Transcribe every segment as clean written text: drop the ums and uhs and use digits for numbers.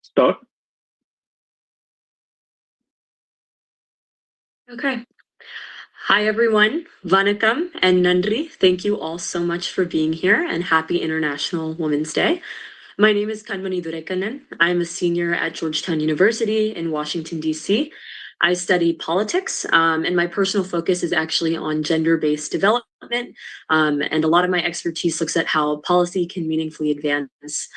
Start. Okay. Hi, everyone. Vanakkam and Nandri. Thank you all so much for being here and happy International Women's Day. My name is Kanmani Duraikkannan. I'm a senior at Georgetown University in Washington, D.C. I study politics, and my personal focus is actually on gender-based development. And a lot of my expertise looks at how policy can meaningfully advance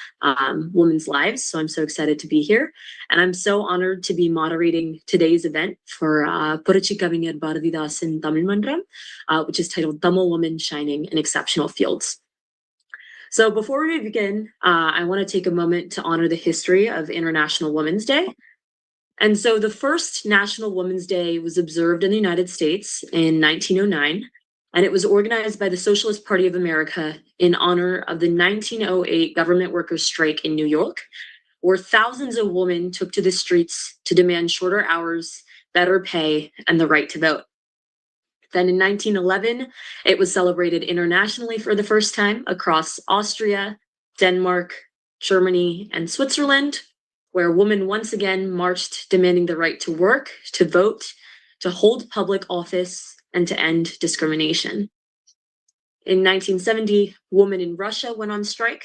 women's lives. So I'm so excited to be here. And I'm so honored to be moderating today's event for Puratchikkavignar Bharathidasan Tamil Mandram, which is titled Tamil Woman Shining in Exceptional Fields. So before we begin, I want to take a moment to honor the history of International Women's Day. And so the first National Women's Day was observed in the United States in 1909, and it was organized by the Socialist Party of America in honor of the 1908 government workers' strike in New York, where thousands of women took to the streets to demand shorter hours, better pay, and the right to vote. Then in 1911, it was celebrated internationally for the first time across Austria, Denmark, Germany, and Switzerland, where women once again marched demanding the right to work, to vote, to hold public office, and to end discrimination. In 1970, women in Russia went on strike.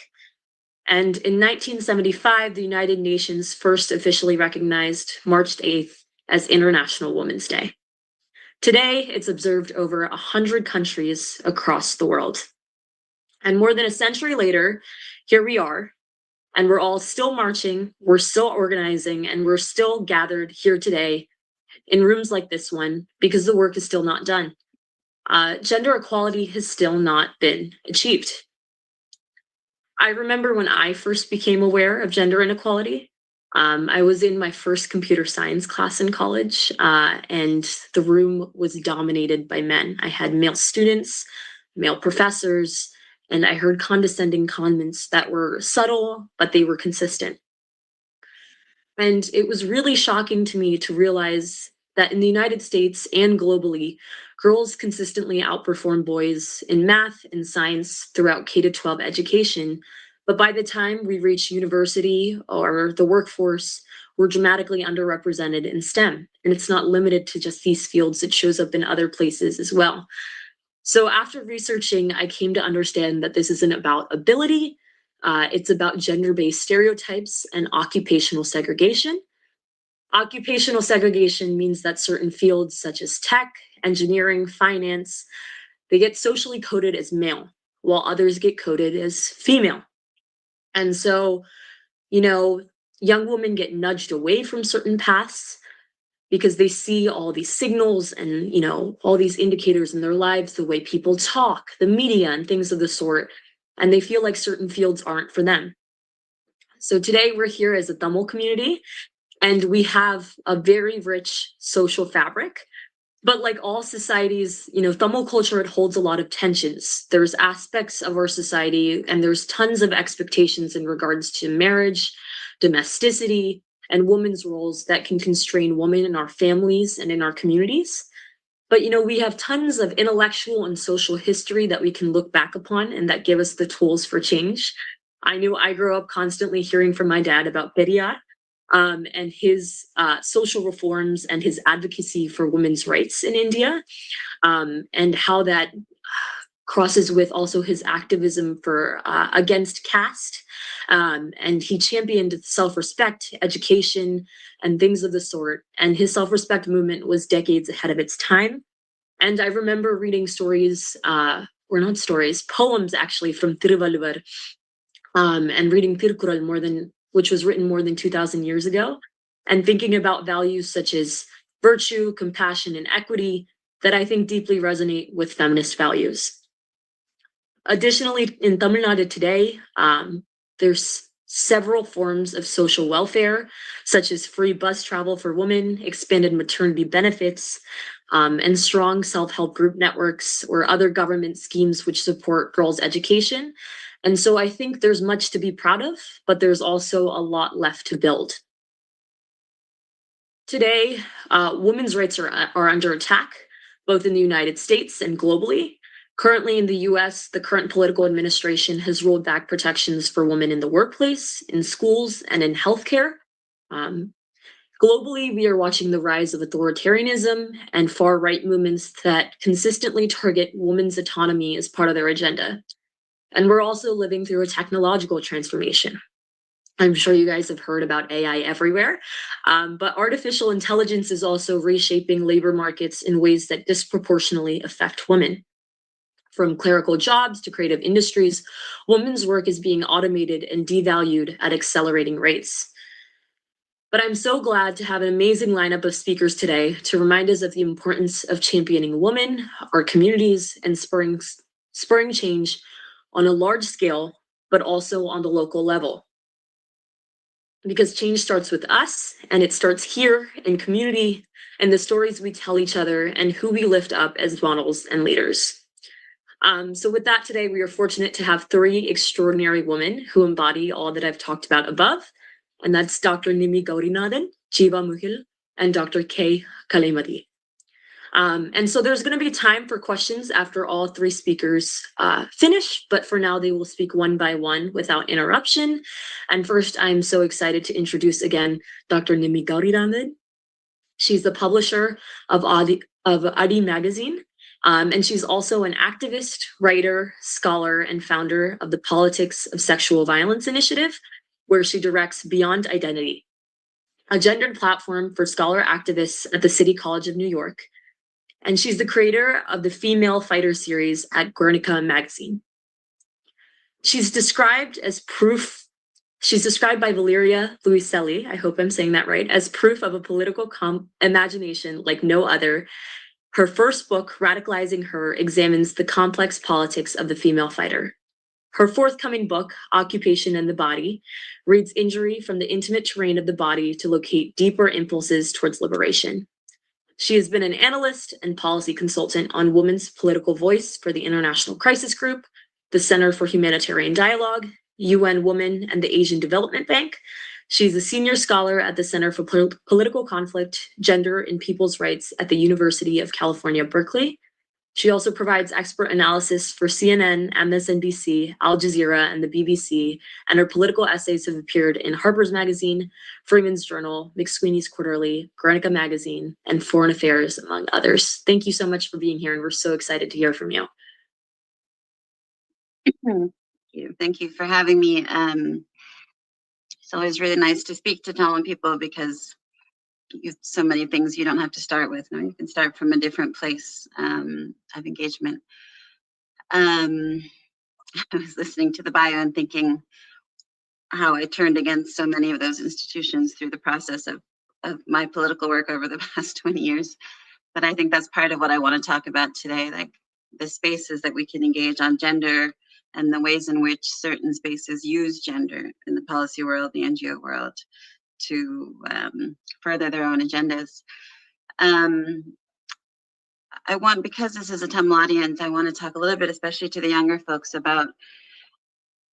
And in 1975, the United Nations first officially recognized March 8th as International Women's Day. Today, it's observed over 100 countries across the world. And more than a century later, here we are, and we're all still marching, we're still organizing, and we're still gathered here today in rooms like this one because the work is still not done. Gender equality has still not been achieved. I remember when I first became aware of gender inequality. I was in my first computer science class in college, and the room was dominated by men. I had male students, male professors, and I heard condescending comments that were subtle, but they were consistent. And it was really shocking to me to realize that in the United States and globally, girls consistently outperform boys in math and science throughout K-12 education. But by the time we reach university or the workforce, we're dramatically underrepresented in STEM. And it's not limited to just these fields, it shows up in other places as well. So after researching, I came to understand that this isn't about ability, it's about gender-based stereotypes and occupational segregation. Occupational segregation means that certain fields such as tech, engineering, finance, they get socially coded as male, while others get coded as female. And so, young women get nudged away from certain paths because they see all these signals and, all these indicators in their lives, the way people talk, the media, and things of the sort, and they feel like certain fields aren't for them. So today we're here as a Tamil community, and we have a very rich social fabric. But like all societies, Tamil culture, it holds a lot of tensions. There's aspects of our society, and there's tons of expectations in regards to marriage, domesticity, and women's roles that can constrain women in our families and in our communities. But, we have tons of intellectual and social history that we can look back upon and that give us the tools for change. I knew I grew up constantly hearing from my dad about Periyar, and his social reforms and his advocacy for women's rights in India, and how that crosses with also his activism for against caste. And he championed self-respect, education, and things of the sort. And his self-respect movement was decades ahead of its time. And I remember reading stories, or not stories, poems actually from Thiruvalluvar, and reading Tirukkural which was written more than 2,000 years ago, and thinking about values such as virtue, compassion, and equity that I think deeply resonate with feminist values. Additionally, in Tamil Nadu today, there's several forms of social welfare, such as free bus travel for women, expanded maternity benefits, and strong self-help group networks or other government schemes which support girls' education. And so I think there's much to be proud of, but there's also a lot left to build. Today, women's rights are under attack, both in the United States and globally. Currently in the US, the current political administration has rolled back protections for women in the workplace, in schools, and in healthcare. Um, Globally, we are watching the rise of authoritarianism and far-right movements that consistently target women's autonomy as part of their agenda. And we're also living through a technological transformation. I'm sure you guys have heard about AI everywhere, but artificial intelligence is also reshaping labor markets in ways that disproportionately affect women. From clerical jobs to creative industries, women's work is being automated and devalued at accelerating rates. But I'm so glad to have an amazing lineup of speakers today to remind us of the importance of championing women, our communities, and spurring change on a large scale, but also on the local level. Because change starts with us, and it starts here in community, and the stories we tell each other, and who we lift up as models and leaders. So with that, today we are fortunate to have three extraordinary women who embody all that I've talked about above, and that's Dr. Nimmi Gowrinathan, Jeeva Muhil, and Dr. Kalai Mathee. And so there's going to be time for questions after all three speakers finish, but for now they will speak one by one without interruption. And first, I'm so excited to introduce again Dr. Nimmi Gowrinathan. She's the publisher of Adi magazine, and she's also an activist, writer, scholar, and founder of the Politics of Sexual Violence initiative, where she directs Beyond Identity, a gendered platform for scholar activists at the City College of New York. And she's the creator of the Female Fighter series at Guernica magazine. She's described by Valeria Luiselli, I hope I'm saying that right, as proof of a political imagination like no other. Her first book, Radicalizing Her, examines the complex politics of the female fighter. Her forthcoming book, Occupation and the Body, reads injury from the intimate terrain of the body to locate deeper impulses towards liberation. She has been an analyst and policy consultant on women's political voice for the International Crisis Group, the Center for Humanitarian Dialogue, UN Women, and the Asian Development Bank. She's a senior scholar at the Center for Political Conflict, Gender, and People's Rights at the University of California, Berkeley. She also provides expert analysis for CNN, MSNBC, Al Jazeera, and the BBC, and her political essays have appeared in Harper's Magazine, Freeman's Journal, McSweeney's Quarterly, Guernica Magazine, and Foreign Affairs, among others. Thank you so much for being here, and we're so excited to hear from you. Thank you for having me. It's always really nice to speak to Tamil people because you have so many things you don't have to start with. No? You can start from a different place of engagement. I was listening to the bio and thinking how I turned against so many of those institutions through the process of my political work over the past 20 years. But I think that's part of what I want to talk about today, like the spaces that we can engage on gender and the ways in which certain spaces use gender in the policy world, the NGO world, to further their own agendas. Because this is a Tamil audience, I want to talk a little bit, especially to the younger folks, about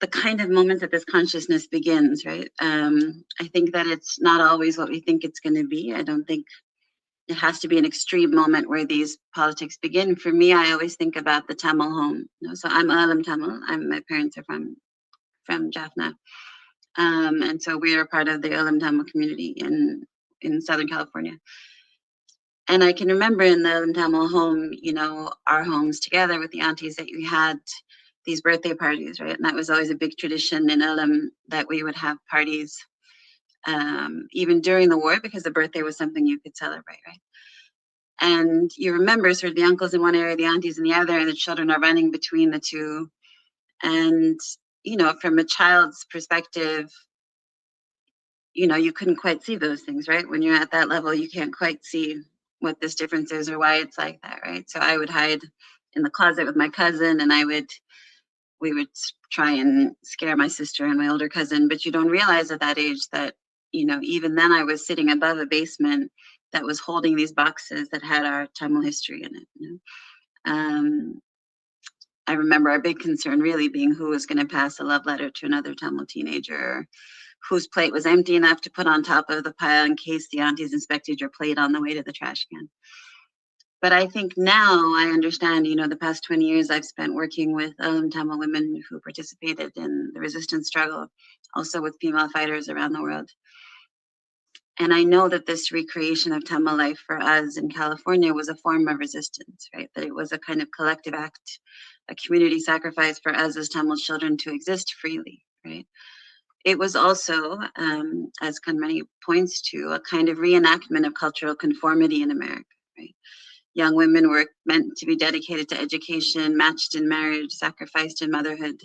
the kind of moment that this consciousness begins, right? I think that it's not always what we think it's going to be. I don't think it has to be an extreme moment where these politics begin. For me, I always think about the Tamil home. You know? So I'm Alam Tamil. My parents are from Jaffna. And so we are part of the Olam Tamil community in Southern California. And I can remember in the Olam Tamil home, you know, our homes together with the aunties, that we had these birthday parties, right? And that was always a big tradition in Olam, that we would have parties even during the war, because the birthday was something you could celebrate, right? And you remember sort of the uncles in one area, the aunties in the other, and the children are running between the two. And, you know, from a child's perspective, you know, you couldn't quite see those things, right? When you're at that level, you can't quite see what this difference is or why it's like that, right? So I would hide in the closet with my cousin, and we would try and scare my sister and my older cousin. But you don't realize at that age that, you know, even then I was sitting above a basement that was holding these boxes that had our Tamil history in it. You know? I remember our big concern really being who was going to pass a love letter to another Tamil teenager, whose plate was empty enough to put on top of the pile in case the aunties inspected your plate on the way to the trash can. But I think now I understand, you know, the past 20 years I've spent working with Tamil women who participated in the resistance struggle, also with female fighters around the world. And I know that this recreation of Tamil life for us in California was a form of resistance, right? That it was a kind of collective act, a community sacrifice for us as Tamil children to exist freely, right? It was also, as Kanmani points to, a kind of reenactment of cultural conformity in America, right? Young women were meant to be dedicated to education, matched in marriage, sacrificed in motherhood.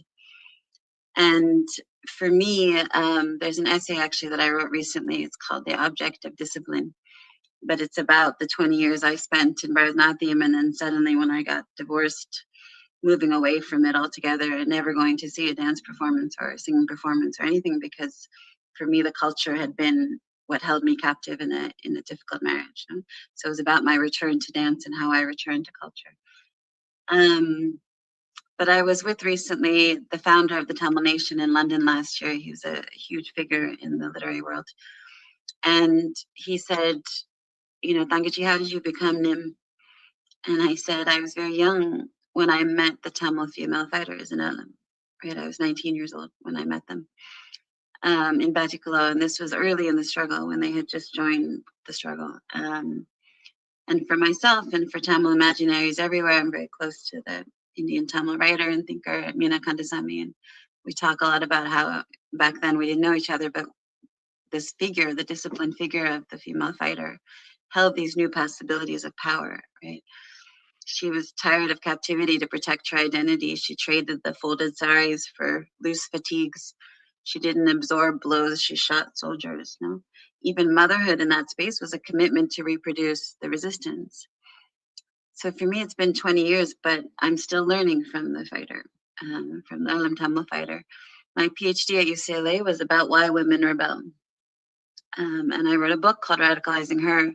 And for me, there's an essay actually that I wrote recently. It's called The Object of Discipline, but it's about the 20 years I spent in Bharathidasan, and then suddenly when I got divorced, moving away from it altogether and never going to see a dance performance or a singing performance or anything, because for me the culture had been what held me captive in a difficult marriage. You know? So it was about my return to dance and how I returned to culture. But I was with recently the founder of the Tamil Nation in London last year. He was a huge figure in the literary world. And he said, you know, Tangaji, how did you become Nim? And I said, I was very young when I met the Tamil female fighters in Alam. Right, I was 19 years old when I met them in Batticaloa, and this was early in the struggle when they had just joined the struggle. And for myself and for Tamil imaginaries everywhere, I'm very close to the Indian Tamil writer and thinker Meena Kandasamy, and we talk a lot about how back then we didn't know each other, but this figure, the disciplined figure of the female fighter, held these new possibilities of power, right? She was tired of captivity to protect her identity. She traded the folded saris for loose fatigues. She didn't absorb blows. She shot soldiers. No, even motherhood in that space was a commitment to reproduce the resistance. So for me, it's been 20 years, but I'm still learning from the fighter, from the Alam Tamil fighter. My PhD at UCLA was about why women rebel. And I wrote a book called Radicalizing Her.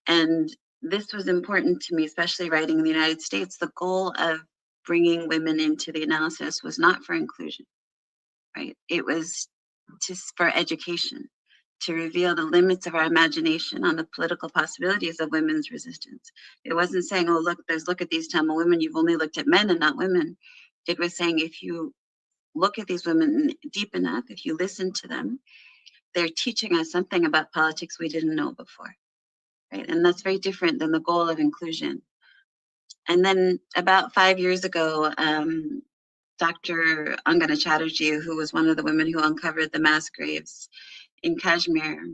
And this was important to me, especially writing in the United States. The goal of bringing women into the analysis was not for inclusion, right? It was just for education, to reveal the limits of our imagination on the political possibilities of women's resistance. It wasn't saying, oh, look at these Tamil women, you've only looked at men and not women. It was saying, if you look at these women deep enough, if you listen to them, they're teaching us something about politics we didn't know before. Right? And that's very different than the goal of inclusion. And then about 5 years ago, Dr. Angana Chatterjee, who was one of the women who uncovered the mass graves in Kashmir,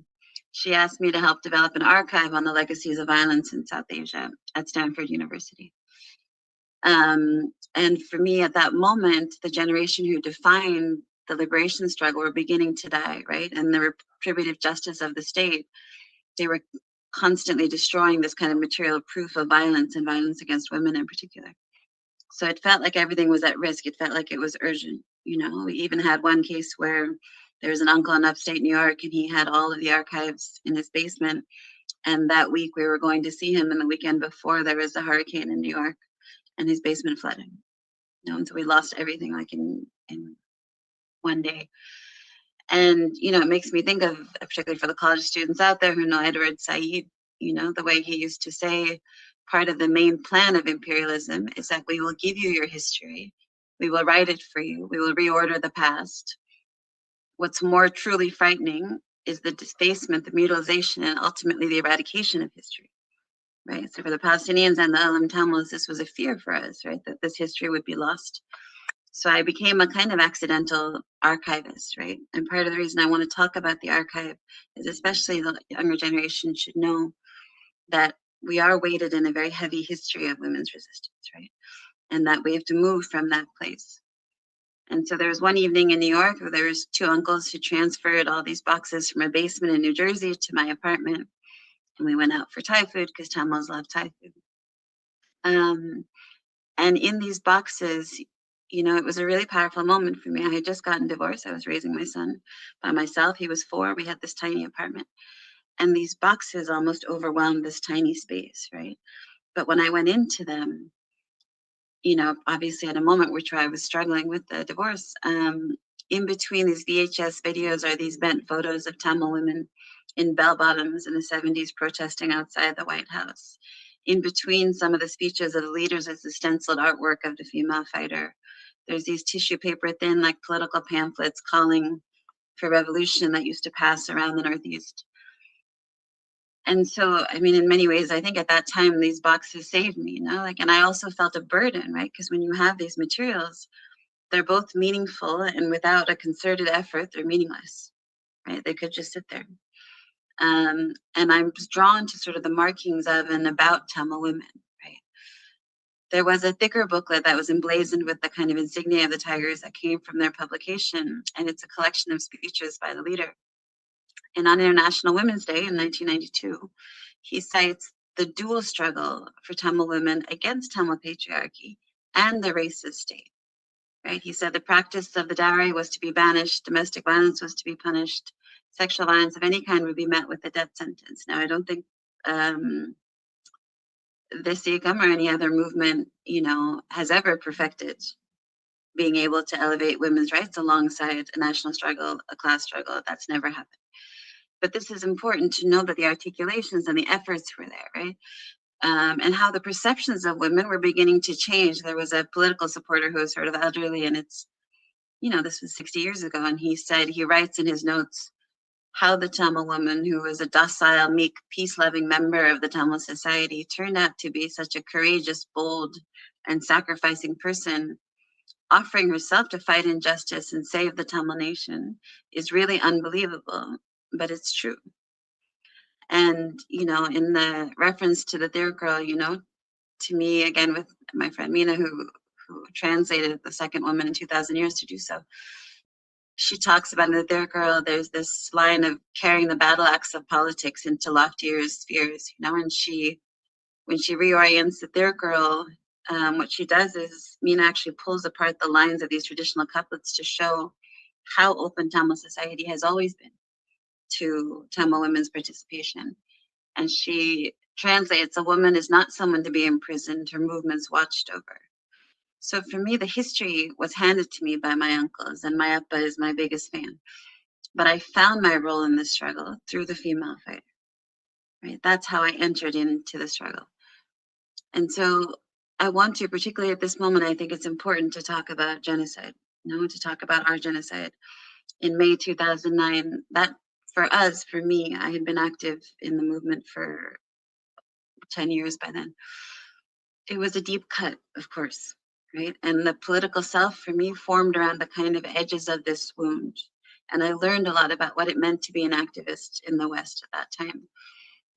she asked me to help develop an archive on the legacies of violence in South Asia at Stanford University. And for me, at that moment, the generation who defined the liberation struggle were beginning to die, right? And the retributive justice of the state, they were constantly destroying this kind of material proof of violence and violence against women in particular. So it felt like everything was at risk. It felt like it was urgent. You know, we even had one case where there was an uncle in upstate New York and he had all of the archives in his basement. And that week we were going to see him, and the weekend before there was a hurricane in New York and his basement flooded. You know, and so we lost everything like in one day. And, you know, it makes me think of, particularly for the college students out there who know Edward Said, you know, the way he used to say, part of the main plan of imperialism is that we will give you your history. We will write it for you. We will reorder the past. What's more truly frightening is the defacement, the mutilization, and ultimately the eradication of history, right? So for the Palestinians and the Alam Tamils, this was a fear for us, right? That this history would be lost. So I became a kind of accidental archivist, right? And part of the reason I want to talk about the archive is especially the younger generation should know that we are weighted in a very heavy history of women's resistance, right? And that we have to move from that place. And so there was one evening in New York where there was two uncles who transferred all these boxes from a basement in New Jersey to my apartment. And we went out for Thai food because Tamils love Thai food. And in these boxes, you know, it was a really powerful moment for me. I had just gotten divorced. I was raising my son by myself. He was 4. We had this tiny apartment. And these boxes almost overwhelmed this tiny space, right? But when I went into them, you know, obviously at a moment which I was struggling with the divorce, in between these VHS videos are these bent photos of Tamil women in bell bottoms in the 70s protesting outside the White House. In between some of the speeches of the leaders is the stenciled artwork of the female fighter. There's these tissue paper thin, like political pamphlets calling for revolution that used to pass around the Northeast. And so, I mean, in many ways, I think at that time, these boxes saved me, you know, like, and I also felt a burden, right? Because when you have these materials, they're both meaningful, and without a concerted effort, they're meaningless, right? They could just sit there. And I'm drawn to sort of the markings of and about Tamil women, right? There was a thicker booklet that was emblazoned with the kind of insignia of the tigers that came from their publication, and it's a collection of speeches by the leader. And on International Women's Day in 1992, he cites the dual struggle for Tamil women against Tamil patriarchy and the racist state. Right? He said the practice of the dowry was to be banished, domestic violence was to be punished, sexual violence of any kind would be met with a death sentence. Now, I don't think this Ikam or any other movement, you know, has ever perfected being able to elevate women's rights alongside a national struggle, a class struggle. That's never happened. But this is important to know that the articulations and the efforts were there, right? And how the perceptions of women were beginning to change. There was a political supporter who was sort of elderly, and it's, you know, this was 60 years ago, and he said, he writes in his notes, how the Tamil woman, who was a docile, meek, peace-loving member of the Tamil society, turned out to be such a courageous, bold, and sacrificing person, offering herself to fight injustice and save the Tamil nation, is really unbelievable, but it's true. And, you know, in the reference to the third girl, you know, to me, again, with my friend Mina, who translated The Second Woman in 2,000 Years to do so, she talks about in the third girl, there's this line of carrying the battle axe of politics into loftier spheres, you know, and when she reorients the third girl, what she does is Mina actually pulls apart the lines of these traditional couplets to show how open Tamil society has always been to Tamil women's participation. And she translates, a woman is not someone to be imprisoned, her movements watched over. So for me, the history was handed to me by my uncles, and my appa is my biggest fan. But I found my role in the struggle through the female fighter, right? That's how I entered into the struggle. And so I want to, particularly at this moment, I think it's important to talk about genocide, you know, to talk about our genocide. In May 2009, that for us, for me, I had been active in the movement for 10 years by then. It was a deep cut, of course, right? And the political self for me formed around the kind of edges of this wound. And I learned a lot about what it meant to be an activist in the West at that time.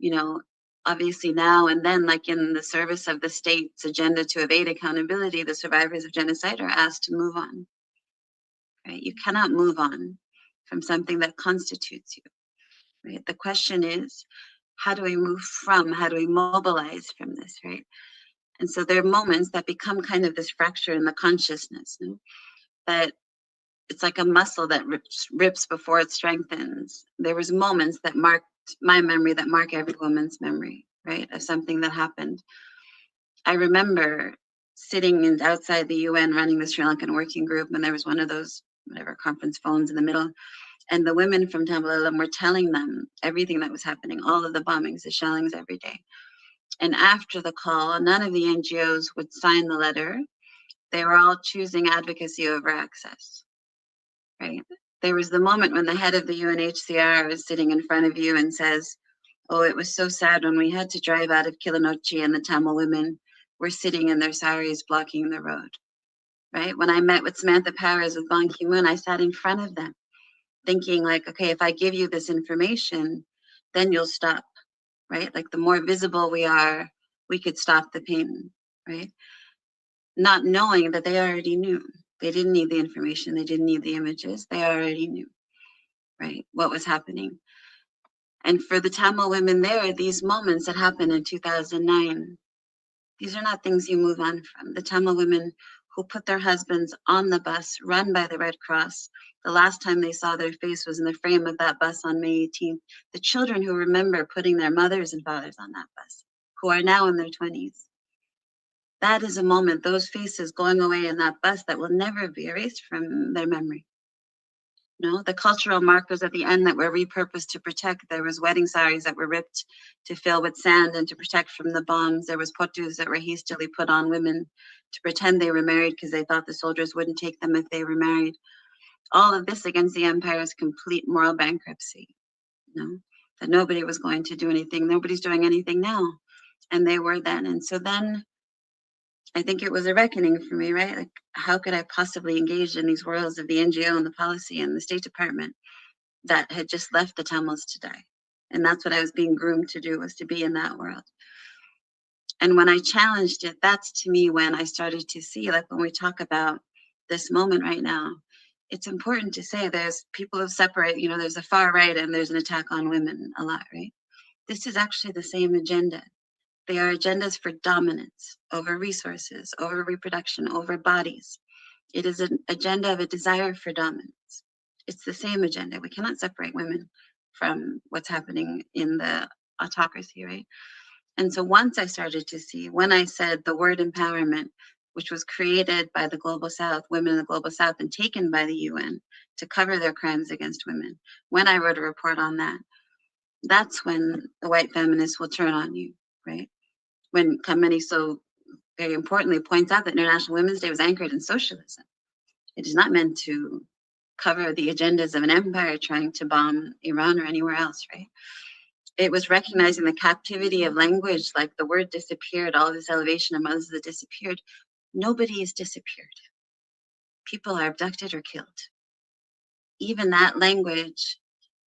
You know, obviously now and then, like in the service of the state's agenda to evade accountability, the survivors of genocide are asked to move on, right? You cannot move on from something that constitutes you, right? The question is, how do we move from, how do we mobilize from this, right? And so there are moments that become kind of this fracture in the consciousness, you know, that it's like a muscle that rips before it strengthens. There was moments that marked my memory, that mark every woman's memory, right, of something that happened. I remember sitting outside the UN running the Sri Lankan working group, and there was one of those, whatever, conference phones in the middle, and the women from Tamilar were telling them everything that was happening, all of the bombings, the shellings every day. And after the call, none of the NGOs would sign the letter. They were all choosing advocacy over access, right? There was the moment when the head of the UNHCR is sitting in front of you and says, oh, it was so sad when we had to drive out of Kilinochchi and the Tamil women were sitting in their saris blocking the road, right? When I met with Samantha Powers with Ban Ki-moon, I sat in front of them thinking like, okay, if I give you this information, then you'll stop, right? Like the more visible we are, we could stop the pain, right? Not knowing that they already knew. They didn't need the information. They didn't need the images. They already knew, right, what was happening. And for the Tamil women there, these moments that happened in 2009, these are not things you move on from. The Tamil women who put their husbands on the bus, run by the Red Cross. The last time they saw their face was in the frame of that bus on May 18th. The children who remember putting their mothers and fathers on that bus, who are now in their 20s. That is a moment, those faces going away in that bus that will never be erased from their memory. You know, the cultural markers at the end that were repurposed to protect. There was wedding saris that were ripped to fill with sand and to protect from the bombs. There was potus that were hastily put on women to pretend they were married because they thought the soldiers wouldn't take them if they were married. All of this against the empire's complete moral bankruptcy, you know, that nobody was going to do anything. Nobody's doing anything now. And they were then. And so then I think it was a reckoning for me, right? Like, how could I possibly engage in these worlds of the NGO and the policy and the State Department that had just left the Tamils to die? And that's what I was being groomed to do, was to be in that world. And when I challenged it, that's to me when I started to see, like when we talk about this moment right now, it's important to say there's people who separate, you know, there's a far right and there's an attack on women a lot, right? This is actually the same agenda. They are agendas for dominance over resources, over reproduction, over bodies. It is an agenda of a desire for dominance. It's the same agenda. We cannot separate women from what's happening in the autocracy, right? And so once I started to see, when I said the word empowerment, which was created by the Global South, women in the Global South, and taken by the UN to cover their crimes against women, when I wrote a report on that, that's when the white feminists will turn on you, right? When Kanmani so very importantly points out that International Women's Day was anchored in socialism. It is not meant to cover the agendas of an empire trying to bomb Iran or anywhere else, right? It was recognizing the captivity of language, like the word disappeared, all this elevation of mothers that disappeared. Nobody is disappeared. People are abducted or killed. Even that language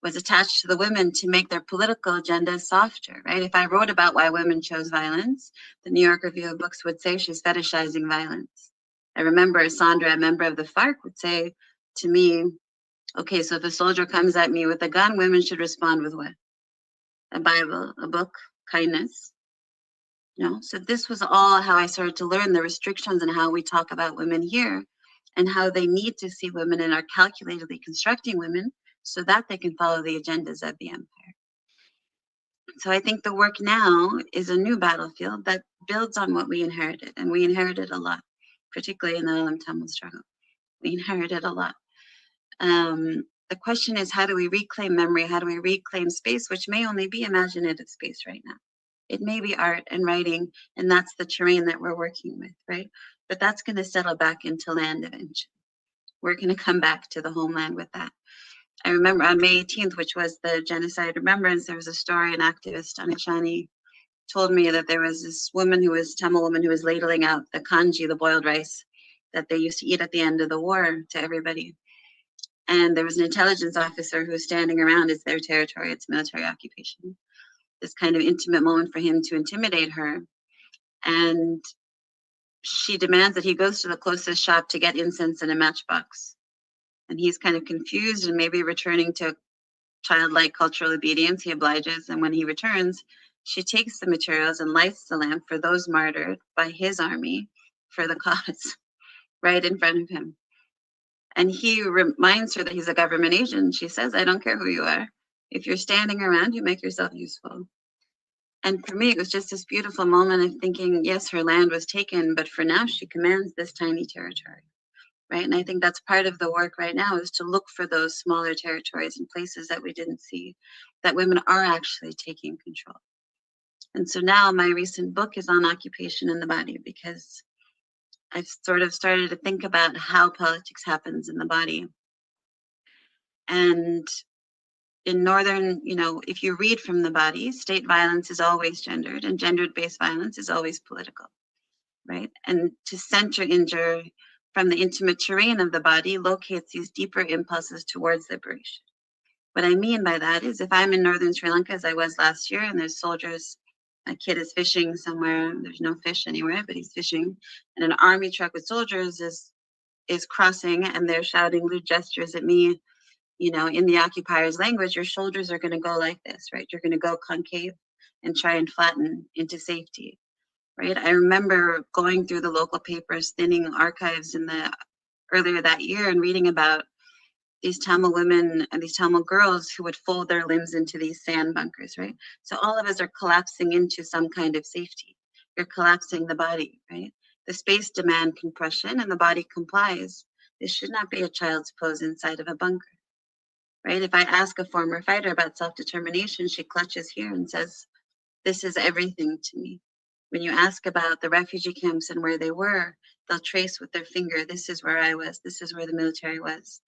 was attached to the women to make their political agendas softer, right? If I wrote about why women chose violence, the New York Review of Books would say she's fetishizing violence. I remember Sandra, a member of the FARC, would say to me, okay, so if a soldier comes at me with a gun, women should respond with what? A Bible, a book, kindness. You know, so this was all how I started to learn the restrictions and how we talk about women here and how they need to see women and are calculatedly constructing women so that they can follow the agendas of the empire. So I think the work now is a new battlefield that builds on what we inherited, and we inherited a lot, particularly in the Alam Tamil struggle. We inherited a lot. The question is, how do we reclaim memory? How do we reclaim space, which may only be imaginative space right now? It may be art and writing, and that's the terrain that we're working with, right? But that's going to settle back into land eventually. We're going to come back to the homeland with that. I remember on May 18th, which was the genocide remembrance, there was a story, an activist, Anishani, told me that there was this woman who was Tamil woman who was ladling out the kanji, the boiled rice that they used to eat at the end of the war to everybody. And there was an intelligence officer who was standing around. It's their territory, it's military occupation. This kind of intimate moment for him to intimidate her. And she demands that he goes to the closest shop to get incense and a matchbox. And he's kind of confused and maybe returning to childlike cultural obedience. He obliges. And when he returns, she takes the materials and lights the lamp for those martyred by his army for the cause right in front of him. And he reminds her that he's a government agent. She says, I don't care who you are. If you're standing around, you make yourself useful. And for me, it was just this beautiful moment of thinking, yes, her land was taken, but for now, she commands this tiny territory, right? And I think that's part of the work right now, is to look for those smaller territories and places that we didn't see, that women are actually taking control. And so now my recent book is on occupation in the body, because I've sort of started to think about how politics happens in the body. And in Northern, you know, if you read from the body, state violence is always gendered, and gendered-based violence is always political, right? And to center injure from the intimate terrain of the body locates these deeper impulses towards liberation. What I mean by that is, if I'm in Northern Sri Lanka, as I was last year, and there's soldiers, a kid is fishing somewhere, there's no fish anywhere, but he's fishing, and an army truck with soldiers is crossing, and they're shouting lewd gestures at me, you know, in the occupier's language, your shoulders are going to go like this, right? You're going to go concave and try and flatten into safety, right? I remember going through the local papers, thinning archives earlier that year, and reading about these Tamil women and these Tamil girls who would fold their limbs into these sand bunkers, right? So all of us are collapsing into some kind of safety. You're collapsing the body, right? The space demand compression and the body complies. This should not be a child's pose inside of a bunker, right? If I ask a former fighter about self-determination, she clutches here and says, this is everything to me. When you ask about the refugee camps and where they were, they'll trace with their finger, this is where I was, this is where the military was.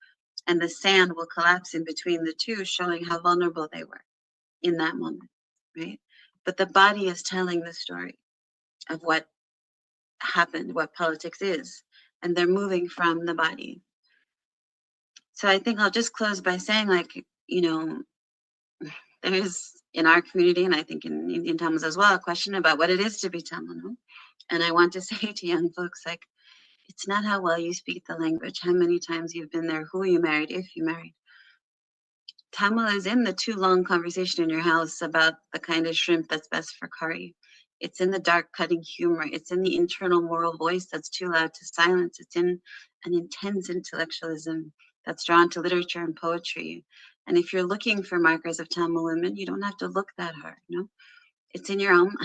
And the sand will collapse in between the two, showing how vulnerable they were. in that moment, right? But the body is telling the story of what happened, what politics is, and they're moving from the body. So I think I'll just close by saying, like, you know, there is in our community, and I think in Indian Tamils as well, a question about what it is to be Tamil. No? And I want to say to young folks, like, it's not how well you speak the language, how many times you've been there, who you married, if you married. Tamil is in the too long conversation in your house about the kind of shrimp that's best for curry. It's in the dark cutting humor. It's in the internal moral voice that's too loud to silence. It's in an intense intellectualism that's drawn to literature and poetry. And if you're looking for markers of Tamil women, you don't have to look that hard, you know? It's in your own,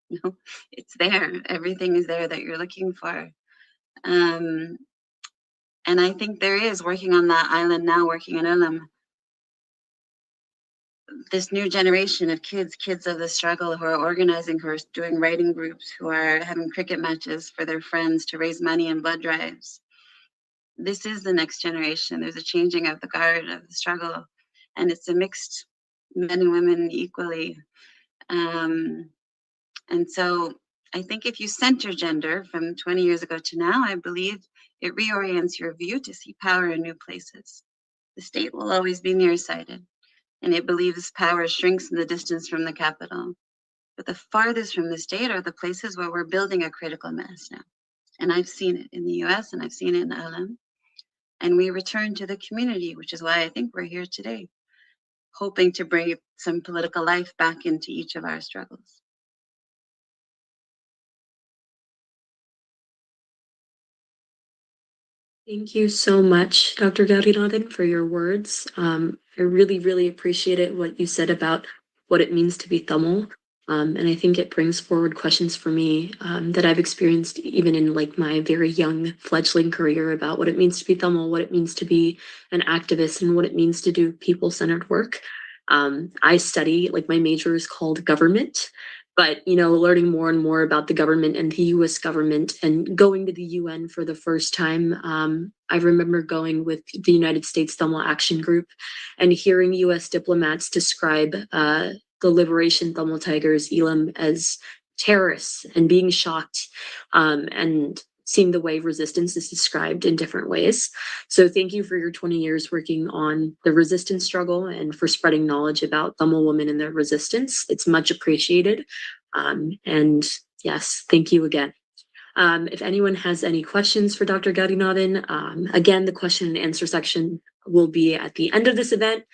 you know, it's there. Everything is there that you're looking for. And I think there is, working on that island now, working in Ulam, this new generation of kids of the struggle, who are organizing, who are doing writing groups, who are having cricket matches for their friends to raise money and blood drives. This is the next generation. There's a changing of the guard of the struggle, and it's a mixed men and women equally. And so I think if you center gender from 20 years ago to now, I believe it reorients your view to see power in new places. The state will always be nearsighted, and it believes power shrinks in the distance from the capital. But the farthest from the state are the places where we're building a critical mass now. And I've seen it in the US and I've seen it in Alam. And we return to the community, which is why I think we're here today, hoping to bring some political life back into each of our struggles. Thank you so much, Dr. Gowrinathan, for your words. I really, really appreciated what you said about what it means to be Tamil. And I think it brings forward questions for me that I've experienced even in like my very young fledgling career about what it means to be Tamil, what it means to be an activist, and what it means to do people-centered work. I study, like my major is called government, but you know, learning more and more about the government and the US government and going to the UN for the first time. I remember going with the United States Tamil Action Group and hearing US diplomats describe the Liberation Tamil Tigers, Elam, as terrorists and being shocked and seeing the way resistance is described in different ways. So thank you for your 20 years working on the resistance struggle and for spreading knowledge about Tamil women and their resistance. It's much appreciated. And yes, thank you again. If anyone has any questions for Dr. Gowrinathan, again, the question and answer section will be at the end of this event.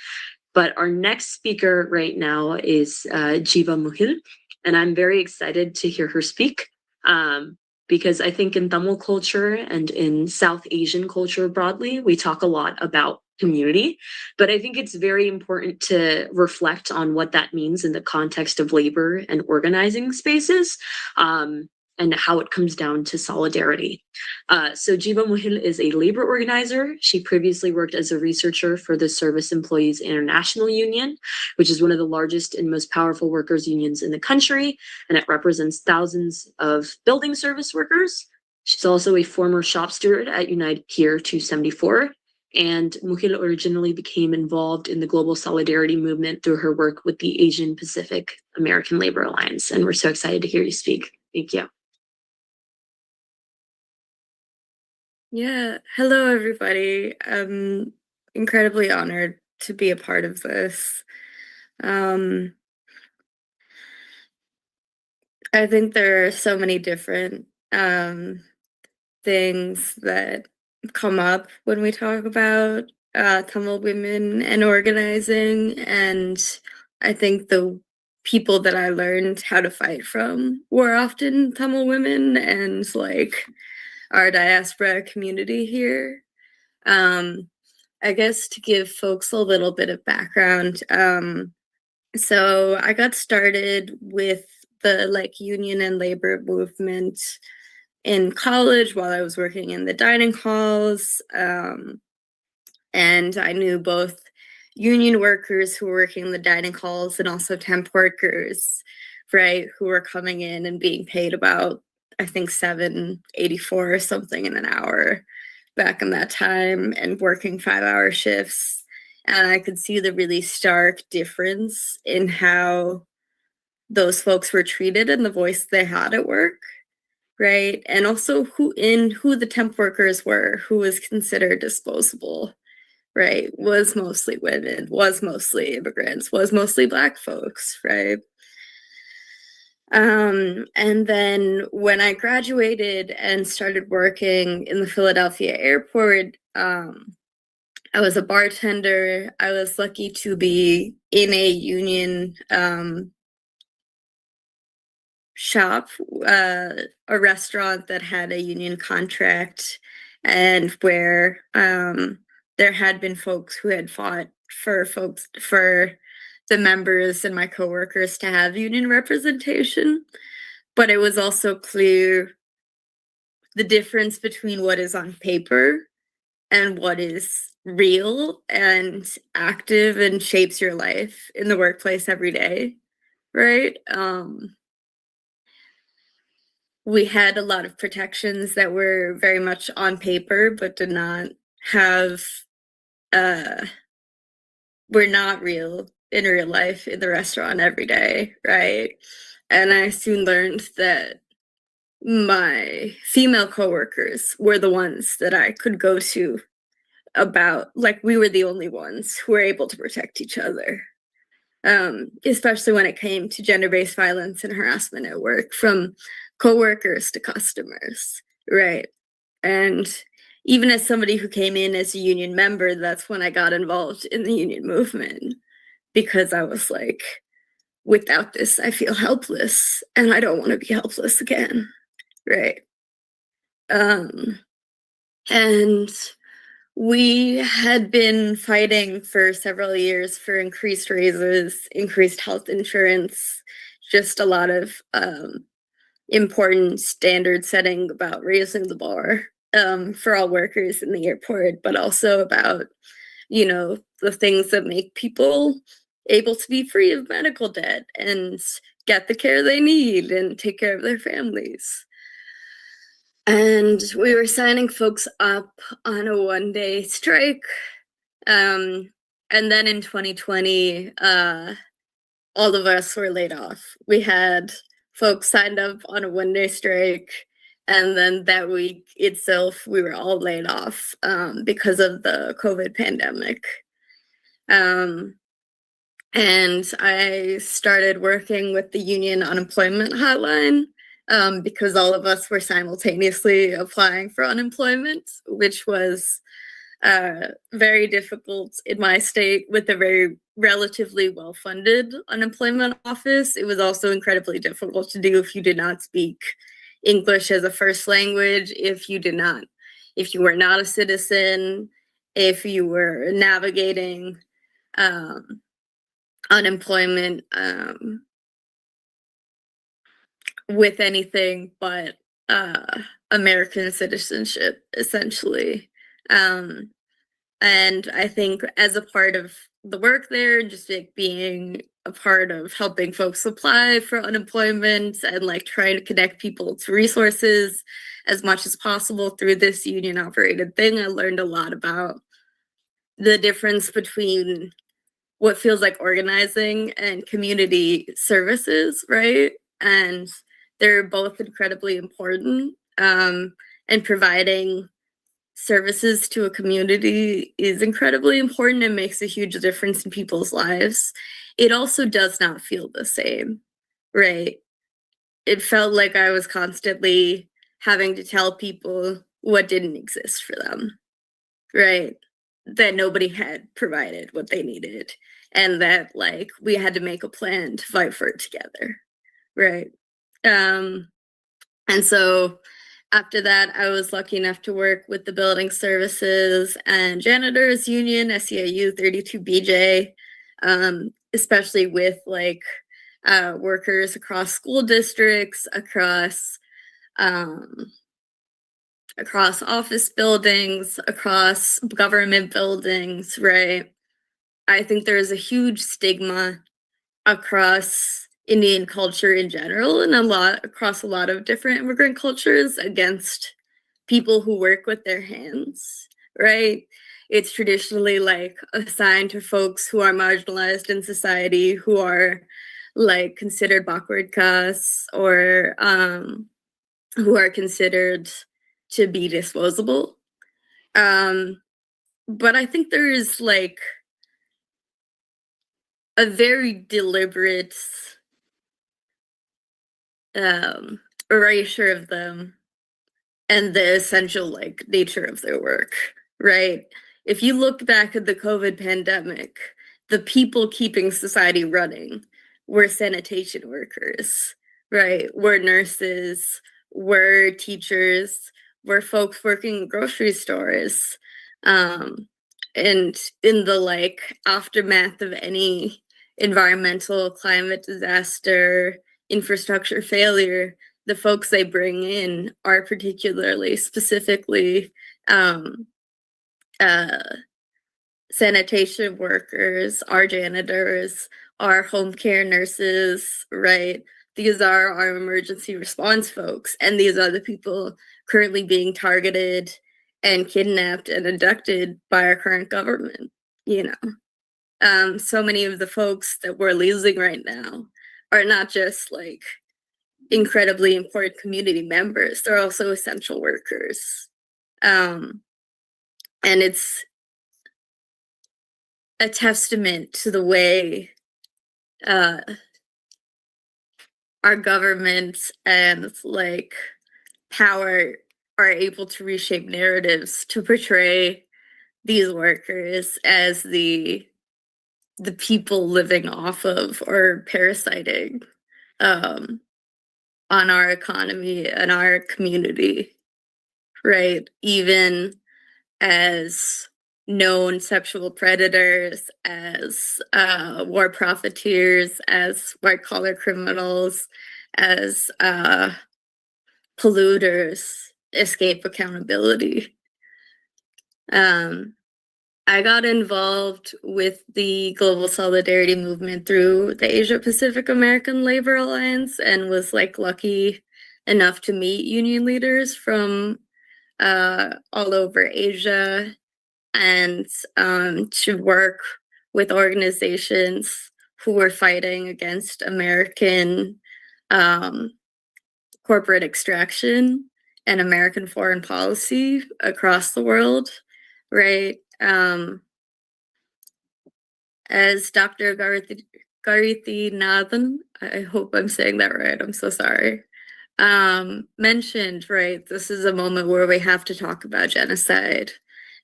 But our next speaker right now is Jeeva Muhil, and I'm very excited to hear her speak. Because I think in Tamil culture and in South Asian culture broadly, we talk a lot about community, but I think it's very important to reflect on what that means in the context of labor and organizing spaces, and how it comes down to solidarity. So Jeeva Muhil is a labor organizer. She previously worked as a researcher for the Service Employees International Union, which is one of the largest and most powerful workers' unions in the country, and it represents thousands of building service workers. She's also a former shop steward at United Pier 274, and Muhil originally became involved in the global solidarity movement through her work with the Asian Pacific American Labor Alliance, and we're so excited to hear you speak. Thank you. Yeah, hello everybody. I'm incredibly honored to be a part of this. I think there are so many different things that come up when we talk about Tamil women and organizing, and I think the people that I learned how to fight from were often Tamil women and like our diaspora community here. I guess to give folks a little bit of background, so I got started with the like union and labor movement in college while I was working in the dining halls, and I knew both union workers who were working in the dining halls and also temp workers, right, who were coming in and being paid about, I think, $7.84 or something in an hour back in that time, and working 5-hour shifts. and I could see the really stark difference in how those folks were treated and the voice they had at work, right? And also who the temp workers were, who was considered disposable, right? Was mostly women, was mostly immigrants, was mostly Black folks, right? And then when I graduated and started working in the Philadelphia airport, I was a bartender. I was lucky to be in a union shop, a restaurant that had a union contract, and where there had been folks who had fought for the members and my coworkers to have union representation. But it was also clear the difference between what is on paper and what is real and active and shapes your life in the workplace every day, right? We had a lot of protections that were very much on paper, but did not have, were not real in real life in the restaurant every day, right? And I soon learned that my female coworkers were the ones that I could go to about, like, we were the only ones who were able to protect each other, especially when it came to gender-based violence and harassment at work, from coworkers to customers, right? And even as somebody who came in as a union member, that's when I got involved in the union movement, because I was like, without this, I feel helpless, and I don't want to be helpless again, right? And we had been fighting for several years for increased raises, increased health insurance, just a lot of important standard setting about raising the bar for all workers in the airport, but also about, you know, the things that make people able to be free of medical debt and get the care they need and take care of their families. And we were signing folks up on a one-day strike. And then in 2020, all of us were laid off. We had folks signed up on a one-day strike, and then that week itself, we were all laid off because of the COVID pandemic. And I started working with the union unemployment hotline because all of us were simultaneously applying for unemployment, which was very difficult in my state with a very relatively well-funded unemployment office. It was also incredibly difficult to do if you did not speak English as a first language, if you were not a citizen, if you were navigating unemployment with anything but American citizenship, essentially. And I think as a part of the work there, just like being a part of helping folks apply for unemployment and like trying to connect people to resources as much as possible through this union operated thing, I learned a lot about the difference between what feels like organizing and community services, right? And they're both incredibly important, and providing services to a community is incredibly important and makes a huge difference in people's lives. It also does not feel the same, right? It felt like I was constantly having to tell people what didn't exist for them, right? That nobody had provided what they needed, and that like we had to make a plan to fight for it together, right? And so after that, I was lucky enough to work with the Building Services and Janitors Union, SEIU 32BJ, especially with like workers across school districts, across office buildings, across government buildings, right? I think there is a huge stigma across Indian culture in general and across a lot of different immigrant cultures against people who work with their hands, right? it's traditionally like assigned to folks who are marginalized in society, who are like considered backward castes, or who are considered to be disposable. But I think there is like a very deliberate erasure of them and the essential like nature of their work, right? If you look back at the COVID pandemic, the people keeping society running were sanitation workers, right? Were nurses, were teachers, were folks working in grocery stores. And in the like aftermath of any environmental, climate disaster, infrastructure failure, the folks they bring in are particularly specifically sanitation workers, our janitors, our home care nurses, right? These are our emergency response folks, and these are the people currently being targeted and kidnapped and abducted by our current government, you know. So many of the folks that we're losing right now are not just like incredibly important community members, they're also essential workers. And it's a testament to the way our government and like power are able to reshape narratives to portray these workers as the people living off of or parasiting on our economy and our community, right? Even as known sexual predators, as war profiteers, as white collar criminals, as polluters escape accountability. I got involved with the Global Solidarity Movement through the Asia Pacific American Labor Alliance and was like lucky enough to meet union leaders from all over Asia and to work with organizations who were fighting against American corporate extraction and American foreign policy across the world, right? As Dr. Gowrinathan, I hope I'm saying that right, I'm so sorry, mentioned, right, this is a moment where we have to talk about genocide,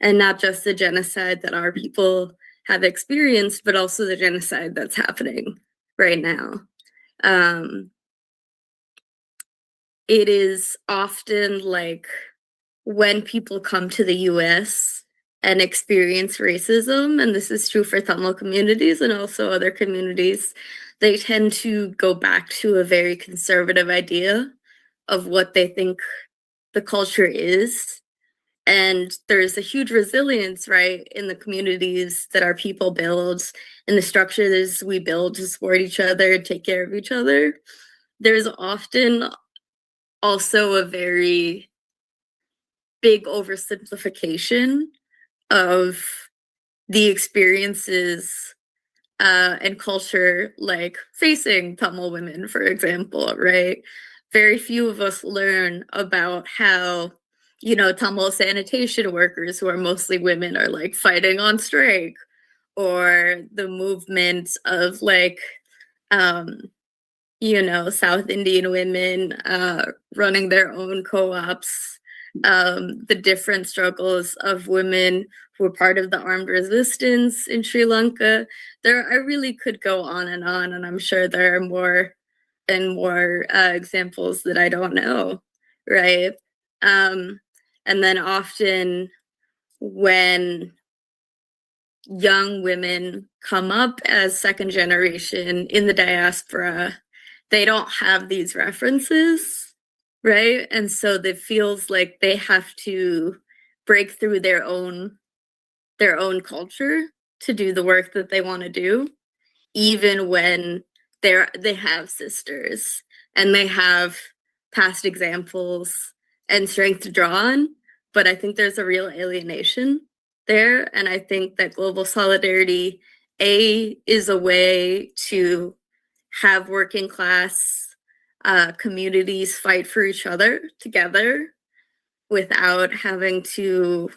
and not just the genocide that our people have experienced, but also the genocide that's happening right now. It is often like when people come to the US and experience racism, and this is true for Tamil communities and also other communities, they tend to go back to a very conservative idea of what they think the culture is. And there's a huge resilience, right, in the communities that our people build, in the structures we build to support each other, take care of each other. There's often also a very big oversimplification of the experiences and culture, like facing Tamil women, for example, right? Very few of us learn about how, you know, Tamil sanitation workers, who are mostly women, are like fighting on strike, or the movement of like, you know, South Indian women running their own co-ops, the different struggles of women who were part of the armed resistance in Sri Lanka. I really could go on, and I'm sure there are more and more examples that I don't know, right? And then often when young women come up as second generation in the diaspora, they don't have these references, right? And so it feels like they have to break through their own culture to do the work that they want to do, even when they have sisters and they have past examples and strength to draw on. But I think there's a real alienation there. And I think that global solidarity, is a way to have working class communities fight for each other together without having to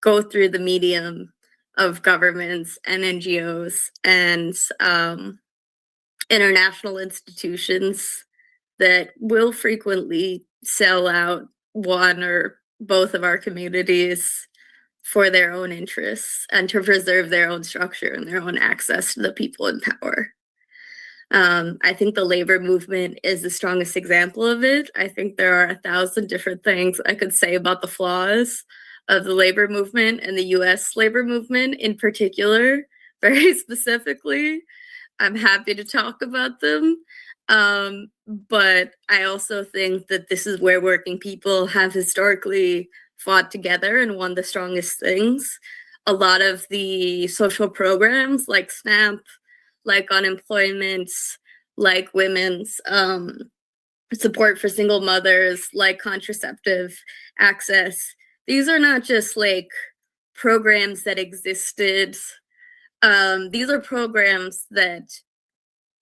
go through the medium of governments and NGOs and international institutions that will frequently sell out one or both of our communities for their own interests and to preserve their own structure and their own access to the people in power. I think the labor movement is the strongest example of it. I think there are 1,000 different things I could say about the flaws of the labor movement and the US labor movement in particular, very specifically. I'm happy to talk about them. But I also think that this is where working people have historically fought together and won the strongest things. A lot of the social programs like SNAP, like unemployment, like women's support for single mothers, like contraceptive access, these are not just like programs that existed. These are programs that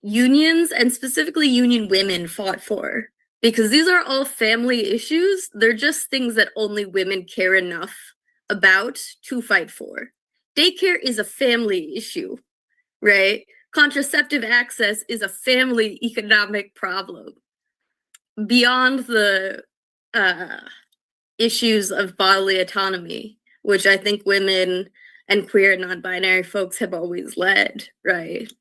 unions and specifically union women fought for, because these are all family issues. They're just things that only women care enough about to fight for. Daycare is a family issue, right? Contraceptive access is a family economic problem. Beyond the issues of bodily autonomy, which I think women and queer and non-binary folks have always led, right?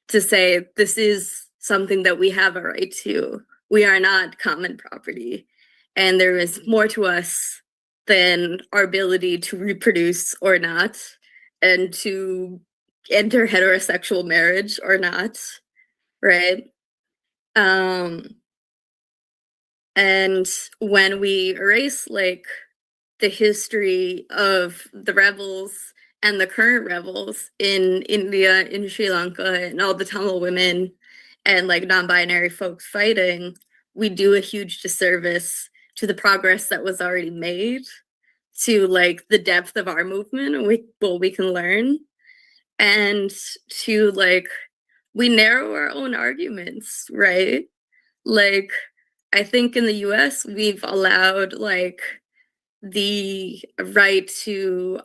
To say this is something that we have a right to. We are not common property. And there is more to us than our ability to reproduce or not, and to enter heterosexual marriage or not, right? And when we erase like the history of the rebels and the current rebels in India, in Sri Lanka, and all the Tamil women and like non-binary folks fighting, we do a huge disservice to the progress that was already made, to like the depth of our movement and what we can learn, and to like, we narrow our own arguments, right? Like, I think in the US, we've allowed like the right to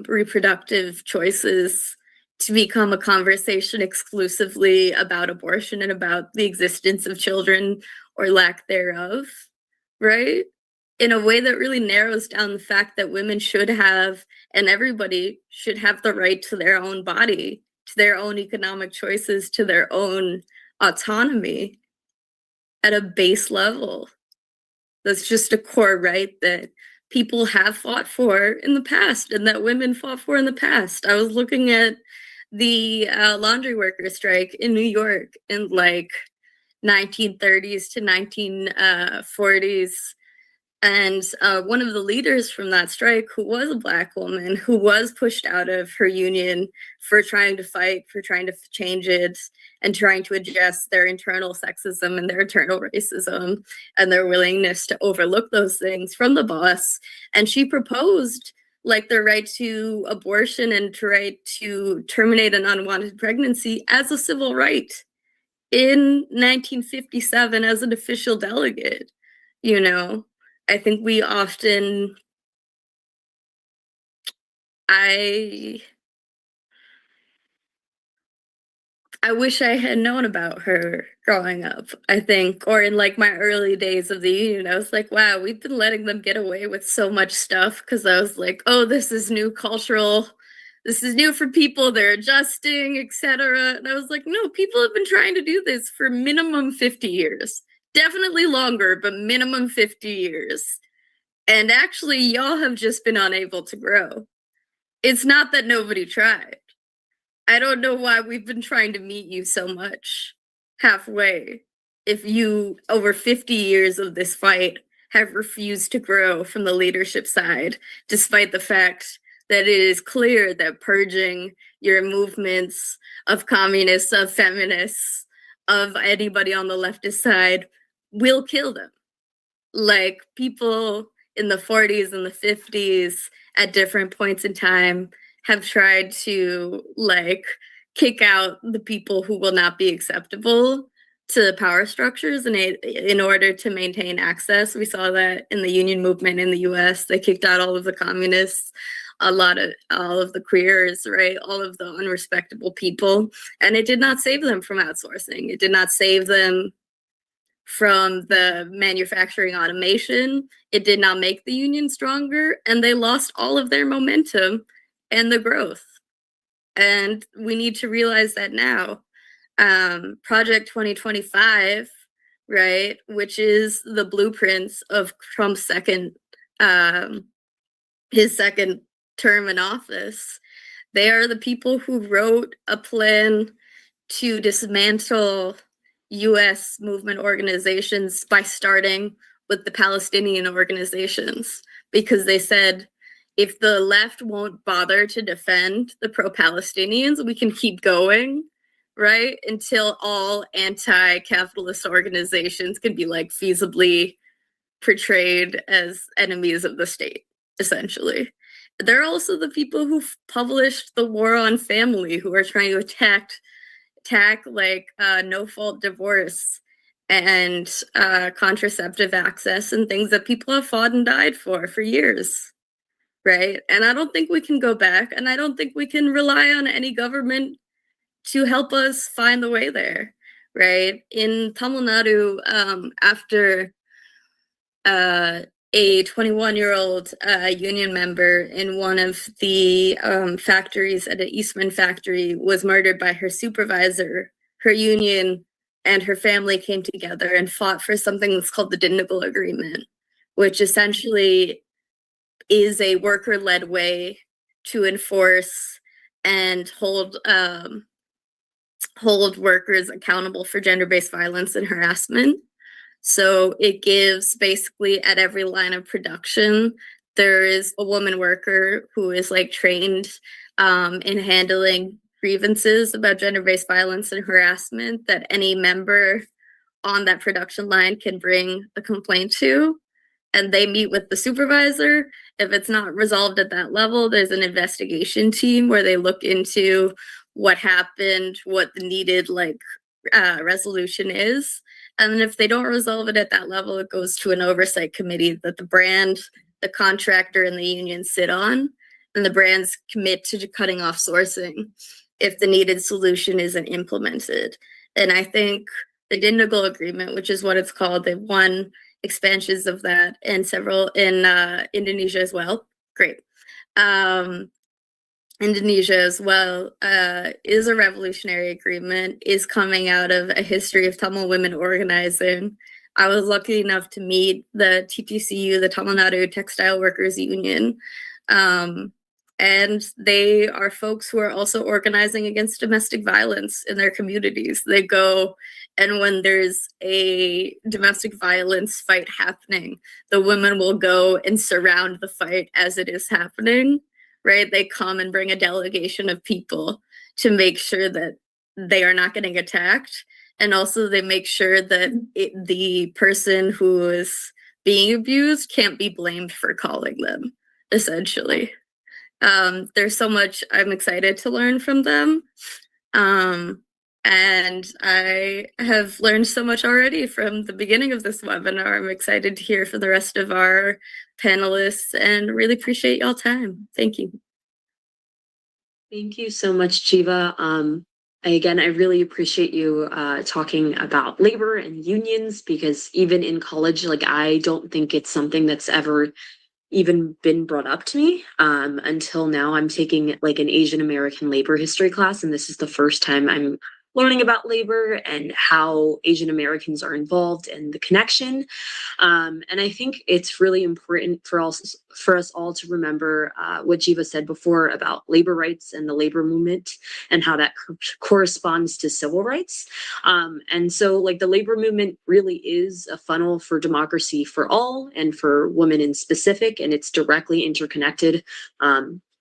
reproductive choices to become a conversation exclusively about abortion and about the existence of children or lack thereof, right? In a way that really narrows down the fact that women should have, and everybody should have, the right to their own body, to their own economic choices, to their own autonomy at a base level. That's just a core right that people have fought for in the past and that women fought for in the past. I was looking at the laundry worker strike in New York in like 1930s to 1940s. And one of the leaders from that strike, who was a Black woman, who was pushed out of her union for trying to fight, for trying to change it, and trying to address their internal sexism and their internal racism and their willingness to overlook those things from the boss. And she proposed like the right to abortion and to right to terminate an unwanted pregnancy as a civil right in 1957 as an official delegate, you know? I think we often, I wish I had known about her growing up, I think, or in like my early days of the union. I was like, wow, we've been letting them get away with so much stuff, because I was like, oh, this is new cultural, this is new for people, they're adjusting, etc. And I was like, no, people have been trying to do this for minimum 50 years. Definitely longer, but minimum 50 years. And actually, y'all have just been unable to grow. It's not that nobody tried. I don't know why we've been trying to meet you so much halfway, if you, over 50 years of this fight, have refused to grow from the leadership side, despite the fact that it is clear that purging your movements of communists, of feminists, of anybody on the leftist side will kill them. Like, people, in the 40s and the 50s at different points in time have tried to like kick out the people who will not be acceptable to power structures in order to maintain access. We saw that in the union movement in the US. They kicked out all of the communists, all of the queers, right? All of the unrespectable people. And it did not save them from outsourcing. It did not save them from the manufacturing automation. It did not make the union stronger, and they lost all of their momentum and the growth. And we need to realize that now. Project 2025, right, which is the blueprints of Trump's his second term in office. They are the people who wrote a plan to dismantle US movement organizations by starting with the Palestinian organizations, because they said, if the left won't bother to defend the pro-Palestinians, we can keep going, right? Until all anti-capitalist organizations can be like feasibly portrayed as enemies of the state, essentially. They're also the people who published The War on Family, who are trying to attack like no-fault divorce and contraceptive access and things that people have fought and died for years, right? And I don't think we can go back, and I don't think we can rely on any government to help us find the way there, right? In Tamil Nadu, after a 21-year-old union member in one of the factories at an Eastman factory was murdered by her supervisor, her union and her family came together and fought for something that's called the Dindigul Agreement, which essentially is a worker-led way to enforce and hold workers accountable for gender-based violence and harassment. So it gives basically at every line of production, there is a woman worker who is like trained in handling grievances about gender-based violence and harassment that any member on that production line can bring a complaint to. And they meet with the supervisor. If it's not resolved at that level, there's an investigation team where they look into what happened, what the needed resolution is. And then if they don't resolve it at that level, it goes to an oversight committee that the brand, the contractor, and the union sit on. And the brands commit to cutting off sourcing if the needed solution isn't implemented. And I think the Dindigul Agreement, which is what it's called, they've won expansions of that and several in Indonesia as well. Great. Indonesia as well is a revolutionary agreement, is coming out of a history of Tamil women organizing. I was lucky enough to meet the TTCU, the Tamil Nadu Textile Workers Union, and they are folks who are also organizing against domestic violence in their communities. They go, and when there's a domestic violence fight happening, the women will go and surround the fight as it is happening, right? They come and bring a delegation of people to make sure that they are not getting attacked. And also they make sure that the person who is being abused can't be blamed for calling them, essentially. There's so much I'm excited to learn from them. And I have learned so much already from the beginning of this webinar. I'm excited to hear from the rest of our panelists and really appreciate y'all time. Thank you. Thank you so much, Jeeva. Again, I really appreciate you talking about labor and unions, because even in college, I don't think it's something that's ever even been brought up to me until now. I'm taking an Asian American labor history class, and this is the first time I'm learning about labor and how Asian Americans are involved and the connection. And I think it's really important for us all to remember what Jeeva said before about labor rights and the labor movement and how that corresponds to civil rights. And so the labor movement really is a funnel for democracy for all and for women in specific, and it's directly interconnected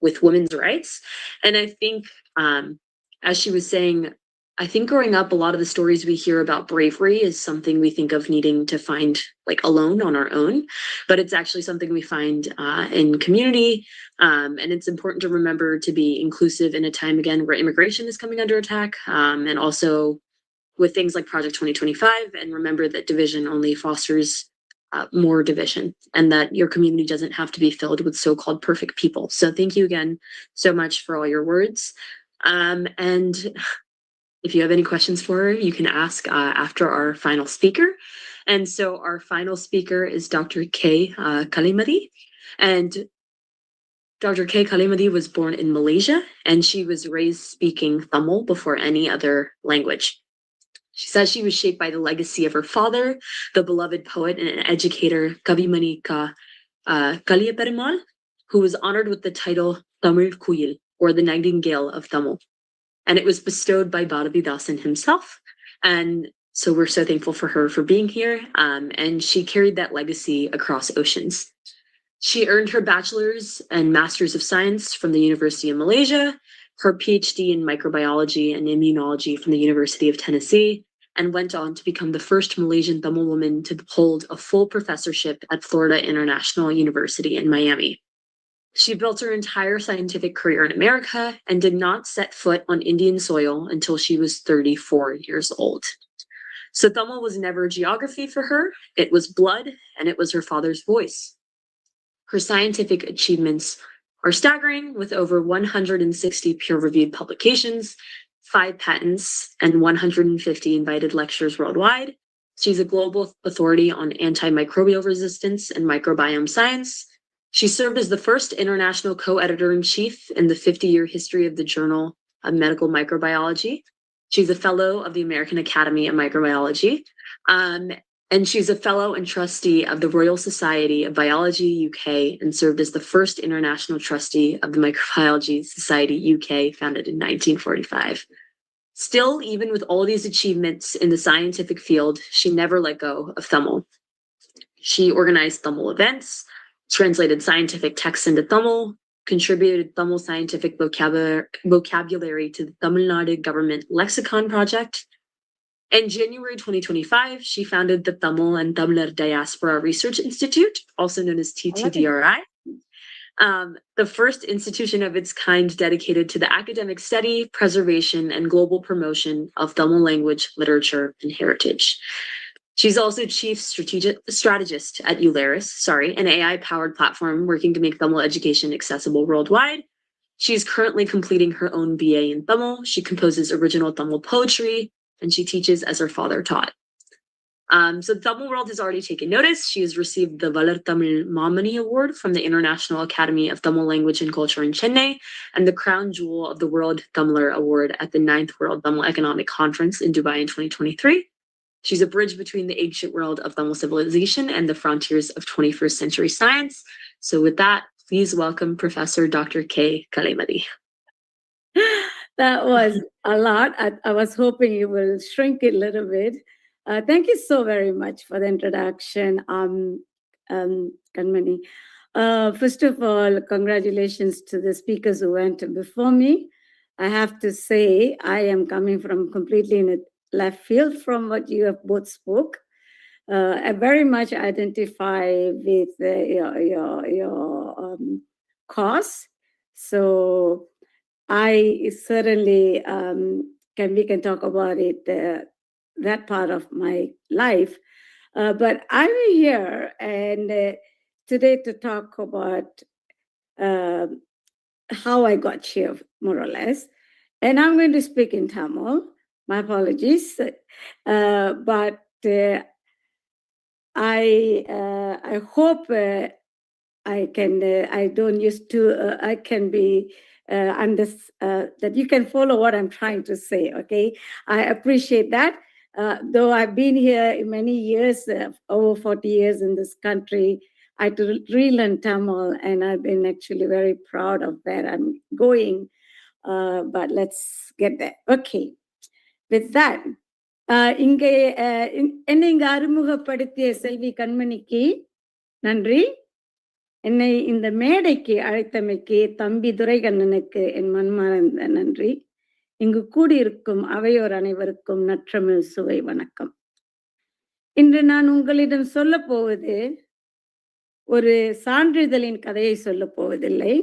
with women's rights. And I think, as she was saying, I think growing up, a lot of the stories we hear about bravery is something we think of needing to find like alone on our own, but it's actually something we find in community. And it's important to remember to be inclusive in a time, again, where immigration is coming under attack, and also with things like Project 2025, and remember that division only fosters more division, and that your community doesn't have to be filled with so-called perfect people. So thank you again so much for all your words. And if you have any questions for her, you can ask after our final speaker. And so our final speaker is Dr. Kalai Mathee. And Dr. Kalai Mathee was born in Malaysia, and she was raised speaking Tamil before any other language. She says she was shaped by the legacy of her father, the beloved poet and educator Kanmani Duraikkannan, who was honored with the title Tamil Kuyil, or the Nightingale of Tamil. And it was bestowed by Bharathidasan himself. And so we're so thankful for her for being here. And she carried that legacy across oceans. She earned her bachelor's and master's of science from the University of Malaysia, her PhD in microbiology and immunology from the University of Tennessee, and went on to become the first Malaysian Tamil woman to hold a full professorship at Florida International University in Miami. She built her entire scientific career in America and did not set foot on Indian soil until she was 34 years old. So Tamil was never geography for her, it was blood, and it was her father's voice. Her scientific achievements are staggering, with over 160 peer-reviewed publications, 5 patents, and 150 invited lectures worldwide. She's a global authority on antimicrobial resistance and microbiome science. She served as the first international co-editor-in-chief in the 50-year history of the Journal of Medical Microbiology. She's a fellow of the American Academy of Microbiology. And she's a fellow and trustee of the Royal Society of Biology UK, and served as the first international trustee of the Microbiology Society UK, founded in 1945. Still, even with all these achievements in the scientific field, she never let go of Tamil. She organized Tamil events, translated scientific texts into Tamil, contributed Tamil scientific vocabulary to the Tamil Nadu Government Lexicon Project. In January 2025, she founded the Tamil and Tamilar Diaspora Research Institute, also known as TTDRI, the first institution of its kind dedicated to the academic study, preservation, and global promotion of Tamil language, literature, and heritage. She's also chief strategist at Eularis, an AI-powered platform working to make Tamil education accessible worldwide. She's currently completing her own BA in Tamil. She composes original Tamil poetry, and she teaches as her father taught. So the Tamil world has already taken notice. She has received the Valar Tamil Mamani Award from the International Academy of Tamil Language and Culture in Chennai, and the crown jewel of the World Tamilar Award at the 9th World Tamil Economic Conference in Dubai in 2023. She's a bridge between the ancient world of Tamil civilization and the frontiers of 21st century science. So with that, please welcome Professor Dr. Kalai Mathee. That was a lot. I was hoping you will shrink it a little bit. Thank you so very much for the introduction, Kanmani. First of all, congratulations to the speakers who went before me. I have to say, I am coming from completely in a left field from what you have both spoke. I very much identify with your cause. So I certainly we can talk about it, that part of my life. But I'm here and today to talk about how I got here, more or less. And I'm going to speak in Tamil. My apologies. But I hope I can, I don't used to, I can be, that you can follow what I'm trying to say, okay? I appreciate that. Though I've been here many years, over 40 years in this country, I relearn Tamil, and I've been actually very proud of that. I'm going, but let's get there. Okay. With that, என்னை இங்க அறிமுகப்படுத்திய செல்வி கண்மணிக்கு நன்றி. என்னை இந்த மேடைக்கு அழைத்தமைக்கு தம்பி துரைக்கண்ணனுக்கு என் மனமார்ந்த நன்றி. இங்கு கூடியிருக்கும் அவையோர் அனைவருக்கும் நற்றமிழ் சுவை வணக்கம். இன்று நான் உங்களிடம் சொல்ல போவது ஒரு சான்றிதழின் கதையை சொல்ல போவதில்லை,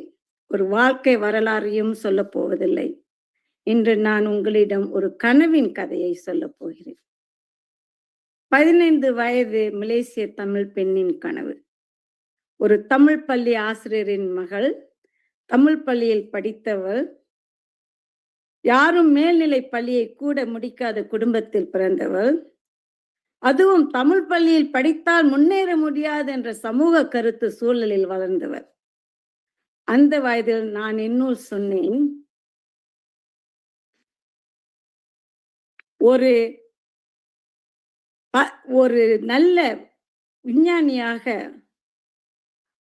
ஒரு வாழ்க்கை வரலாறையும் சொல்ல போவதில்லை. இன்று நான் உங்களிடம் ஒரு கனவின் கதையை சொல்ல போகிறேன். 15 வயது மலேசிய தமிழ் பெண்ணின் கனவு. ஒரு தமிழ் பள்ளி ஆசிரியரின் மகள், தமிழ் பள்ளியில் படித்தவள், யாரும் மேல்நிலை பள்ளியை கூட முடிக்காத குடும்பத்தில் பிறந்தவள், அதுவும் தமிழ் பள்ளியில் படித்தால் முன்னேற முடியாது என்ற சமூக கருத்து சூழலில் வளர்ந்தவர். அந்த வயதில் நான் என்னுள் சொன்னேன், ஒரு நல்ல விஞ்ஞானியாக,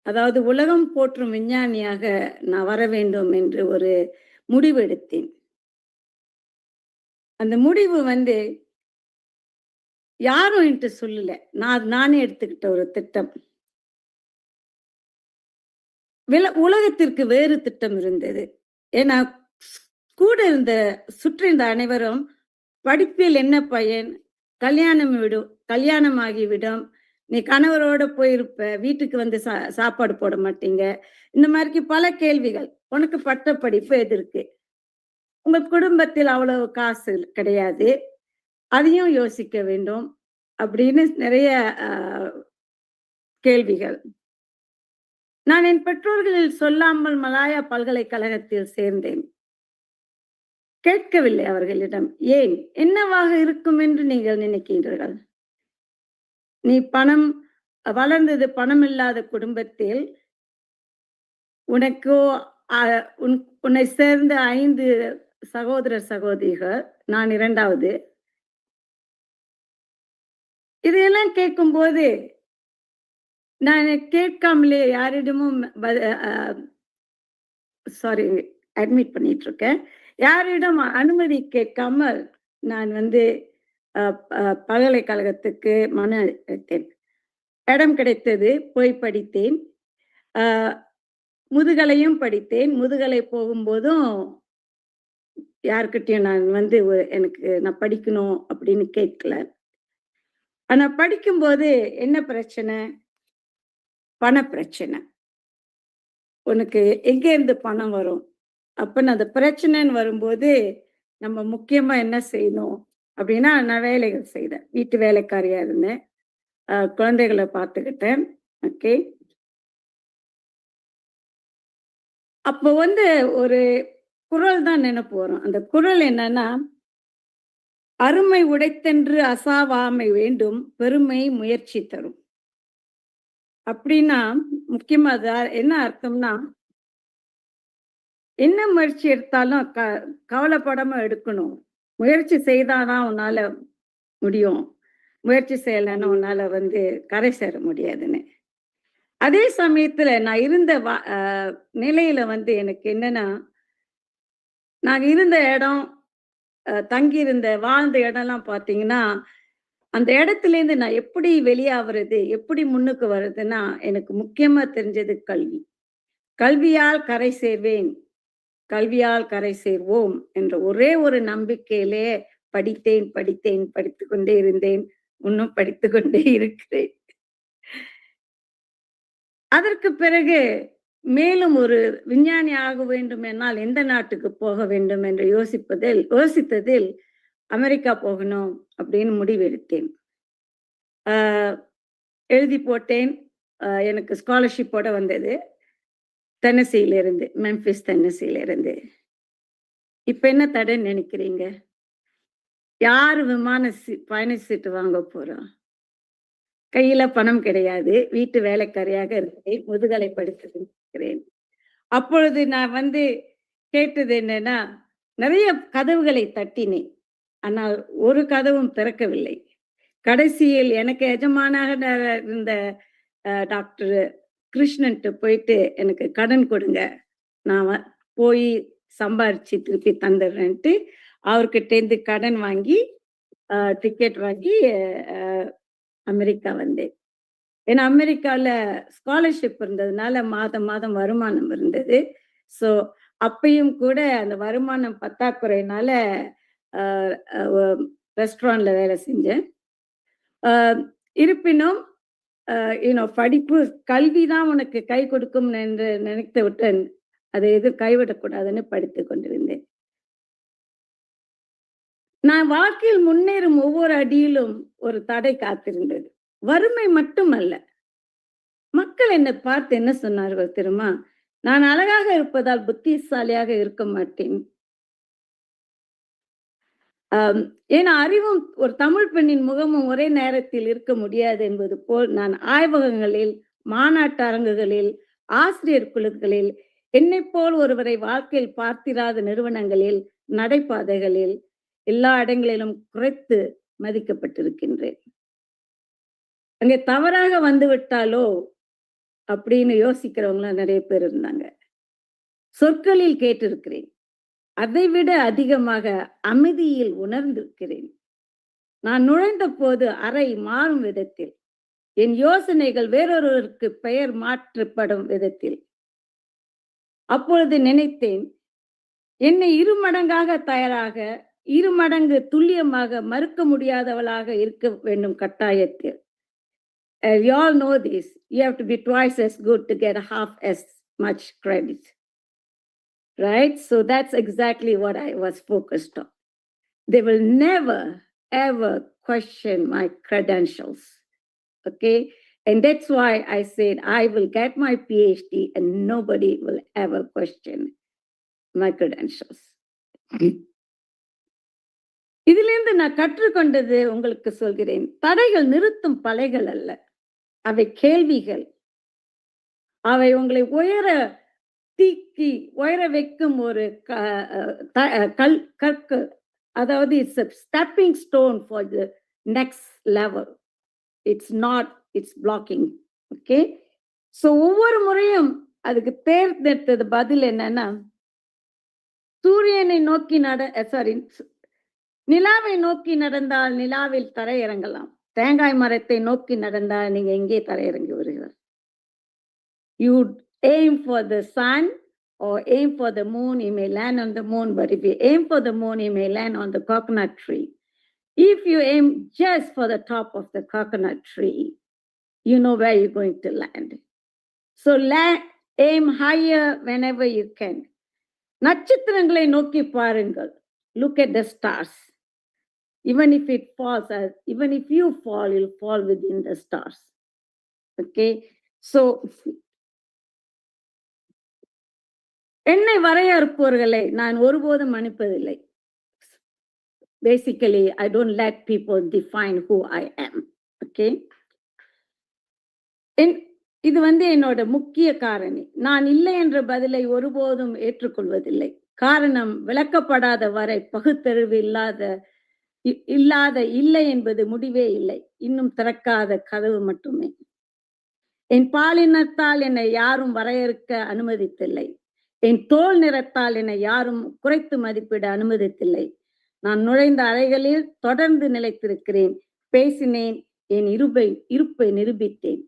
அதாவது உலகம் போற்றும் விஞ்ஞானியாக நான் வர வேண்டும் என்று ஒரு முடிவு எடுத்தேன். அந்த முடிவு யாரும் என்கிட்ட சொல்லல, நானே எடுத்துக்கிட்ட ஒரு திட்டம். உலகத்திற்கு வேறு திட்டம் இருந்தது. ஏன்னா கூட சுற்றிருந்த அனைவரும் படிப்பில் என்ன பயன், கல்யாணமாகிவிடும், நீ கணவரோட போயிருப்ப, வீட்டுக்கு வந்து சாப்பாடு போட மாட்டீங்க, இந்த மாதிரி பல கேள்விகள். உனக்கு பட்ட படிப்பு எதற்கு, உங்க குடும்பத்தில் அவ்வளவு காசு கிடையாது, அதையும் யோசிக்க வேண்டும் அப்படின்னு நிறைய கேள்விகள். நான் என் பெற்றோர்களில் சொல்லாமல் மலாயா பல்கலைக்கழகத்தில் சேர்ந்தேன். கேட்கவில்லை அவர்களிடம், ஏன், என்னவாக இருக்கும் என்று நீங்கள் நினைக்கிறீர்கள்? நீ வளர்ந்தது பணம் இல்லாத குடும்பத்தில், உன்னை சேர்ந்த 5 சகோதர சகோதரிகள், நான் 2வது. இதையெல்லாம் கேட்கும் போது நான் கேட்காமலே யாரிடமும் அட்மிட் பண்ணிட்டு இருக்கேன், யாரிடம் அனுமதி கேட்காமல் நான் பல்கலைக்கழகத்துக்கு மன அளித்தேன். இடம் கிடைத்தது, போய் படித்தேன். முதுகலையும் படித்தேன். முதுகலை போகும்போதும் யார்கிட்டையும் நான் படிக்கணும் அப்படின்னு கேட்கல. ஆனா படிக்கும்போது என்ன பிரச்சனை, பண பிரச்சனை. உனக்கு எங்க இருந்து பணம் வரும்? அப்ப அந்த பிரச்சனைன்னு வரும்போது நம்ம முக்கியமா என்ன செய்யணும் அப்படின்னா, நான் வேலைகள் செய்தேன். வீட்டு வேலைக்காரியா இருந்தேன், குழந்தைகளை பார்த்துக்கிட்டேன். ஓகே, அப்போ ஒரு குறள் தான் நினைப்பு வரும். அந்த குறள் என்னன்னா, அருமை உடைத்தென்று அசாவாமை வேண்டும், பெருமை முயற்சி தரும். அப்படின்னா முக்கியமா அது என்ன அர்த்தம்னா, என்ன முயற்சி எடுத்தாலும் கவலைப்படாம எடுக்கணும். முயற்சி செய்தாதான் உன்னால முடியும், முயற்சி செய்யலைன்னா உன்னால கரை சேர முடியாதுன்னு. அதே சமயத்துல நான் இருந்த நிலையில எனக்கு என்னன்னா, நாங்க இருந்த இடம், தங்கி இருந்த வாழ்ந்த இடம்லாம் பார்த்தீங்கன்னா, அந்த இடத்துல இருந்து நான் எப்படி வெளியாகிறது, எப்படி முன்னுக்கு வர்றதுன்னா, எனக்கு முக்கியமா தெரிஞ்சது கல்வி. கல்வியால் கரை சேர்வேன், கல்வியால் கரை சேர்வோம் என்ற ஒரே ஒரு நம்பிக்கையிலே படித்தேன், படித்துக் கொண்டே இருந்தேன், இன்னும் படித்துக் கொண்டே இருக்கிறேன். அதற்கு பிறகு மேலும் ஒரு விஞ்ஞானி ஆக வேண்டும் என்னால் எந்த நாட்டுக்கு போக வேண்டும் என்று யோசித்ததில் அமெரிக்கா போகணும் அப்படின்னு முடிவெடுத்தேன். எழுதி போட்டேன். எனக்கு ஸ்காலர்ஷிப்போட வந்தது, டென்னசியிலிருந்து, மெம்பிஸ் டென்னசியிலிருந்து. இப்ப என்ன தடைன்னு நினைக்கிறீங்க? யாரு பயண சீட்டு வாங்க போறோம்? கையில பணம் கிடையாது, வீட்டு வேலைக்காரியாக இருக்கிறேன், முதுகலை படித்திருக்கிறேன். அப்பொழுது நான் கேட்டது என்னன்னா, நிறைய கதவுகளை தட்டினேன், ஆனால் ஒரு கதவும் திறக்கவில்லை. கடைசியில் எனக்கு எஜமானாக இருந்த டாக்டர் கிருஷ்ணன்ட்டு போயிட்டு, எனக்கு கடன் கொடுங்க, நான் போய் சம்பாரிச்சு திருப்பி தந்துடுறேன்ட்டு அவர்கிட்டேருந்து கடன் வாங்கி டிக்கெட் வாங்கி அமெரிக்கா வந்தேன். ஏன்னா அமெரிக்காவில் ஸ்காலர்ஷிப் இருந்ததுனால மாதம் மாதம் வருமானம் இருந்தது. ஸோ அப்பயும் கூட அந்த வருமானம் பத்தாக்குறையினால ரெஸ்டாரண்ட்ல வேலை செஞ்சேன். இருப்பினும் படிப்பு கல்விதான் உனக்கு கை கொடுக்கும் என்று நினைத்து விட்டேன். அதை எதுவும் கைவிடக்கூடாதுன்னு படித்துக் கொண்டிருந்தேன். நான் வாழ்க்கையில் முன்னேறும் ஒவ்வொரு அடியிலும் ஒரு தடை காத்திருந்தது. வறுமை மட்டுமல்ல, மக்கள் என்னை பார்த்து என்ன சொன்னார்கள் தெரியுமா? நான் அழகாக இருப்பதால் புத்திசாலியாக இருக்க மாட்டேன். ஏன்னா அறிவும் ஒரு தமிழ் பெண்ணின் முகமும் ஒரே நேரத்தில் இருக்க முடியாது என்பது போல் நான் ஆய்வகங்களில், மாநாட்டு அரங்குகளில், ஆசிரியர் குழுக்களில், என்னை போல் ஒருவரை வாழ்க்கையில் பார்த்திராத நிறுவனங்களில், நடைபாதைகளில், எல்லா இடங்களிலும் குறைத்து மதிக்கப்பட்டிருக்கின்றேன். அங்கே தவறாக வந்து விட்டாலோ அப்படின்னு யோசிக்கிறவங்களாம் நிறைய பேர் இருந்தாங்க. சொற்களில் கேட்டிருக்கிறேன். அதைவிட அதிகமாக அமைதியில் உணர்ந்திருக்கிறேன். நான் நுழைந்த போது அறை மாறும் விதத்தில், என் யோசனைகள் வேறொருவருக்கு பெயர் மாற்றப்படும் விதத்தில். அப்பொழுது நினைத்தேன், என்னை 2 மடங்காக தயாராக, 2 மடங்கு துல்லியமாக மறுக்க முடியாதவளாக இருக்க வேண்டும் கட்டாயத்தில். You all know this. You have to be twice as good to get half as much credit. Right? So that's exactly what I was focused on. They will never, ever question my credentials. Okay? And that's why I said I will get my PhD and nobody will ever question my credentials. இதிலிருந்து நான் கற்றுக்கொண்டது உங்களுக்கு சொல்கிறேன். தடைகள் நிறுத்தும் பலைகள் அல்ல, அவை கேள்விகள். அவை உங்களை தீக்கி உயர வைக்கும் ஒரு கற்கு. அதாவது it's a stepping stone for the next level. It's blocking. Okay? So ஒவ்வொரு முறையும் அதுக்கு தேர்ந்தெடுத்தது பதில் என்னன்னா, சூரியனை நோக்கி நிலாவை நோக்கி நடந்தால் நிலாவில் தரையிறங்கலாம். தேங்காய் மரத்தை நோக்கி நடந்தால் நீங்க எங்கே தரையிறங்கி வருகிறார்? You aim for the sun or aim for the moon, you may land on the moon. But if you aim for the moon, you may land on the coconut tree. If you aim just for the top of the coconut tree, you know where you're going to land. So aim higher whenever you can. நட்சத்திரங்களை நோக்கி பாருங்கள். Look at the stars. Even if it falls, even if you fall, you'll fall within the stars. Okay? So என்னை வரையறுப்பவர்களை நான் ஒருபோதும் அனுப்பதில்லை. Basically, I don't let people define who I am. Okay? இது என்னோட முக்கிய காரணி. நான் இல்லை என்ற பதிலை ஒருபோதும் ஏற்றுக்கொள்வதில்லை. காரணம், விளக்கப்படாத வரை பகுத்தறிவு இல்லாத இல்லை என்பது முடிவே இல்லை, இன்னும் திறக்காத கதவு மட்டுமே. என் பாலினத்தால் என்னை யாரும் வரையறுக்க அனுமதித்தில்லை. என் தோல் நிறத்தால் என்னை யாரும் குறைத்து மதிப்பிட அனுமதித்தில்லை. நான் நுழைந்த அறைகளில் தொடர்ந்து நிலைத்திருக்கிறேன், பேசினேன், என் இருப்பை நிரூபித்தேன்.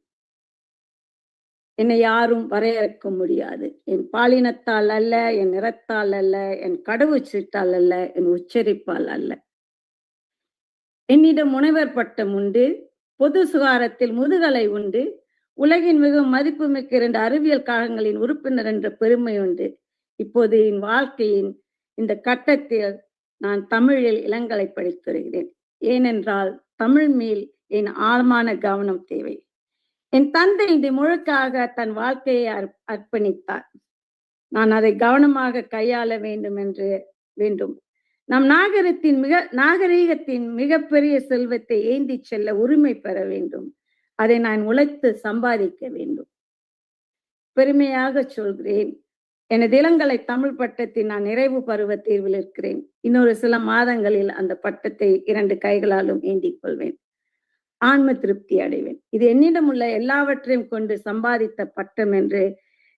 என்னை யாரும் வரையறுக்க முடியாது. என் பாலினத்தால் அல்ல, என் நிறத்தால் அல்ல, என் கடவுச்சீட்டால் அல்ல, என் உச்சரிப்பால் அல்ல. என்னிடம் முனைவர் பட்டம் உண்டு, பொது சுகாரத்தில் முதுகலை உண்டு, உலகின் மிக மதிப்புமிக்க 2 அறிவியல் கழகங்களின் உறுப்பினர் என்ற பெருமை உண்டு. இப்போது என் வாழ்க்கையின் இந்த கட்டத்தில் நான் தமிழில் இளங்கலை படித்து வருகிறேன். ஏனென்றால் தமிழ் மேல் என் ஆழமான கவனம் தேவை. என் தந்தை இந்த முழுக்காக தன் வாழ்க்கையை அர்ப்பணித்தார். நான் அதை கவனமாக கையாள வேண்டும். நம் நாகரீகத்தின் மிகப்பெரிய செல்வத்தை ஏந்தி செல்ல உரிமை பெற வேண்டும். அதை நான் உழைத்து சம்பாதிக்க வேண்டும். பெருமையாக சொல்கிறேன், எனது இளங்கலை தமிழ் பட்டத்தில் நான் நிறைவு பருவ தேர்வில் இருக்கிறேன். இன்னொரு சில மாதங்களில் அந்த பட்டத்தை 2 கைகளாலும் ஏந்திக் கொள்வேன். ஆன்ம திருப்தி அடைவேன். இது என்னிடம் உள்ள எல்லாவற்றையும் கொண்டு சம்பாதித்த பட்டம் என்று,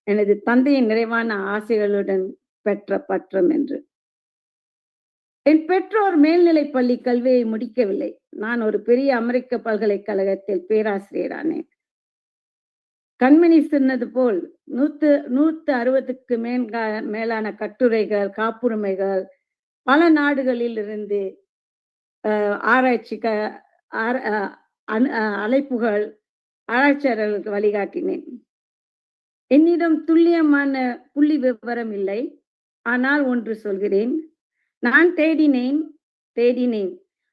எனது தந்தையின் நிறைவான ஆசைகளுடன் பெற்ற பட்டம் என்று. என் பெற்றோர் மேல்நிலை பள்ளி கல்வியை முடிக்கவில்லை. நான் ஒரு பெரிய அமெரிக்க பல்கலைக்கழகத்தில் பேராசிரியரானேன். கண்மணி சொன்னது போல் 160க்கு மேலான கட்டுரைகள், காப்புரிமைகள் பல நாடுகளில் இருந்து ஆராய்ச்சி அழைப்புகள் ஆராய்ச்சியாளர்களுக்கு வழிகாட்டினேன். என்னிடம் துல்லியமான புள்ளி விவரம் இல்லை. ஆனால் ஒன்று சொல்கிறேன், நான் தேடினேன்.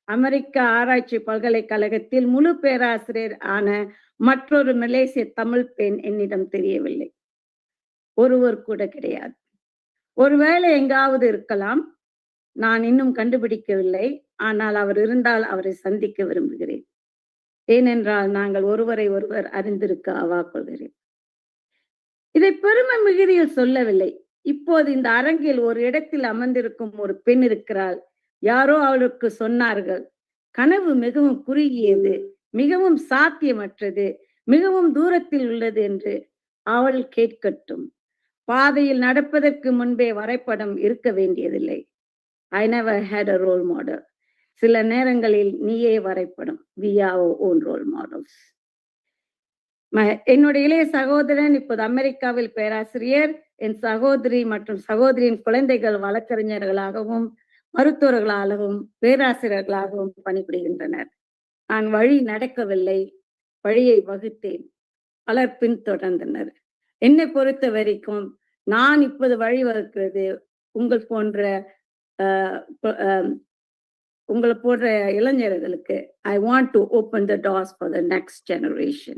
அமெரிக்க ஆராய்ச்சி பல்கலைக்கழகத்தில் முழு பேராசிரியர் ஆன மற்றொரு மலேசிய தமிழ் பெண் என்னிடம் தெரியவில்லை. ஒருவர் கூட கிடையாது. ஒருவேளை எங்காவது இருக்கலாம், நான் இன்னும் கண்டுபிடிக்கவில்லை. ஆனால் அவர் இருந்தால் அவரை சந்திக்க விரும்புகிறேன். ஏனென்றால் நாங்கள் ஒருவரை ஒருவர் அறிந்திருக்க அவா கொள்கிறேன். இதை பெருமை மிகுதியில் சொல்லவில்லை. இப்போது இந்த அரங்கில் ஒரு இடத்தில் அமர்ந்திருக்கும் ஒரு பெண் இருக்கிறாள். யாரோ அவளுக்கு சொன்னார்கள், கனவு மிகவும் குறுகியது, மிகவும் சாத்தியமற்றது, மிகவும் தூரத்தில் உள்ளது என்று. அவள் கேட்கட்டும். பாதையில் நடப்பதற்கு முன்பே வரைபடம் இருக்க வேண்டியதில்லை. I never had a role model. சில நேரங்களில் நீயே வரைபடம். We are our own role models. என்னுடைய இளைய சகோதரன் இப்போது அமெரிக்காவில் பேராசிரியர். என் சகோதரி மற்றும் சகோதரியின் குழந்தைகள் வழக்கறிஞர்களாகவும் மருத்துவர்களாகவும் பேராசிரியர்களாகவும் பணிபுரிகின்றனர். நான் வழி நடக்கவில்லை, வழியை வகுத்தேன். பலர் பின்தொடர்ந்தனர். என்னை பொறுத்த வரைக்கும் நான் இப்போது வழி வகுக்கிறது உங்களை போன்ற இளைஞர்களுக்கு. I want to open the doors for the next generation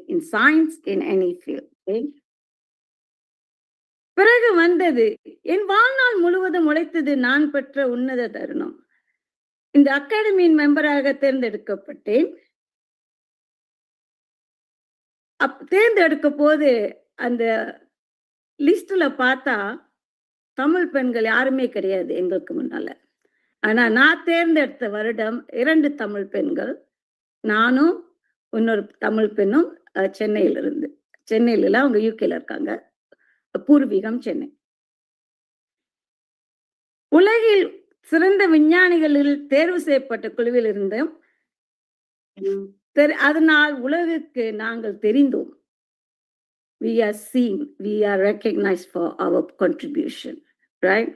in science, in any field. Okay? பிறகு வந்தது என் வாழ்நாள் முழுவதும் உழைத்தது நான் பெற்ற உன்னத தருணம். இந்த அகாடமியின் மெம்பராக தேர்ந்தெடுக்கப்பட்டேன். தேர்ந்தெடுக்க போது அந்த லிஸ்ட்ல பார்த்தா தமிழ் பெண்கள் யாருமே கிடையாது எங்களுக்கு முன்னால. ஆனா நான் தேர்ந்தெடுத்த வருடம் 2 தமிழ் பெண்கள், நானும் இன்னொரு தமிழ் பெண்ணும் சென்னையில அவங்க யூகேல இருக்காங்க. பூர்வீகம் சென்னை. உலகில் சிறந்த விஞ்ஞானிகளில் தேர்வு செய்யப்பட்ட குழுவில் இருந்தோம். அதனால் உலகுக்கு நாங்கள் தெரிந்தோம். We are seen, we are recognized for our contribution, right?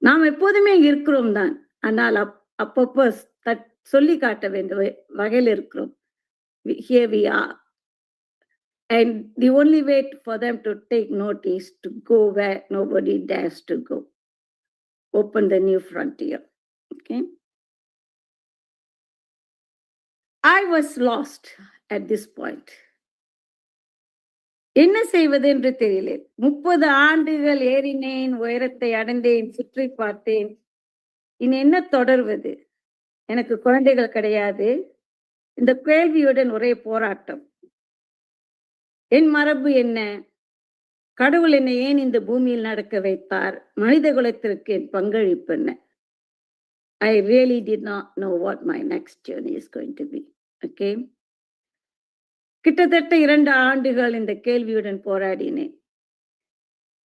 நாம் எப்போதுமே இருக்கிறோம் தான், ஆனால் அப்பப்போ சொல்லி காட்ட வேண்டிய வகையில் இருக்கிறோம். Here we are. And the only way for them to take note is to go where nobody dares to go. Open the new frontier. Okay? I was lost at this point. என்ன செய்வது என்று தெரியல. 30 ஆண்டுகள் ஏறினேன், உயரத்தை அடைந்தேன், சுற்றி பார்த்தேன். இனி என்ன தொடர்வது? எனக்கு குழந்தைகள் கிடையாது. இந்த கேள்வியுடன் ஒரே போராட்டம். என் மரபு என்ன? கடவுள் என்னை ஏன் இந்த பூமியில் நடக்க வைத்தார்? மனித குலத்திற்கு என் பங்களிப்பு என்ன? I really did not know what my next journey is going to be. Okay? கிட்டத்தட்ட 2 ஆண்டுகள் இந்த கேள்வியுடன் போராடினேன்.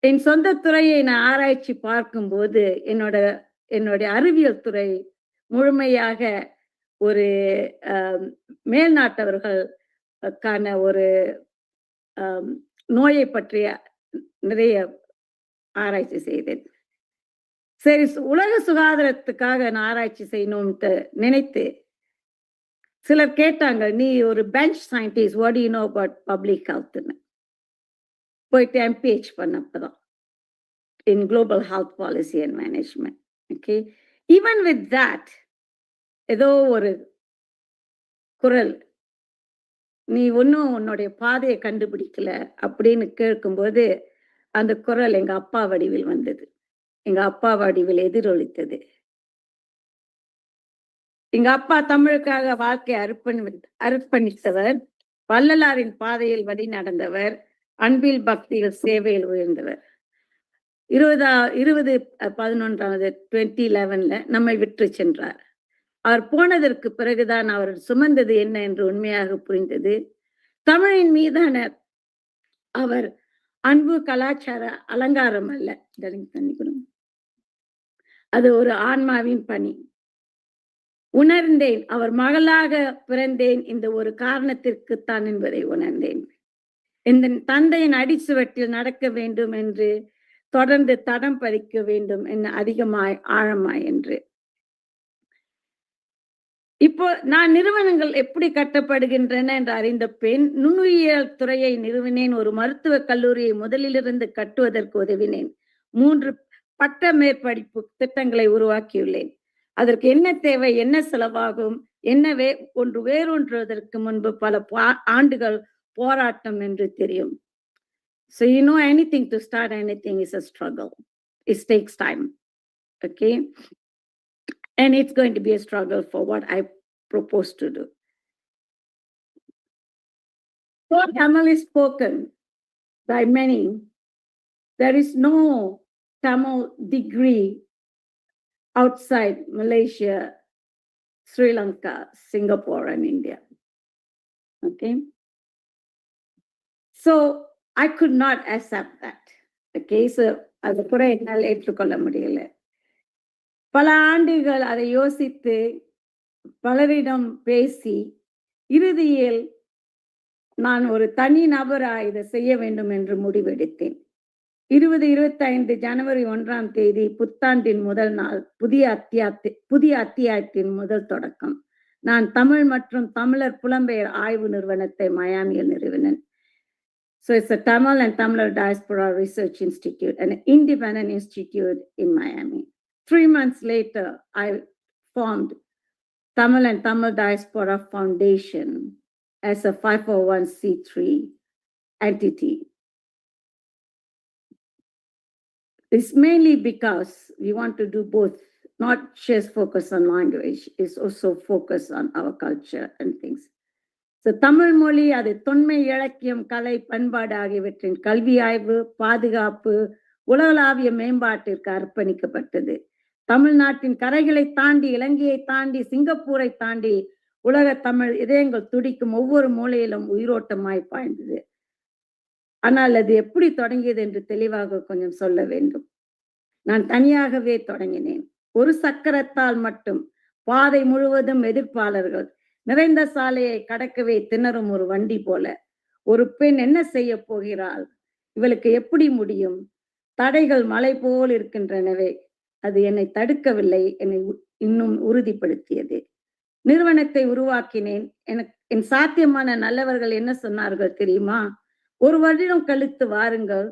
என் சொந்த துறையை நான் ஆராய்ச்சி பார்க்கும்போது என்னுடைய அறிவியல் துறை முழுமையாக ஒரு மேல்நாட்டவர்களுக்கான ஒரு நோயை பற்றிய நிறைய ஆராய்ச்சி செய்தேன். சரி, உலக சுகாதாரத்துக்காக நான் ஆராய்ச்சி செய்யணும்னு நினைத்து சிலர் கேட்டாங்க, நீ ஒரு bench scientist, what do you know about public ஹெல்த்னு. போயிட்டு MPH பண்ணப்பதான் in global health policy and management. Okay, even with that ஏதோ ஒரு குரல், நீ ஒன்றும் உன்னுடைய பாதையை கண்டுபிடிக்கல அப்படின்னு கேட்கும்போது அந்த குரல் எங்க அப்பா வடிவில் வந்தது. எங்க அப்பா வடிவில் எதிரொலித்தது. எங்க அப்பா தமிழுக்காக வாழ்க்கையை அர்ப்பணித்தவர், வள்ளலாரின் பாதையில் வழி நடந்தவர், அன்பில் பக்தியில் சேவையில் உயர்ந்தவர். 2011 நம்மை விட்டு சென்றார். அவர் போனதற்கு பிறகுதான் அவர் சுமந்தது என்ன என்று உண்மையாக புரிந்தது. தமிழின் மீதான அவர் அன்பு கலாச்சார அலங்காரம் அல்ல, அது ஒரு ஆன்மாவின் பணி. உணர்ந்தேன், அவர் மகளாக பிறந்தேன் இந்த ஒரு காரணத்திற்குத்தான் என்பதை உணர்ந்தேன். இந்த தந்தையின் அடிச்சுவட்டில் நடக்க வேண்டும் என்று, தொடர்ந்து தடம் பதிக்க வேண்டும் என்ன அதிகமாய் ஆழமாய் என்று. இப்போ நான் நிறுவனங்கள் எப்படி கட்டப்படுகின்றன என்று அறிந்த பின் நுண்ணுயிரியல் துறையை நிறுவினேன். ஒரு மருத்துவக் கல்லூரியை முதலிலிருந்து கட்டுவதற்கு உதவினேன். 3 பட்ட மேற்படிப்பு திட்டங்களை உருவாக்கியுள்ளேன். அதற்கு என்ன தேவை, என்ன செலவாகும், என்ன வேறொன்றுவதற்கு முன்பு பல ஆண்டுகள் போராட்டம் என்று தெரியும். So you know, anything to start anything is a struggle. It takes time. Okay. And it's going to be a struggle for what I propose to do. Though Tamil is spoken by many, there is no Tamil degree outside Malaysia, Sri Lanka, Singapore, and India. Okay. So I could not accept that. Okay. So அது கூட என்னால் ஏற்றுக்கொள்ள முடியல. பல ஆண்டுகள் அதை யோசித்து பலரிடம் பேசி இறுதியில் நான் ஒரு தனி நபராக இதை செய்ய வேண்டும் என்று முடிவெடுத்தேன். 2025 ஜனவரி 1ஆம் தேதி புத்தாண்டின் முதல் நாள், புதிய அத்தியாயத்தின் முதல் தொடக்கம். நான் தமிழ் மற்றும் தமிழர் புலம்பெயர் ஆய்வு நிறுவனத்தை மயாமியில் நிறுவினேன். So it's a Tamil and Tamilar Diaspora Research Institute, an independent institute in Miami. 3 months later, I formed Tamil and Tamil Diaspora Foundation as a 501c3 entity. It's mainly because we want to do both, not just focus on language, it's also focus on our culture and things. So Tamil மொழி அது தொன்மை, இலக்கியம், கலை, பண்பாடு ஆகியவற்றின் கல்வி ஆய்வு, பாதுகாப்பு, உலகளாவிய மேம்பாட்டிற்கு அர்ப்பணிக்கப்பட்டது. தமிழ்நாட்டின் கரைகளை தாண்டி, இலங்கையை தாண்டி, சிங்கப்பூரை தாண்டி உலக தமிழ் இதயங்கள் துடிக்கும் ஒவ்வொரு மூலையிலும் உயிரோட்டமாய் பாய்ந்தது. ஆனால் அது எப்படி தொடங்கியது என்று தெளிவாக கொஞ்சம் சொல்ல வேண்டும். நான் தனியாகவே தொடங்கினேன். ஒரு சக்கரத்தால் மட்டும் பாதை முழுவதும் எதிர்ப்பாளர்கள் நிறைந்த சாலையை கடக்கவே திணறும் ஒரு வண்டி போல. ஒரு பெண் என்ன செய்ய போகிறாள், இவளுக்கு எப்படி முடியும், தடைகள் மலை போல் இருக்கின்றனவே. அது என்னை தடுக்கவில்லை, என்னை இன்னும் உறுதிப்படுத்தியது. நிறுவனத்தை உருவாக்கினேன். என் சாத்தியமான நல்லவர்கள் என்ன சொன்னார்கள் தெரியுமா? 1 வருடம் கழித்து வாருங்கள்,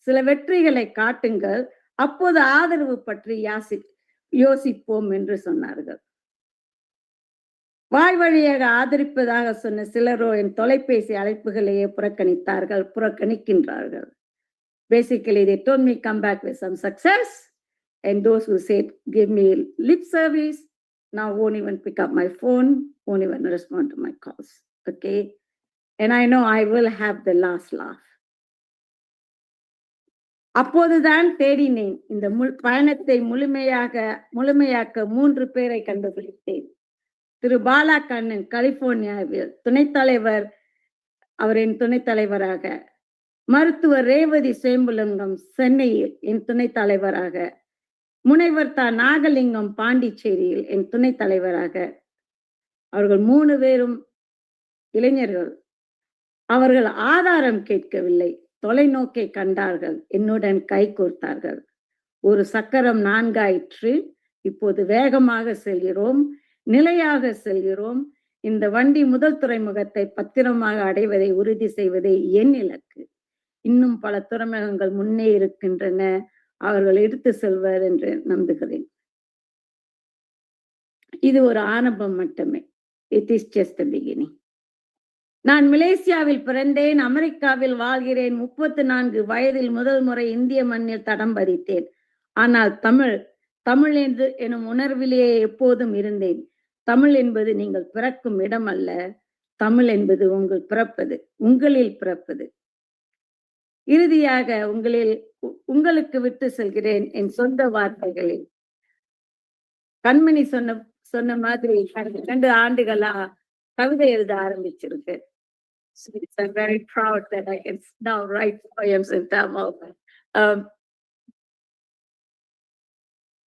சில வெற்றிகளை காட்டுங்கள், அப்போது ஆதரவு பற்றி யோசிப்போம் என்று சொன்னார்கள். வாய் வழியாக ஆதரிப்பதாக சொன்ன சிலரோ என் தொலைபேசி அழைப்புகளையே புறக்கணிக்கின்றார்கள். Basically, they told me come back with some success, and those who said give me lip service now won't even pick up my phone, won't even respond to my calls. Okay, and I know I will have the last laugh. அப்போதுதான் தேடினேன். இந்த பயணத்தை முழுமையாக்க 3 பேரை கண்டுபிடித்தேன். திரு பாலா கண்ணன் கலிபோர்னியாவில் துணைத் தலைவர், அவரின் துணைத் தலைவராக, மருத்துவர் ரேவதி சேம்புலிங்கம் சென்னையில் என் துணைத் தலைவராக, முனைவர் நாகலிங்கம் பாண்டிச்சேரியில் என் துணைத் தலைவராக. அவர்கள் 3 பேரும் இளைஞர்கள். அவர்கள் ஆதாரம் கேட்கவில்லை, தொலைநோக்கை கண்டார்கள், என்னுடன் கை கோர்த்தார்கள். ஒரு சக்கரம் 4 ஆயிற்று. இப்போது வேகமாக செல்கிறோம், நிலையாக செல்கிறோம். இந்த வண்டி முதல் துறைமுகத்தை பத்திரமாக அடைவதை உறுதி செய்வதே என் இலக்கு. இன்னும் பல துறைமுகங்கள் முன்னே இருக்கின்றன, அவர்கள் எடுத்து செல்வர் என்று நம்புகிறேன். இது ஒரு ஆரம்பம் மட்டுமே. It is just the beginning. நான் மலேசியாவில் பிறந்தேன், அமெரிக்காவில் வாழ்கிறேன். 34 வயதில் முதல் முறை இந்திய மண்ணில் தடம் பதித்தேன். ஆனால் தமிழ் எனும் உணர்விலேயே எப்போதும் இருந்தேன். தமிழ் என்பது நீங்கள் பிறக்கும் இடம் அல்ல, தமிழ் என்பது உங்களில் பிறப்பது. இறுதியாக உங்களுக்கு விட்டு செல்கிறேன் என் சொந்த வார்த்தைகளில். கண்மணி சொன்ன மாதிரி 2 ஆண்டுகளா கவிதை எழுத ஆரம்பிச்சிருக்கு. I'm very proud that I can now write poems in Tamil.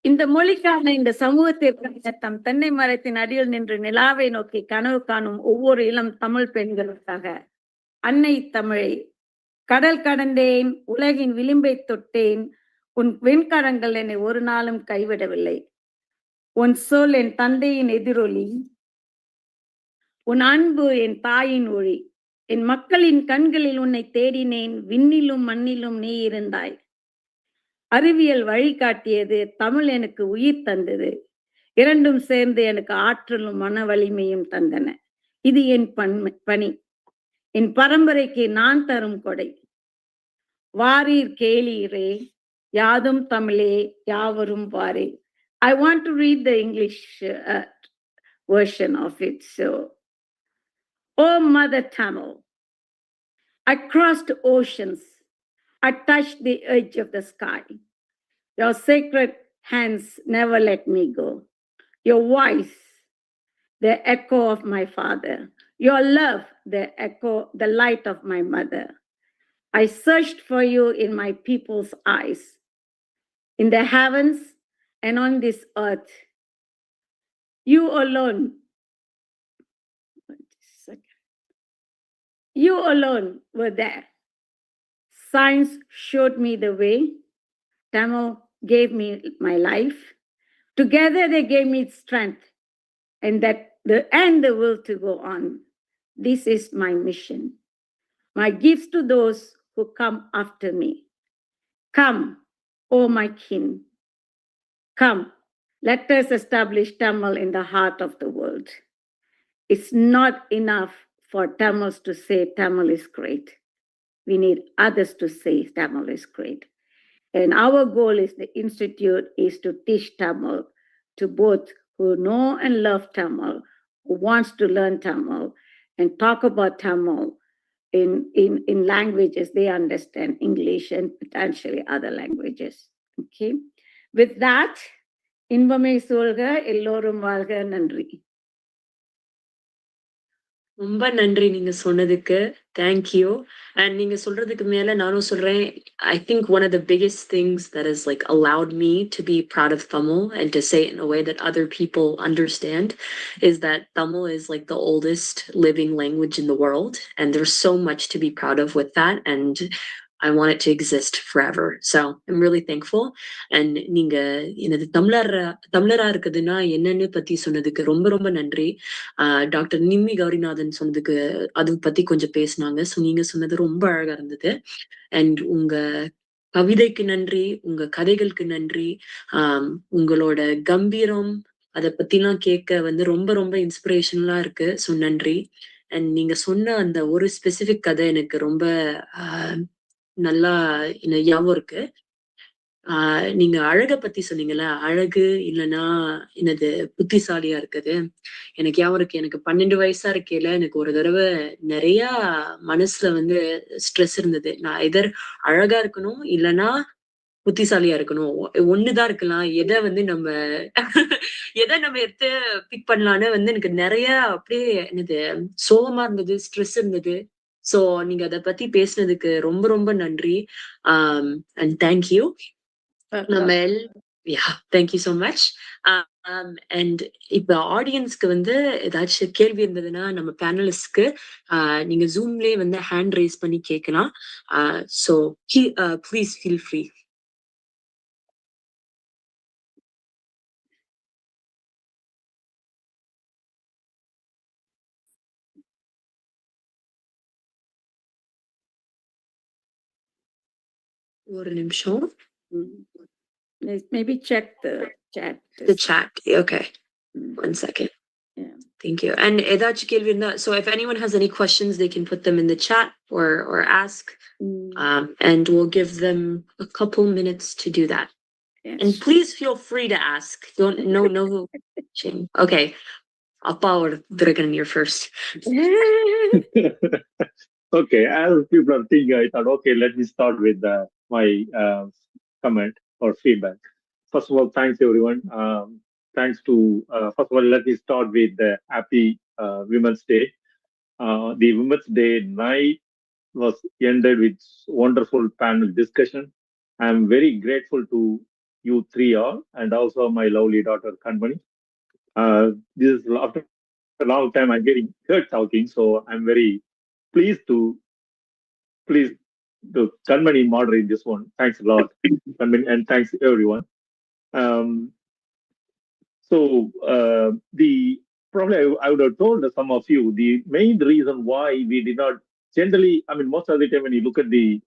இந்த மொழிக்கான, இந்த சமூகத்திற்கான தம் தென்னை மரத்தின் அடியில் நின்று நிலாவை நோக்கி கனவு காணும் ஒவ்வொரு இளம் தமிழ் பெண்களுக்காக அன்னை தமிழை கடல் கடந்தேன், உலகின் விளிம்பை தொட்டேன், உன் வெண்கரங்கள் என்னை ஒரு நாளும் கைவிடவில்லை. உன் சொல் என் தந்தையின் எதிரொலி, உன் அன்பு என் தாயின் ஒளி. என் மக்களின் கண்களில் உன்னை தேடினேன், விண்ணிலும் மண்ணிலும் நீ இருந்தாய். அறிவியல் வழிகாட்டியது, தமிழ் எனக்கு உயிர் தந்தது. இரண்டும் சேர்ந்து எனக்கு ஆற்றலும் மன வலிமையும் தந்தன. இது என் பணி, என் பரம்பரைக்கு நான் தரும் கொடை. வாரீர் கேளீரே, யாதும் தமிழே, யாவரும் வாரே. I want to read the English version of it. So, oh Mother Tamil, I crossed oceans, I touched the edge of the sky. Your sacred hands never let me go. Your voice, the echo of my father. Your love, the echo, the light of my mother. I searched for you in my people's eyes, in the heavens and on this earth. You alone, you alone were there. Science showed me the way. Tamil gave me my life. Together they gave me strength and the will to go on. This is my mission. My gifts to those who come after me. Come, O my kin. Come, let us establish Tamil in the heart of the world. It's not enough for Tamils to say Tamil is great. We need others to say Tamil is great. And our goal is the institute is to teach Tamil to both who know and love Tamil, who wants to learn Tamil and talk about Tamil in languages they understand, English and potentially other languages. Okay. With that, இன்பமே சூழ்க, எல்லோரும் வாழ்க. நன்றி. ரொம்ப நன்றி நீங்க சொன்னதுக்கு. Thank you. And நீங்க சொல்றதுக்கு மேல நானும் சொல்றேன், I think one of the biggest things that has like allowed me to be proud of Tamil and to say it in a way that other people understand is that Tamil is like the oldest living language in the world, and there's so much to be proud of with that, and I want it to exist forever. So I'm really thankful. And நீங்க எனது தமிழரா இருக்குதுன்னா என்னன்னு பத்தி சொன்னதுக்கு ரொம்ப ரொம்ப நன்றி. Doctor Nimmi Gowrinathan சொன்னதுக்கு அது பத்தி கொஞ்சம் பேசினாங்க. ஸோ நீங்க சொன்னது ரொம்ப அழகா இருந்தது. அண்ட் உங்க கவிதைக்கு நன்றி, உங்க கதைகளுக்கு நன்றி, உங்களோட கம்பீரம் அதை பத்திலாம் கேட்க வந்து ரொம்ப ரொம்ப இன்ஸ்பிரேஷனலா இருக்கு. ஸோ நன்றி. அண்ட் நீங்க சொன்ன அந்த ஒரு ஸ்பெசிபிக் கதை எனக்கு ரொம்ப நல்லா ஞாபகம் இருக்கு. நீங்க அழக பத்தி சொன்னீங்கல்ல, அழகு இல்லைன்னா என்னது புத்திசாலியா இருக்குது. எனக்கு ஞாபகம் இருக்கு, எனக்கு 12 வயசா இருக்கையில எனக்கு ஒரு தடவை நிறைய மனசுல வந்து ஸ்ட்ரெஸ் இருந்தது. நான் எதர் அழகா இருக்கணும் இல்லைன்னா புத்திசாலியா இருக்கணும், ஒண்ணுதான் இருக்கலாம், எதை வந்து நம்ம எடுத்து பிக் பண்ணலான்னு வந்து எனக்கு நிறைய அப்படியே என்னது சோகமா இருந்தது, ஸ்ட்ரெஸ் இருந்தது. சோ நீங்க அதை பத்தி பேசுனதுக்கு ரொம்ப ரொம்ப நன்றி. And thank you. நம்ம தேங்க்யூ ஸோ மச். அண்ட் இப்ப ஆடியன்ஸ்க்கு வந்து ஏதாச்சும் கேள்வி இருந்ததுன்னா நம்ம பேனலிஸ்ட்க்கு நீங்க ஜூம்லயே வந்து ஹேண்ட் ரைஸ் பண்ணி கேட்கலாம். So please feel free. ஒரு நிமிஷம். Maybe check the chat. The chat. Okay. 1 second. Yeah. Thank you. And ஏதாச்சும் கேள்வி இருந்தா, so if anyone has any questions, they can put them in the chat or ask. And we'll give them a couple minutes to do that. Yes. And please feel free to ask. No shame. Okay. Appa or Duraikkannan, you're first. Okay, as people are thinking, I thought, okay, let me start with my comment or feedback. First of all, thanks everyone. Thanks to, first of all, let me start with the happy Women's Day. The Women's Day night was ended with wonderful panel discussion. I'm very grateful to you three all, and also my lovely daughter Kanmani. This is after a long time I'm getting heard talking, so I'm very pleased Kanmani moderate this one. Thanks a lot, Kanmani, and thanks everyone. The probably I would have told some of you the main reason why we did not generally. I mean, most of the time when you look at the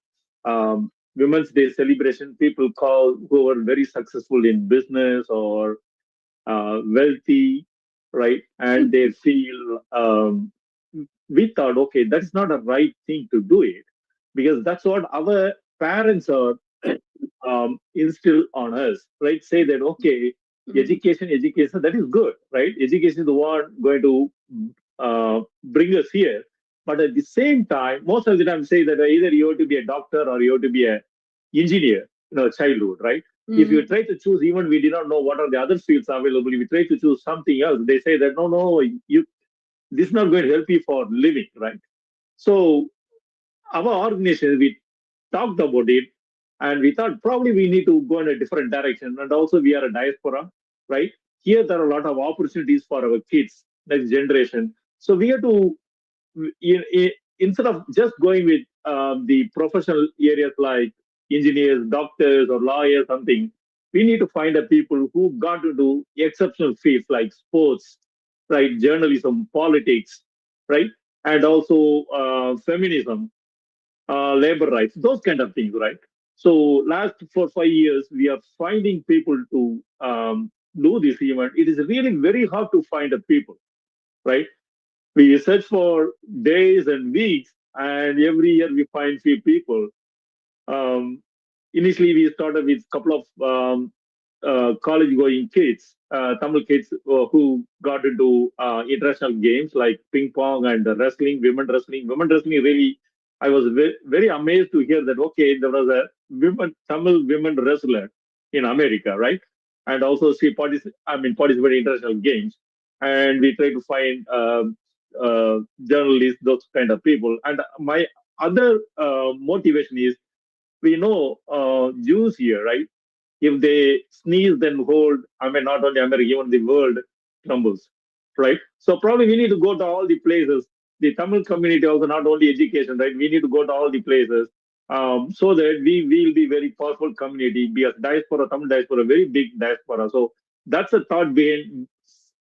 Women's Day celebration, people call who are very successful in business or wealthy, right? And they feel we thought, okay, that's not a right thing to do it because that's what our parents are instill on us, right? Say that, okay, education, that is good, right? Education is the one going to bring us here. But at the same time, most of the time say that either you have to be a doctor or you have to be an engineer, childhood, right? If you try to choose, even we did not know what are the other fields available, if you try to choose something else, they say that, no, this is not going to help you for living, right? So our organization, we talked about it, and we thought probably we need to go in a different direction. And also we are a diaspora, right? Here there are a lot of opportunities for our kids, next generation. So we have to, instead of just going with the professional areas like engineers, doctors, or lawyers, something, we need to find a people who got to do exceptional fields like sports, right? Journalism, politics, right? And also feminism, labor rights, those kind of things, right? So last 4 or 5 years, we are finding people to do this event. It is really very hard to find a people, right? We search for days and weeks, and every year we find few people. Initially, we started with a couple of college-going kids, Tamil kids who got into international games like ping pong and wrestling, women wrestling. Women wrestling really, I was very amazed to hear that, okay, there was a Tamil women wrestler in America, right? And also she participated in international games. And we try to find journalists, those kind of people. And my other motivation is, we know Jews here, right? If they sneeze, then not only America, even the world crumbles, right? So probably we need to go to all the places. The Tamil community also, not only education, right? We need to go to all the places so that we will be very powerful community, be a diaspora, Tamil diaspora, very big diaspora. So that's the thought behind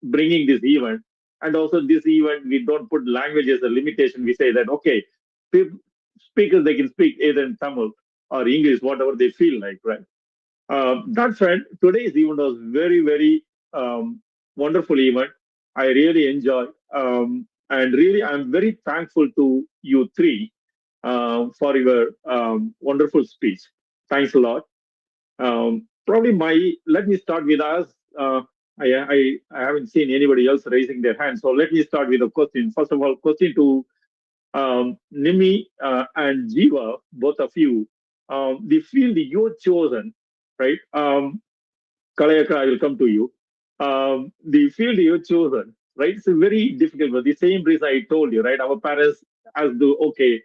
bringing this event. And also this event, we don't put language as a limitation. We say that, okay, speakers, they can speak either in Tamil or English, whatever they feel like, right? That said, today's event was very, very wonderful event. I really enjoy, and really, I'm very thankful to you three for your wonderful speech. Thanks a lot. Let me start with us. I haven't seen anybody else raising their hand, so let me start with a question. First of all, question to Nimmi and Jeeva, both of you. The field you've chosen, right? Kalai, I will come to you. The field you've chosen, right? It's very difficult. For the same reason I told you, right? Our parents has to, okay,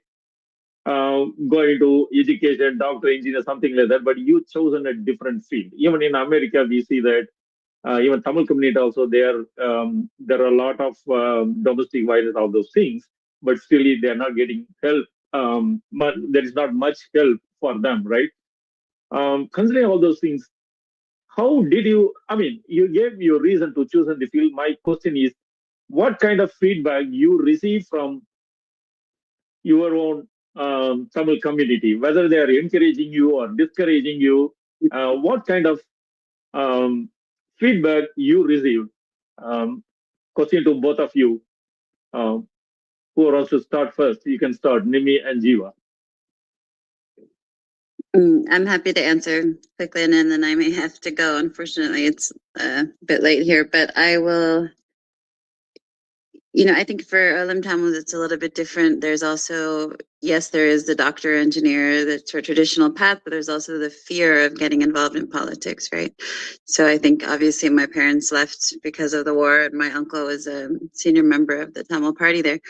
go into education, doctor, engineer, something like that. But you've chosen a different field. Even in America, we see that even Tamil community also, there are a lot of domestic violence, all those things. But still, they are not getting help. But there is not much help for them, right? Considering all those things, how did you, you gave your reason to choose in the field. My question is, what kind of feedback you receive from your own Tamil community, whether they are encouraging you or discouraging you, what kind of feedback you received? Question to both of you. Who wants to start first? You can start, Nimmi and Jeeva. I'm happy to answer quickly, and then I may have to go. Unfortunately, it's a bit late here, but I will. I think for Olam Tamils, it's a little bit different. There's also, yes, there is the doctor, engineer, the sort of traditional path, but there's also the fear of getting involved in politics, right? So I think obviously my parents left because of the war, and my uncle was a senior member of the Tamil party there.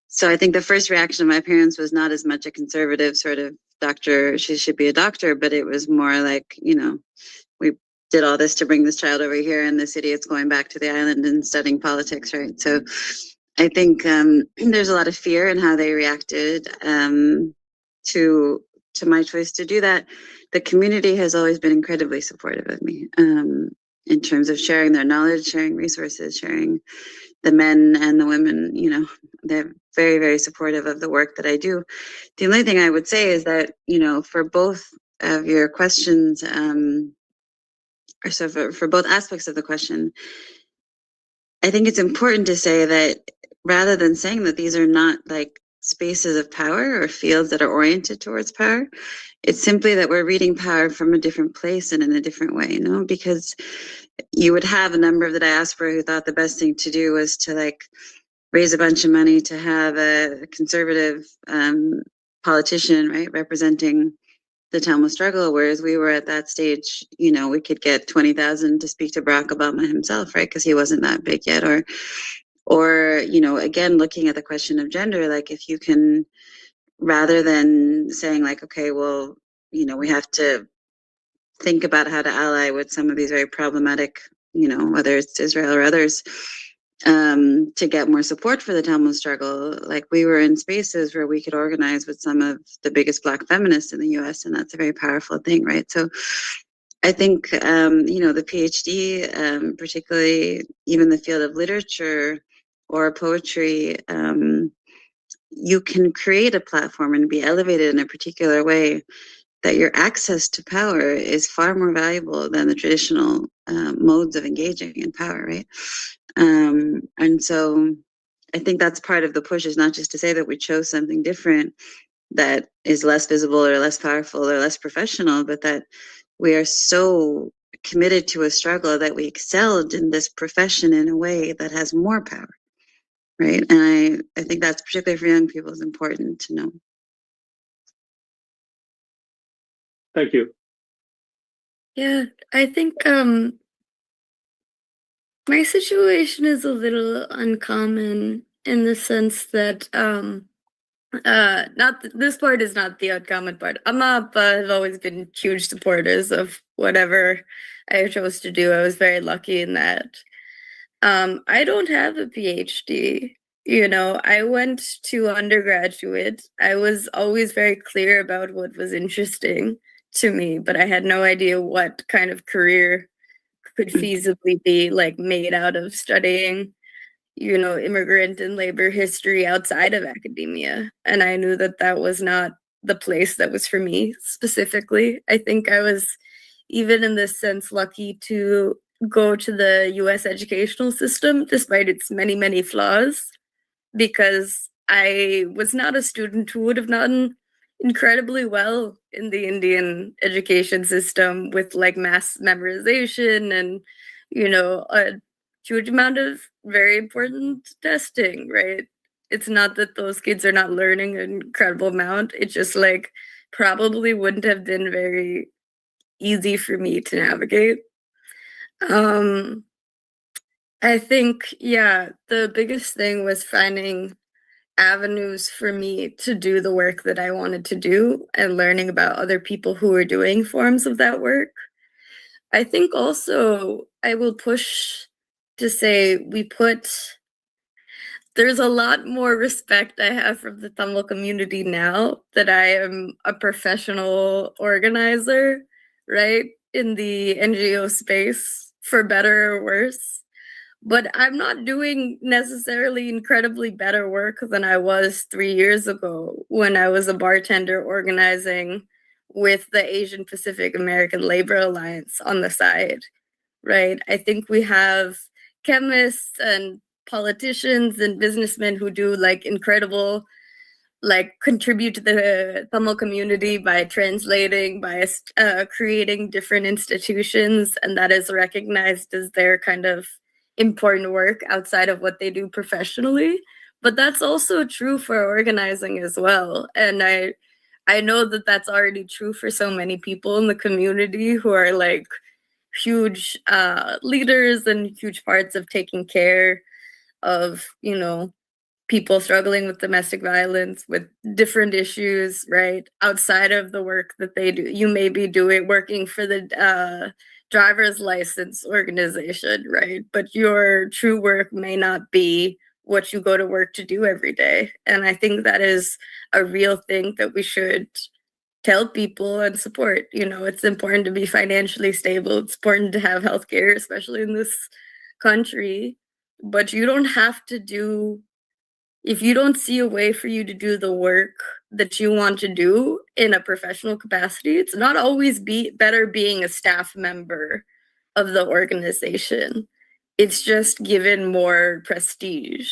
So I think the first reaction of my parents was not as much a conservative sort of doctor, she should be a doctor, but it was more like, we did all this to bring this child over here, and this idiot's going back to the island and studying politics, right? So I think there's a lot of fear in how they reacted to to my choice to do that, the community has always been incredibly supportive of me in terms of sharing their knowledge, sharing resources, sharing the men and the women, you know, they're very, very supportive of the work that I do. The only thing I would say is that, you know, for both of your questions, or so for both aspects of the question, I think it's important to say that rather than saying that these are not like spaces of power or fields that are oriented towards power, it's simply that we're reading power from a different place and in a different way, you know, because you would have a number of the diaspora who thought the best thing to do was to like raise a bunch of money to have a conservative politician, right, representing the Tamil struggle, whereas we were at that stage, you know, we could get 20,000 to speak to Barack Obama himself, right, because he wasn't that big yet, or you know, again, looking at the question of gender, like if you can, rather than saying like, okay, well, you know, we have to think about how to ally with some of these very problematic, you know, whether it's Israel or others, to get more support for the Tamil struggle. Like we were in spaces where we could organize with some of the biggest Black feminists in the US, and that's a very powerful thing, right? So I think, you know, the PhD, particularly even the field of literature or poetry, you can create a platform and be elevated in a particular way that your access to power is far more valuable than the traditional modes of engaging in power, right? And so I think that's part of the push, is not just to say that we chose something different that is less visible or less powerful or less professional, but that we are so committed to a struggle that we excelled in this profession in a way that has more power, right? And I think that's particularly for young people is important to know. Thank you. Yeah, I think my situation is a little uncommon in the sense that this part is not the uncommon part. Amma have always been huge supporters of whatever I chose to do. I was very lucky in that. I don't have a PhD. You know, I went to undergraduate. I was always very clear about what was interesting to me, but I had no idea what kind of career could feasibly be like made out of studying, you know, immigrant and labor history outside of academia. And I knew that that was not the place that was for me specifically. I think I was, even in this sense, lucky to go to the US educational system despite its many, many flaws, because I was not a student who would have done incredibly well in the Indian education system with like mass memorization and, you know, a huge amount of very important testing, right? It's not that those kids are not learning an incredible amount. It just like probably wouldn't have been very easy for me to navigate. I think, yeah, the biggest thing was finding avenues for me to do the work that I wanted to do and learning about other people who are doing forms of that work. I think also I will push to say there's a lot more respect I have from the Tamil community now that I am a professional organizer, right, in the NGO space, for better or worse. But I'm not doing necessarily incredibly better work than I was 3 years ago when I was a bartender organizing with the Asian Pacific American Labor Alliance on the side, right? I think we have chemists and politicians and businessmen who do like incredible, like contribute to the Tamil community by translating, by creating different institutions, and that is recognized as their kind of important work outside of what they do professionally. But that's also true for organizing as well. And I know that that's already true for so many people in the community who are like huge leaders and huge parts of taking care of, you know, people struggling with domestic violence, with different issues, right? Outside of the work that they do. You may be working for the driver's license organization, right? But your true work may not be what you go to work to do every day. And I think that is a real thing that we should tell people and support. It's important to be financially stable. It's important to have healthcare, especially in this country. But you don't have to do, if you don't see a way for you to do the work that you want to do in a professional capacity, it's not always better being a staff member of the organization. It's just given more prestige.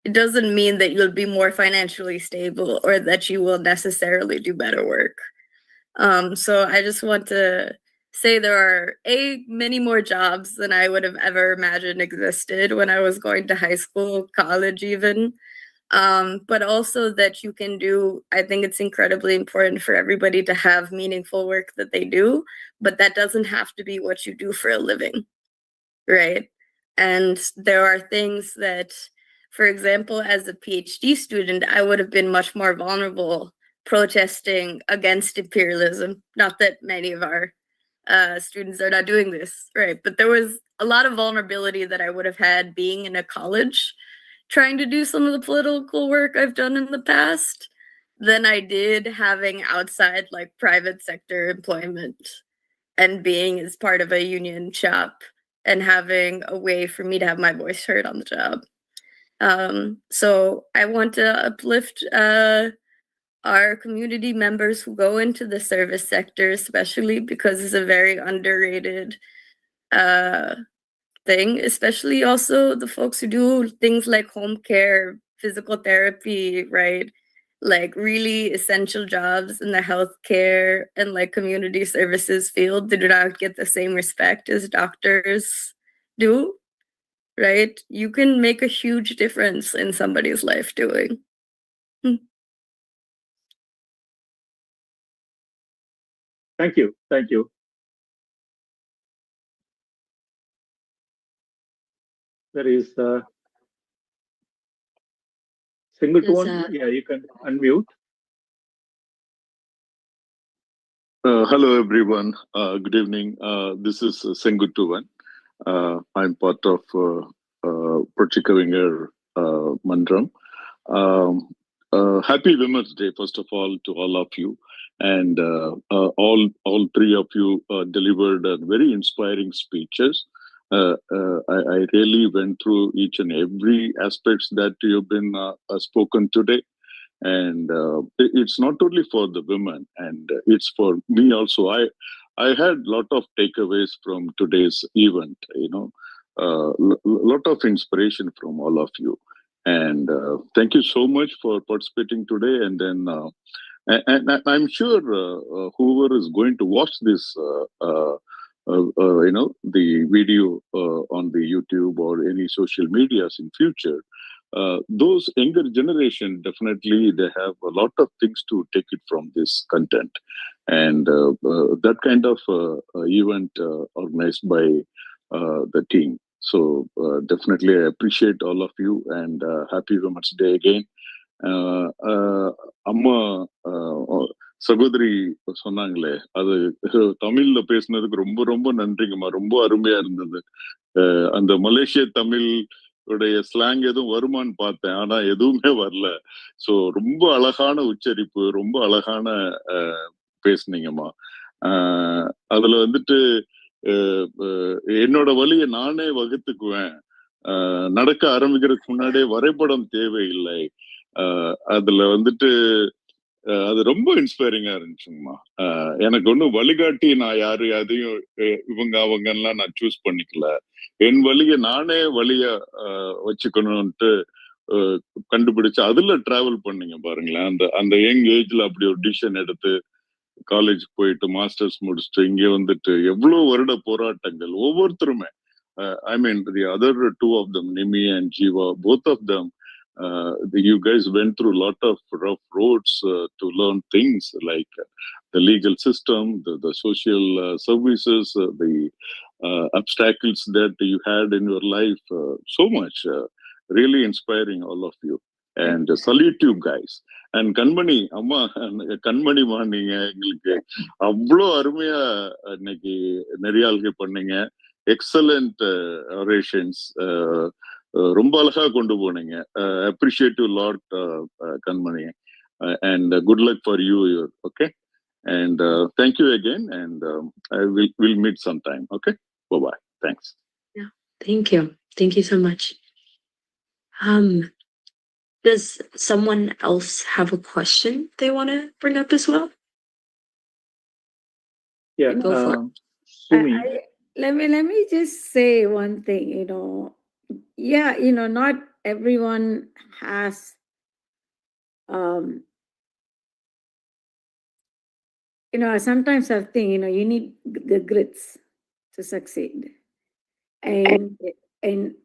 It doesn't mean that you'll be more financially stable or that you will necessarily do better work. So I just want to say there are many more jobs than I would have ever imagined existed when I was going to high school, college even. But also that you can do, I think it's incredibly important for everybody to have meaningful work that they do, but that doesn't have to be what you do for a living, right? And there are things that, for example, as a PhD student, I would have been much more vulnerable protesting against imperialism. Not that many of our students are not doing this, right? But there was a lot of vulnerability that I would have had being in a college, trying to do some of the political work I've done in the past, than I did having outside like private sector employment and being as part of a union shop and having a way for me to have my voice heard on the job. So I want to uplift our community members who go into the service sector, especially because it's a very underrated thing, especially also the folks who do things like home care, physical therapy, right? Like really essential jobs in the healthcare and like community services field. They do not get the same respect as doctors do, right? You can make a huge difference in somebody's life doing. Thank you. Thank you. There is single tone. Yeah, you can unmute. Hello, everyone. Good evening. This is Sengutuvan. I'm part of Puratchikkavignar Mandram. Happy Women's Day, first of all, to all of you. And all three of you delivered very inspiring speeches. I really went through each and every aspects that you've been spoken today. And it's not only for the women, and it's for me also. I had a lot of takeaways from today's event, lot of inspiration from all of you. And thank you so much for participating today. And then and I'm sure whoever is going to watch this, the video on the YouTube or any social medias in future, those younger generation, definitely they have a lot of things to take it from this content. And that kind of event organized by the team. So definitely I appreciate all of you, and happy Women's Day again. அம்மா சகோதரி சொன்னாங்களே, அது தமிழ்ல பேசுனதுக்கு ரொம்ப ரொம்ப நன்றிங்கம்மா. ரொம்ப அருமையா இருந்தது. அந்த மலேசிய தமிழ் உடைய ஸ்லாங் எதுவும் வருமானு பார்த்தேன், ஆனா எதுவுமே வரல. சோ ரொம்ப அழகான உச்சரிப்பு, ரொம்ப அழகான பேசுனீங்கம்மா. அதுல வந்துட்டு என்னோட வழியை நானே வகுத்துக்குவேன், நடக்க ஆரம்பிக்கிறதுக்கு முன்னாடியே வரைபடம் தேவையில்லை. அதுல வந்துட்டு அது ரொம்ப இன்ஸ்பைரிங்கா இருந்துச்சுங்கம்மா. எனக்கு ஒன்னும் வழிகாட்டி நான் யாரு அதையும் இவங்க அவங்க எல்லாம் நான் சூஸ் பண்ணிக்கல. என் வழிய நானே வழிய வச்சுக்கணும்ட்டு கண்டுபிடிச்சு அதுல டிராவல் பண்ணீங்க பாருங்களேன். அந்த யங் ஏஜ்ல அப்படி ஒரு டிசிஷன் எடுத்து காலேஜ் போயிட்டு மாஸ்டர்ஸ் முடிச்சுட்டு இங்க வந்துட்டு எவ்வளவு வருட போராட்டங்கள் ஒவ்வொருத்தருமே. I mean, the other two of them, Nimmi and Jeeva, both of them, you guys went through a lot of rough roads to learn things like the legal system, the social services, the obstacles that you had in your life. So much. Really inspiring, all of you. And salute you guys. And Kanmani, Amma, Kanmani நீங்க எங்களுக்கு அவ்வளோ அருமையா இன்னைக்கு நிறைய ஆளுகை பண்ணீங்க. Excellent அரேஷன்ஸ், ரொம்ப அழகா கொண்டு போனீங்க. Appreciate you lot Kanmani, and good luck for you. Okay, And thank you again. And we'll meet sometime. Okay. Bye-bye. Thanks. Yeah. Thank you. Thank you so much. Does someone else have a question they want to bring up as well? Yeah. Go for it. Sumi. Let me just say one thing, yeah, not everyone has, sometimes I think, you need the grits to succeed. And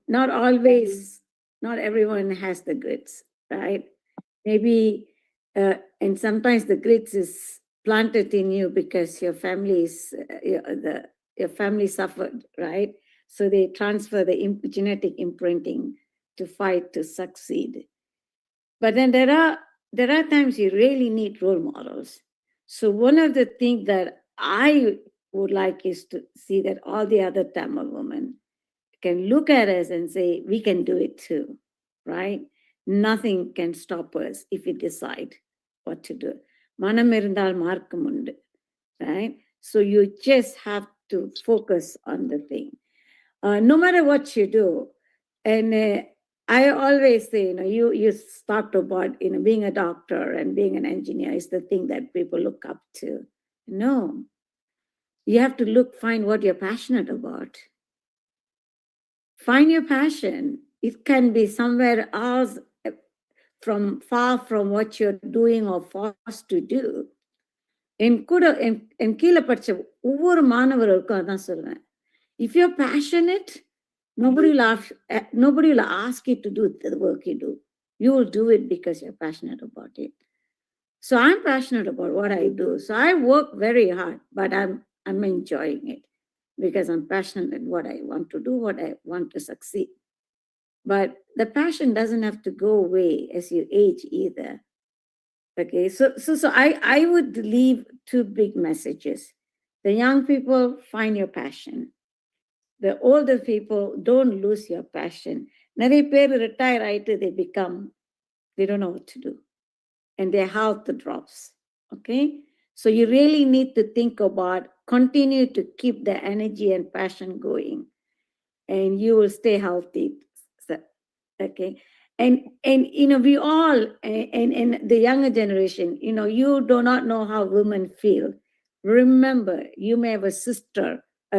not always, not everyone has the grits, right? Maybe, and sometimes the grits is planted in you because your family is, your family suffered, right? So they transfer the genetic imprinting to fight to succeed. But then there are times you really need role models. So one of the things that I would like is to see that all the other Tamil women can look at us and say, we can do it too, right? Nothing can stop us if we decide what to do. Manam irundal markam undu, right? So you just have to focus on the thing. No matter what you do, and I always say, you talked about, being a doctor and being an engineer is the thing that people look up to. No, you have to find what you're passionate about. Find your passion. It can be somewhere else, far from what you're doing or forced to do. In கீழே படிச்ச ஒவ்வொரு மாணவர்களுக்கும் அதான் சொல்லுவேன். If you're passionate, nobody will ask you to do the work you do. You will do it because you're passionate about it. So I'm passionate about what I do. So I work very hard, but I'm enjoying it because I'm passionate in what I want to do, what I want to succeed. But the passion doesn't have to go away as you age either. Okay, so I would leave two big messages. The young people, find your passion. The older people, don't lose your passion. நிறைய பேர் retire ஆயிட்டு they don't know what to do. And their health drops, okay? So you really need to think about, continue to keep the energy and passion going, and you will stay healthy, okay? And we all, and the younger generation, you do not know how women feel. Remember, you may have a sister,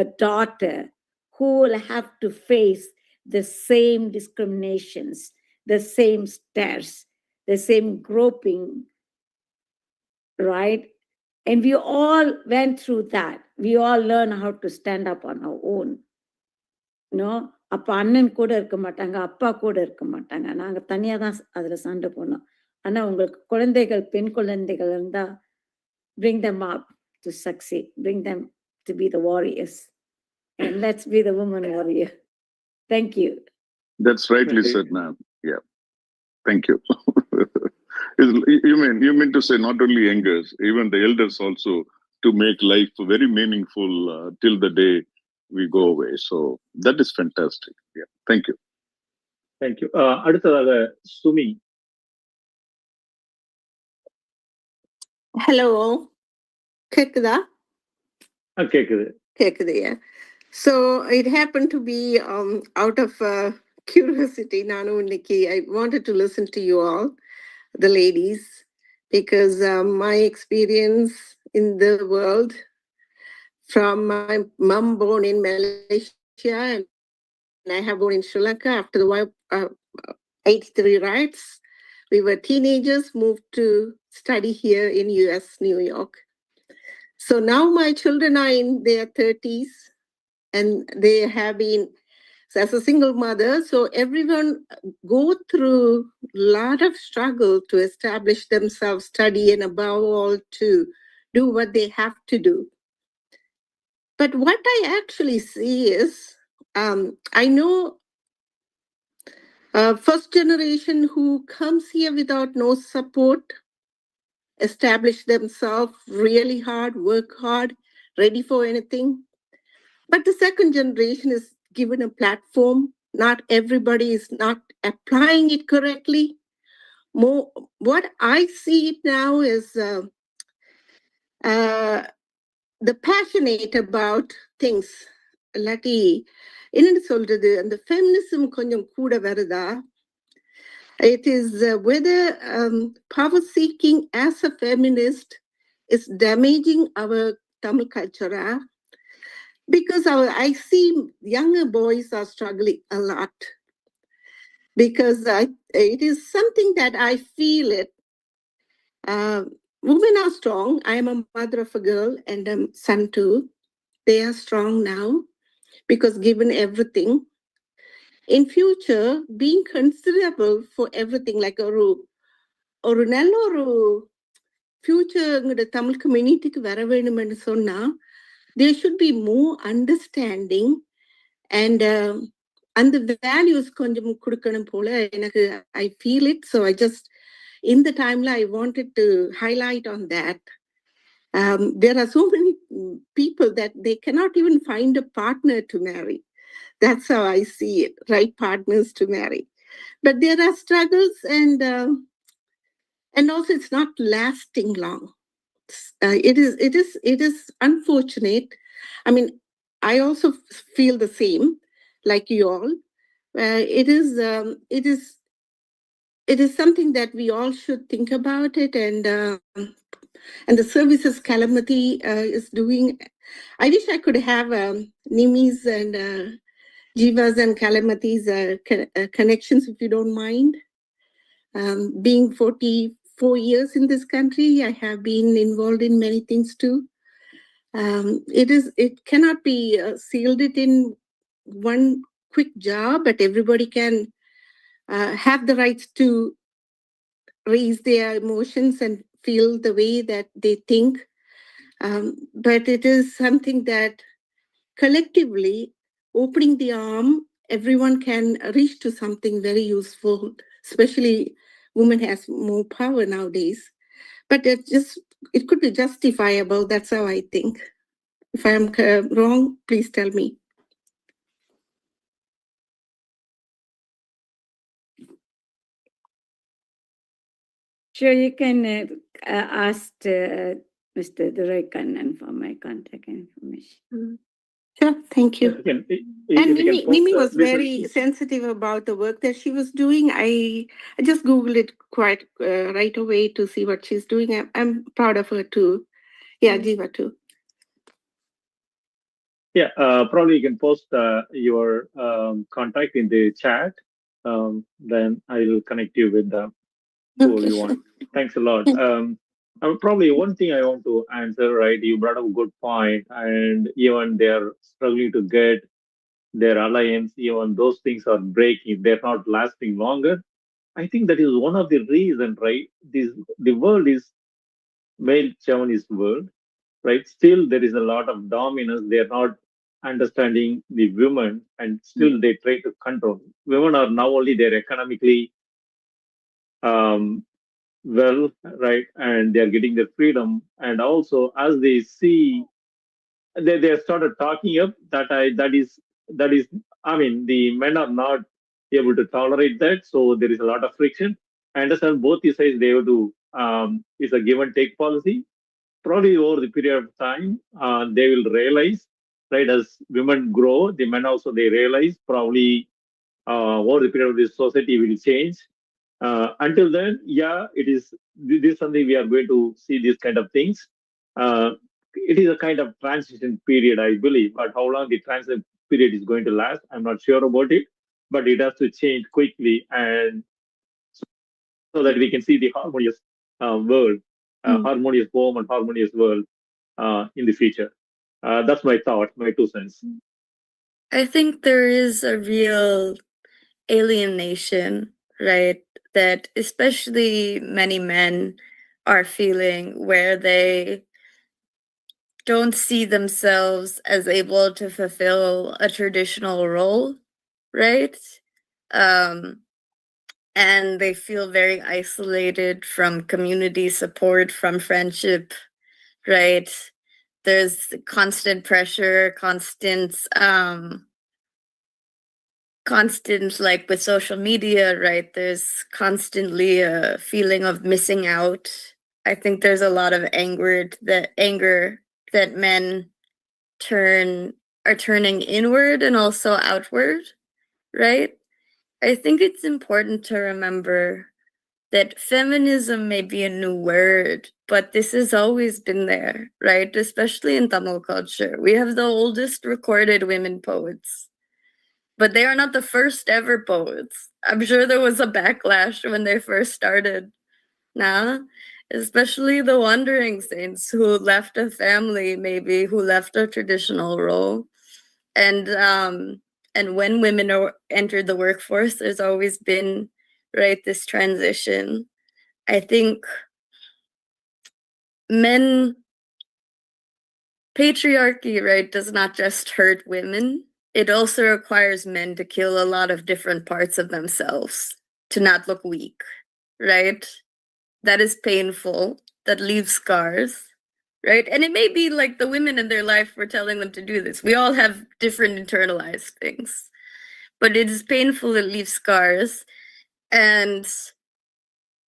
a daughter, who will have to face the same discriminations, the same stares, the same groping, right? And we all went through that. We all learn how to stand up on our own. அப்ப அண்ணன் கூட இருக்க மாட்டாங்க, அப்பா கூட இருக்க மாட்டாங்க. நாங்க தனியா தான் அதுல சண்டை போனோம். ஆனா உங்களுக்கு குழந்தைகள், பெண் குழந்தைகள் இருந்தா, bring them up to succeed, bring them to be the warriors, and let's be the woman warrior. Thank you. That's rightly said, ma'am. Yeah. Thank you. You mean to say not only youngers, even the elders also, to make life very meaningful till the day we go away. So that is fantastic. Yeah. Thank you. Thank you. அடுத்ததாக Sumi. Hello. கேக்குதா? கேக்குது. Yeah. So it happened to be out of curiosity. I wanted to listen to you all, the ladies, because my experience in the world, from my mom born in Malaysia and I have born in Sri Lanka after the 83 riots. We were teenagers, moved to study here in US, New York. So now my children are in their 30s and they have been, as a single mother, so everyone go through a lot of struggle to establish themselves, study, and above all to do what they have to do. But what I actually see is, I know first generation who comes here without no support, establish themselves really hard, work hard, ready for anything. But the second generation is given a platform. Not everybody is not applying it correctly. What I see now is the passionate about things. இல்லாட்டி என்னன்னு சொல்றது அந்த feminism கொஞ்சம் கூட வருதா. It is whether power seeking as a feminist is damaging our Tamil culture. Because I see younger boys are struggling a lot. Because it is something that I feel it. Women are strong. I am a mother of a girl and a son too. They are strong now because given everything. In future, being considerable for everything, like ஒரு நல்ல ஒரு future Tamil கம்யூனிட்டிக்கு வர வேண்டும் என்று சொன்னா there should be more understanding and அந்த values கொஞ்சம் கொடுக்கணும் போல எனக்கு I feel it. So I just in the timeline I wanted to highlight on that. There are so many people that they cannot even find a partner to marry. That's how I see it, right partners to marry. But there are struggles and also it's not lasting long. It is unfortunate. I mean, I also feel the same, like you all. It is something that we all should think about it, and the services Kalai Mathee is doing. I wish I could have Nimmi's and Jeeva's and Kalai Mathee's connections, if you don't mind. Being 44 years in this country, I have been involved in many things too. It cannot be sealed it in one quick job, but everybody can have the rights to raise their emotions and feel the way that they think. But it is something that collectively, opening the arm, everyone can reach to something very useful, especially women has more power nowadays. But it could be justifiable. That's how I think. If I am wrong, please tell me. Sure, you can ask Mr. Duraikkannan for my contact information. Sure, thank you. And Nimmi was this very sensitive about the work that she was doing. I just Googled it quite right away to see what she's doing. I'm proud of her too. Yeah, Jeeva too. Yeah, probably you can post your contact in the chat. Then I will connect you with who you want. Thanks a lot. Probably one thing I want to answer, right? You brought up a good point, and even they're struggling to get their alliance, even those things are breaking, they're not lasting longer. I think that is one of the reasons, right? The world is male chauvinist world, right? Still there is a lot of dominance. They're not understanding the women, and still they try to control. Women are now only they're economically well, right, and they are getting their freedom, and also as they see, they started talking up that is I mean the men are not able to tolerate that, so there is a lot of friction. I understand both the sides they have to it's a give and take policy. Probably over the period of time they will realize, right, as women grow, the men also they realize probably over the period of this society will change. Until then, yeah, this is something we are going to see these kind of things. It is a kind of transition period, I believe, but how long the transition period is going to last, I'm not sure about it, but it has to change quickly, and so that we can see the harmonious world, harmonious home and harmonious world in the future. That's my thought, my 2 cents. I think there is a real alienation, right? That especially many men are feeling, where they don't see themselves as able to fulfill a traditional role, right? And they feel very isolated from community support, from friendship, right? There's constant pressure, constant, like with social media, right? There's constantly a feeling of missing out, I think there's a lot of anger that men are turning inward and also outward, right? I think it's important to remember that feminism may be a new word, but this has always been there, right? Especially in Tamil culture. We have the oldest recorded women poets, but they are not the first ever poets. I'm sure there was a backlash when they first started. Nah, especially the wandering saints who left a family, maybe who left a traditional role. And when women entered the workforce, there's always been, right, this transition. I think patriarchy, right, does not just hurt women. It also requires men to kill a lot of different parts of themselves to not look weak, right? That is painful. That leaves scars, right? And it may be like the women in their life were telling them to do this. We all have different internalized things, but it is painful. It leaves scars. And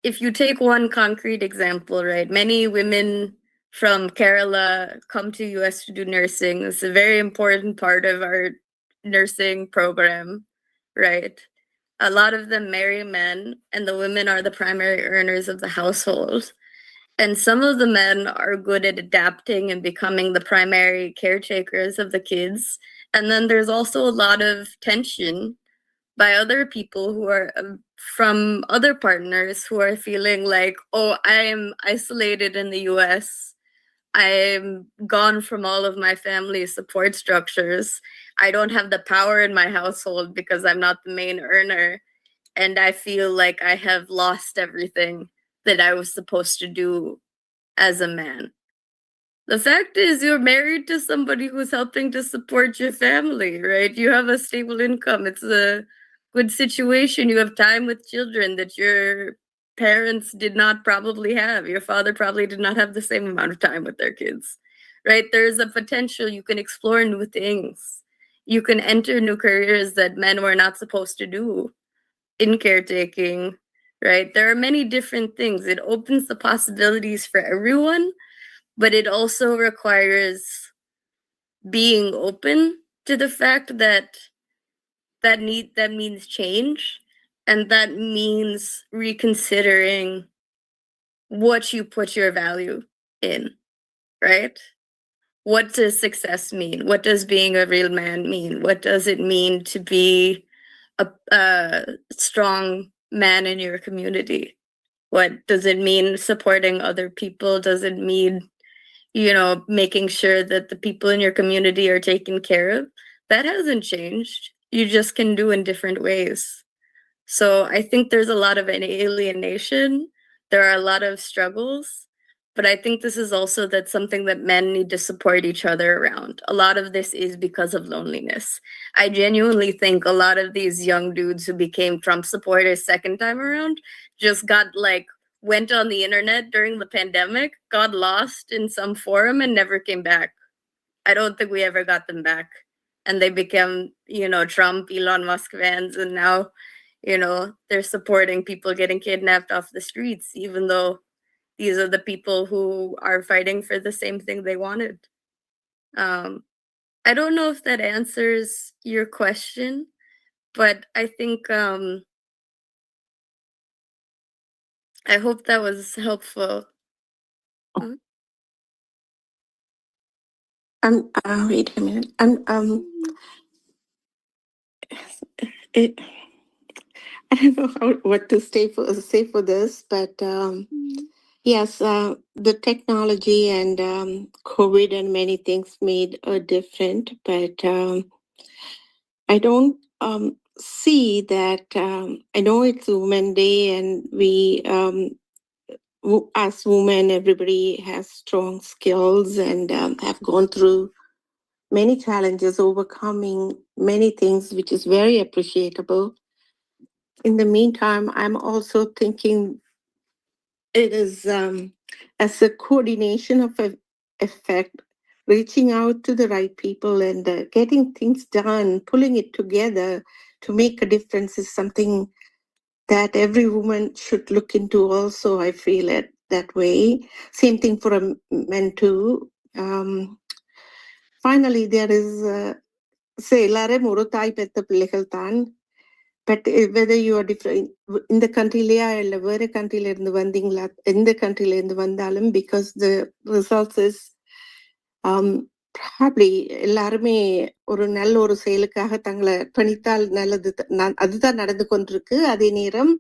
if you take one concrete example, right, many women from Kerala come to US to do nursing. It's a very important part of our nursing program, right? A lot of them marry men, and the women are the primary earners of the household. And some of the men are good at adapting and becoming the primary caretakers of the kids. And then there's also a lot of tension by other people who are from other partners who are feeling like, oh, I am isolated in the US. I'm gone from all of my family support structures. I don't have the power in my household because I'm not the main earner. And I feel like I have lost everything that I was supposed to do as a man. The fact is, you're married to somebody who's helping to support your family, right? You have a stable income. It's a good situation. You have time with children that your parents did not probably have. Your father probably did not have the same amount of time with their kids, right? There's a potential. You can explore new things. You can enter new careers that men were not supposed to do in caretaking, right? There are many different things. It opens the possibilities for everyone, but it also requires being open to the fact that that means change, and that means reconsidering what you put your value in, right? What does success mean? What does being a real man mean? What does it mean to be a strong man in your community? What does it mean supporting other people? Does it mean, making sure that the people in your community are taken care of? That hasn't changed. You just can do in different ways. So I think there's a lot of alienation. There are a lot of struggles. But I think this is also something that men need to support each other around. A lot of this is because of loneliness. I genuinely think a lot of these young dudes who became Trump supporters second time around just went on the internet during the pandemic, got lost in some forum and never came back. I don't think we ever got them back. And they became, Trump, Elon Musk fans, and now, they're supporting people getting kidnapped off the streets, even though these are the people who are fighting for the same thing they wanted. I don't know if that answers your question, but I think I hope that was helpful. Wait a minute. I don't know what to say for this, but yes, the technology and COVID and many things made a difference, but I don't see that. I know it's Women's Day, and we, as women, everybody has strong skills and have gone through many challenges, overcoming many things, which is very appreciable. In the meantime, I'm also thinking it is as a coordination of effect, reaching out to the right people and getting things done, pulling it together to make a difference is something that every woman should look into also. I feel it that way. Same thing for men too. Finally, there is say எல்லாரும் ஒரு தாய் பெத்த பிள்ளைகள் தான். But whether you are different in the countryலயா இல்ல வேற countryல இருந்து வந்தீங்களா, எந்த countryல இருந்து வந்தாலும், because the results is probably எல்லாருமே ஒரு நல்ல ஒரு செயலுக்காக தங்களை பணித்தால் நல்லது, அதுதான் நடந்து கொண்டிருக்கு. அதே நேரம்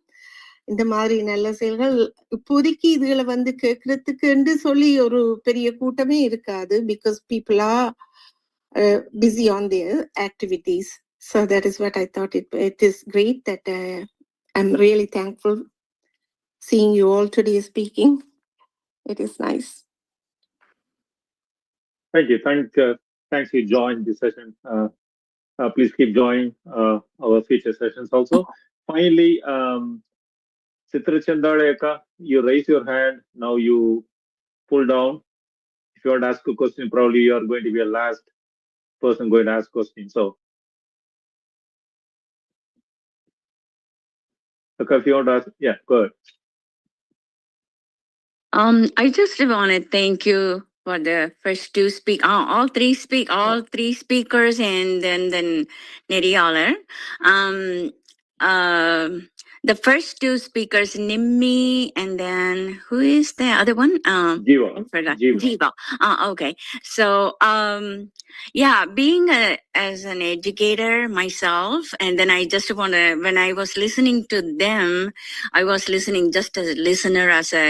இந்த மாதிரி நல்ல செயல்கள் இப்போதைக்கு இதுகளை வந்து கேட்கறதுக்கு என்று சொல்லி ஒரு பெரிய கூட்டமே இருக்காது, because people are busy on their activities. So that is what I thought. It is great that I'm really thankful seeing you all today speaking. It is nice. Thank you. Thanks you joined this session. Please keep joining our future sessions also. Finally, Chitrachandaleka, you raise your hand. Now you pull down. If you want to ask a question, probably you are going to be a last person going to ask question. So, okay, if you want to ask, yeah, go ahead. I just want to thank you for the first two all three speakers, and then Neriyalar. The first two speakers, Nimmi, and then who is the other one? Jeeva. Okay. So, yeah, being as an educator myself, and then I just want to, when I was listening to them, I was listening just as a listener, as a,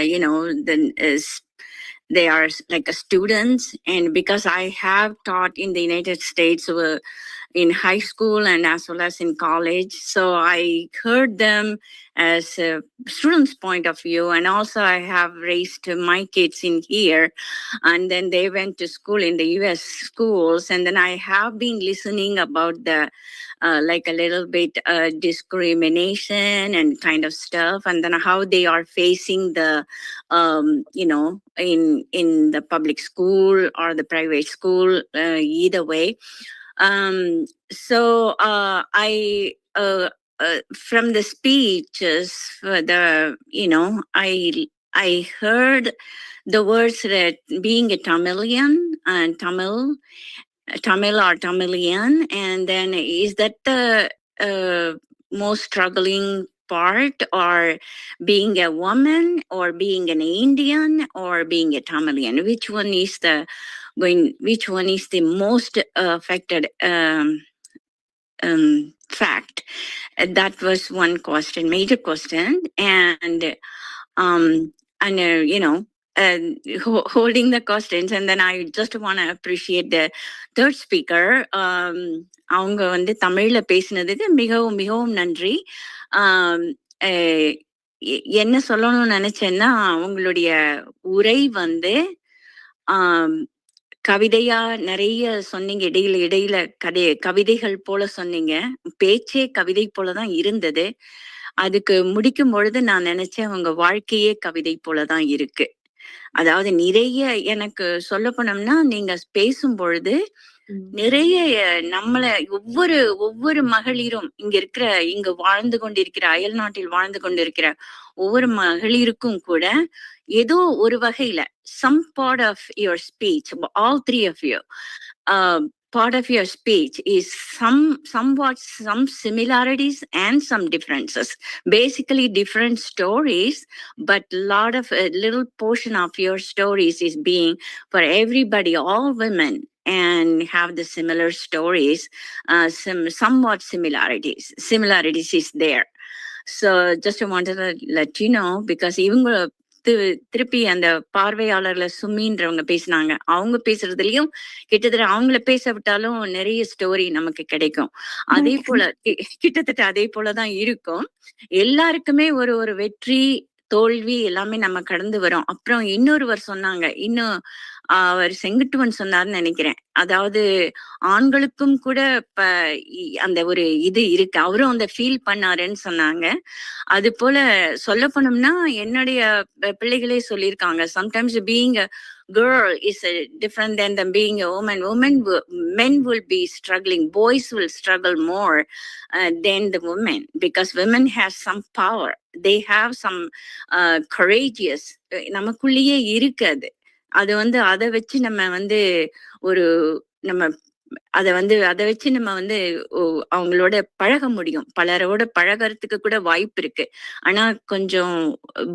they are like a students, and because I have taught in the United States in high school and as well as in college, so I heard them as a student's point of view, and also I have raised my kids in here, and then they went to school in the US schools, and then I have been listening about the like a little bit discrimination and kind of stuff, and then how they are facing the in the public school or the private school, either way. So I from the speeches, I heard the words that being a Tamilian and Tamil or Tamilian, and then is that the most struggling part, or being a woman, or being an Indian, or being a Tamilian? Which one is the most affected fact? That was one question, major question, and holding the questions, and then I just want to appreciate the third speaker. அவங்க வந்து தமிழ்ல பேசினதுக்கு மிகவும் மிகவும் நன்றி. என்ன சொல்லணும்னு நினைச்சேன்னா, உங்களுடைய உரை வந்து கவிதையா நிறைய சொன்னீங்க, இடையில கவிதைகள் போல சொன்னீங்க. பேச்சே கவிதை போலதான் இருந்தது. அதுக்கு முடிக்கும் பொழுது நான் நினைச்சேன், உங்க வாழ்க்கையே கவிதை போலதான் இருக்கு. அதாவது நிறைய, எனக்கு சொல்ல போனோம்னா, நீங்க பேசும் பொழுது நிறைய நம்மள ஒவ்வொரு மகளிரும் இங்க வாழ்ந்து கொண்டிருக்கிற, அயல் நாட்டில் வாழ்ந்து கொண்டிருக்கிற ஒவ்வொரு மகளிருக்கும் கூட ஏதோ ஒரு வகையில some part of your speech, all three of you, part of your speech is somewhat some similarities and some differences. Basically different stories, but lot of a little portion of your stories is being for everybody, all women, and have the similar stories, somewhat similarities is there. So just wanted to let you know, because இவங்க திருப்பி அந்த பார்வையாளர்ல சுமின்றவங்க பேசினாங்க. அவங்க பேசுறதுலயும் கிட்டத்தட்ட அவங்கள பேச விட்டாலும் நிறைய ஸ்டோரி நமக்கு கிடைக்கும். அதே போல கிட்டத்தட்ட அதே போலதான் இருக்கும். எல்லாருக்குமே ஒரு வெற்றி தோல்வி எல்லாமே நம்ம கடந்து வரோம். அப்புறம் இன்னொருவர் சொன்னாங்க, இன்னும் அவர் செங்குட்டுவன் சொன்னார்னு நினைக்கிறேன். அதாவது ஆண்களுக்கும் கூட அந்த ஒரு இது இருக்கு, அவரும் அந்த ஃபீல் பண்ணாருன்னு சொன்னாங்க. அது போல சொல்ல போனோம்னா என்னுடைய பிள்ளைகளே சொல்லியிருக்காங்க, sometimes being a girl is different than them being a woman. Men will be struggling, boys will struggle more than the women, because women have some power, they have some courageous, நமக்குள்ளேயே இருக்கு அது. அது வந்து அதை வச்சு நம்ம ஒரு நம்ம அதை வச்சு நம்ம அவங்களோட பழக முடியும், பலரோட பழகிறதுக்கு கூட வாய்ப்பு இருக்கு. ஆனா கொஞ்சம்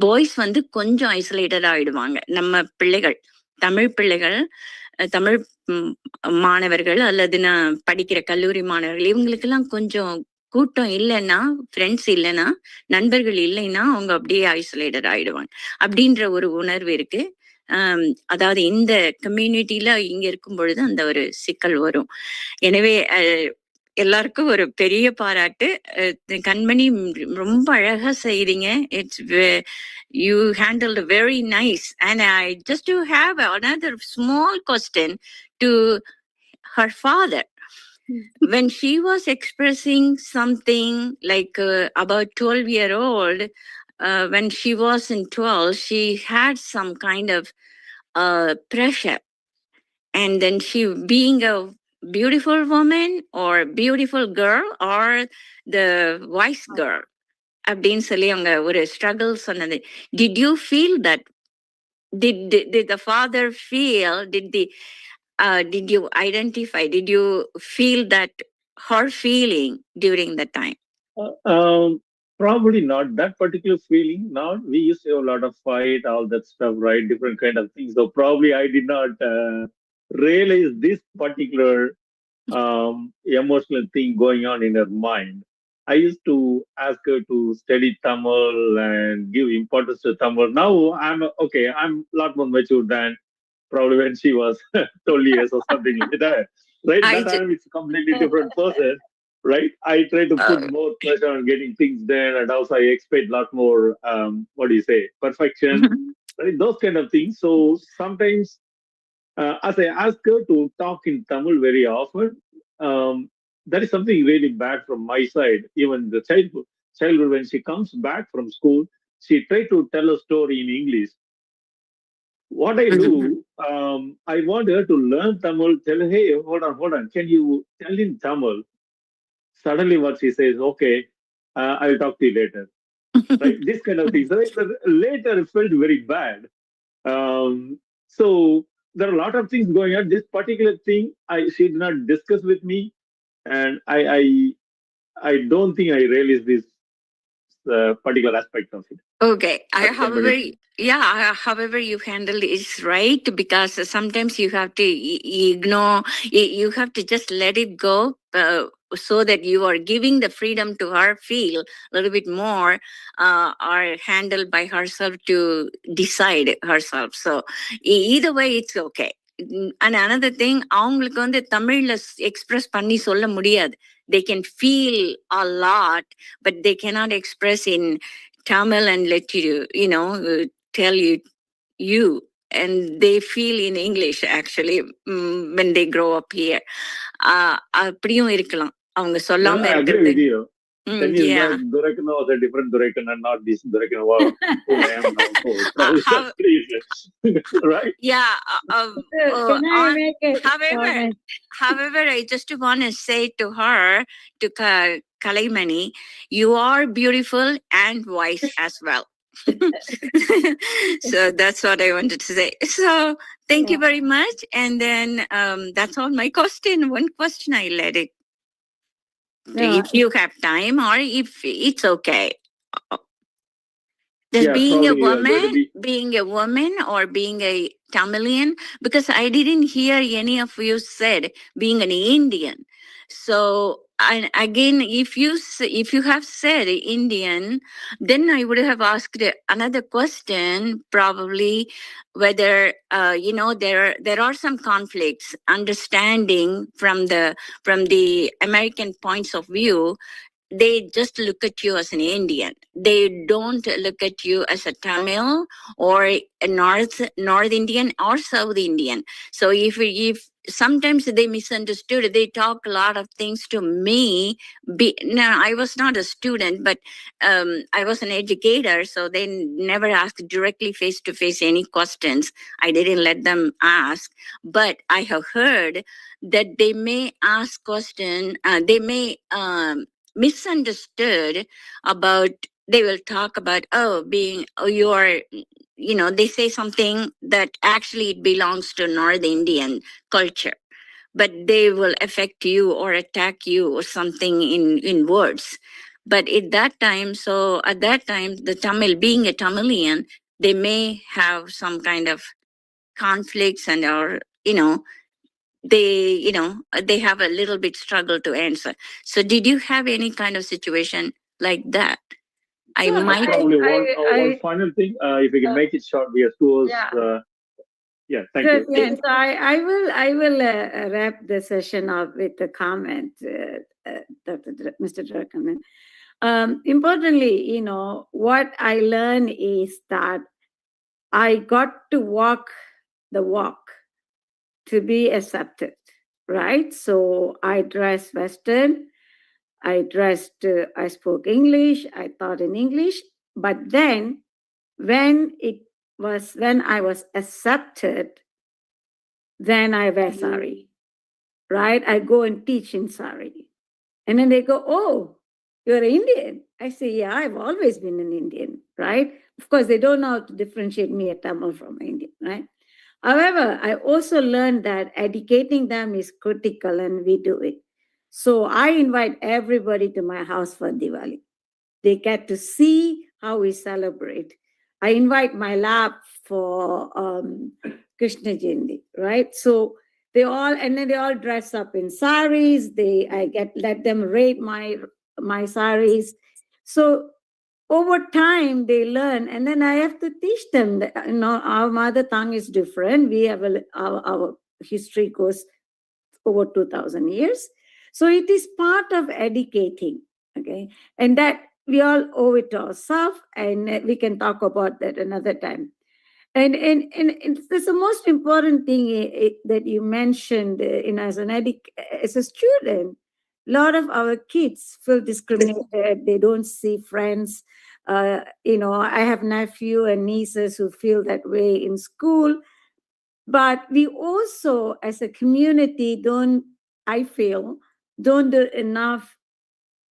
பாய்ஸ் கொஞ்சம் ஐசோலேட்டட் ஆயிடுவாங்க. நம்ம பிள்ளைகள், தமிழ் பிள்ளைகள், தமிழ் மாணவர்கள் அல்லது நான் படிக்கிற கல்லூரி மாணவர்கள், இவங்களுக்கெல்லாம் கொஞ்சம் கூட்டம் இல்லைன்னா, ஃப்ரெண்ட்ஸ் இல்லைன்னா, நண்பர்கள் இல்லைன்னா அவங்க அப்படியே ஐசோலேட்டட் ஆயிடுவாங்க அப்படின்ற ஒரு உணர்வு இருக்கு. அதாவது இந்த கம்யூனிட்டியில இங்க இருக்கும் பொழுது அந்த ஒரு சிக்கல் வரும். எனவே எல்லாருக்கும் ஒரு பெரிய பாராட்டு. கண்மணி ரொம்ப அழகா செய்றீங்க. It's you handled very nice, and I just to have another small question to her father. When she was expressing something like about 12-year-old, when she was in 12, she had some kind of pressure, and then she, being a beautiful woman or beautiful girl or the wise girl, அப்படின்னு சொல்லி அவங்க ஒரு struggle சொன்னது. Did you feel that? Did the father feel? Did you identify? Did you feel that her feeling during the time? Probably not that particular feeling. Now we used to have a lot of fight, all that stuff, right? Different kind of things. So probably I did not realize this particular emotional thing going on in her mind. I used to ask her to study Tamil and give importance to Tamil. Now I'm okay. I'm a lot more mature than probably when she was 12 years or something like that. Right? That time it's a completely different person. Right? I try to put more pressure on getting things done, and also I expect a lot more, perfection, right? Those kind of things. So sometimes, as I ask her to talk in Tamil very often, that is something really bad from my side. Even the childhood, when she comes back from school, she tries to tell a story in English. What I do, I want her to learn Tamil, tell her, hey, hold on, can you tell in Tamil? Suddenly what she says, okay, I'll talk to you later. Right? This kind of things. Right? Later it felt very bad. So there are a lot of things going on. This particular thing, she did not discuss with me, and I don't think I realized this particular aspect of it. Okay. However you handle it is right, because sometimes you have to ignore, you have to just let it go, so that you are giving the freedom to her feel a little bit more, or handle by herself to decide herself. So either way, it's okay. And another thing, அவங்களுக்கு தமிழ்ல express பண்ணி சொல்ல முடியாது. They can feel a lot, but they cannot express in Tamil and let tell you, and they feel in English actually when they grow up here. அப்படியும் இருக்கலாம், அவங்க சொல்லாம இருக்கிறது. 10 years back, Duraikkannan was a different Duraikkannan, not this Duraikkannan who I am now. Right? Yeah. However, I just want to say to her, to Kalai Mathee, you are beautiful and wise as well. So that's what I wanted to say. So thank you very much. And then that's all my question. One question, I let it. If you have time, or if it's okay. Just being a woman or being a Tamilian, because I didn't hear any of you said being an Indian. So, and again, if you have said Indian, then I would have asked another question, probably whether there are some conflicts, understanding from the American points of view, they just look at you as an Indian. They don't look at you as a Tamil or a North Indian or South Indian. So if sometimes they misunderstood, they talk a lot of things to me. Now, I was not a student, but I was an educator, so they never asked directly face to face any questions. I didn't let them ask, but I have heard that they may ask question. They may misunderstood about. They will talk about you are. They say something that actually it belongs to North Indian culture, but they will affect you or attack you or something in words. But at that time, the Tamil, being a Tamilian, they may have some kind of conflicts they have a little bit struggle to answer. So did you have any kind of situation like that? Probably one final thing, if we can make it short, we are towards thank you. Yeah, so I will wrap the session up with a comment, Mr. Duraikkannan. Importantly, what I learned is that I got to walk the walk to be accepted, right? So I dressed Western, I spoke English, I taught in English, but then when I was accepted, then I wear sari, right? I go and teach in sari. And then they go, oh, you're Indian. I say, yeah, I've always been an Indian, right? Of course, they don't know how to differentiate me a Tamil from Indian, right? However, I also learned that educating them is critical, and we do it. So I invite everybody to my house for Diwali. They get to see how we celebrate. I invite my lab for Krishna Jayanti, right? So they all dress up in saris. Let them rate my saris. So over time they learn, and then I have to teach them that our mother tongue is different. We have our history goes over 2,000 years. So it is part of educating, okay? And that we all owe it to ourselves, and we can talk about that another time. And it's the most important thing that you mentioned as a student. A lot of our kids feel discriminated. They don't see friends. I have nephew and nieces who feel that way in school. But we also, as a community, don't do enough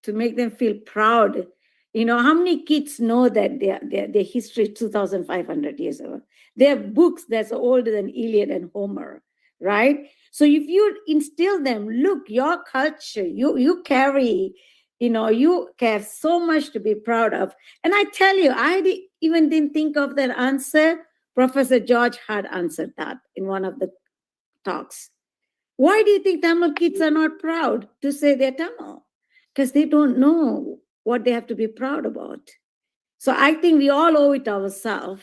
to make them feel proud. How many kids know that their history is 2,500 years ago? There are books that's older than Iliad and Homer, right? So if you instill them, look, your culture, you carry, you have so much to be proud of. And I tell you, I even didn't think of that answer. Professor George had answered that in one of the talks. Why do you think Tamil kids are not proud to say they're Tamil? Because they don't know what they have to be proud about. So I think we all owe it ourselves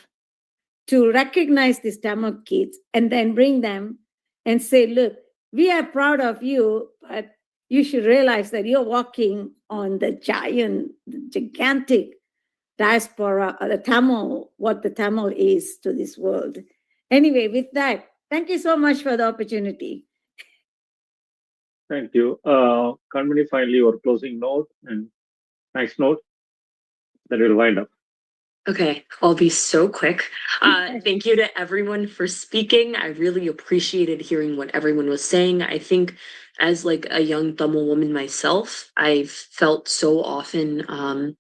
to recognize these Tamil kids and then bring them and say, look, we are proud of you, but you should realize that you're walking on the gigantic diaspora, what the Tamil is to this world. Anyway, with that, thank you so much for the opportunity. Thank you. Kanmani, finally, your closing note and nice note that will wind up. Okay, I'll be so quick. Thank you to everyone for speaking. I really appreciated hearing what everyone was saying. I think as like a young Tamil woman myself, I've felt so often,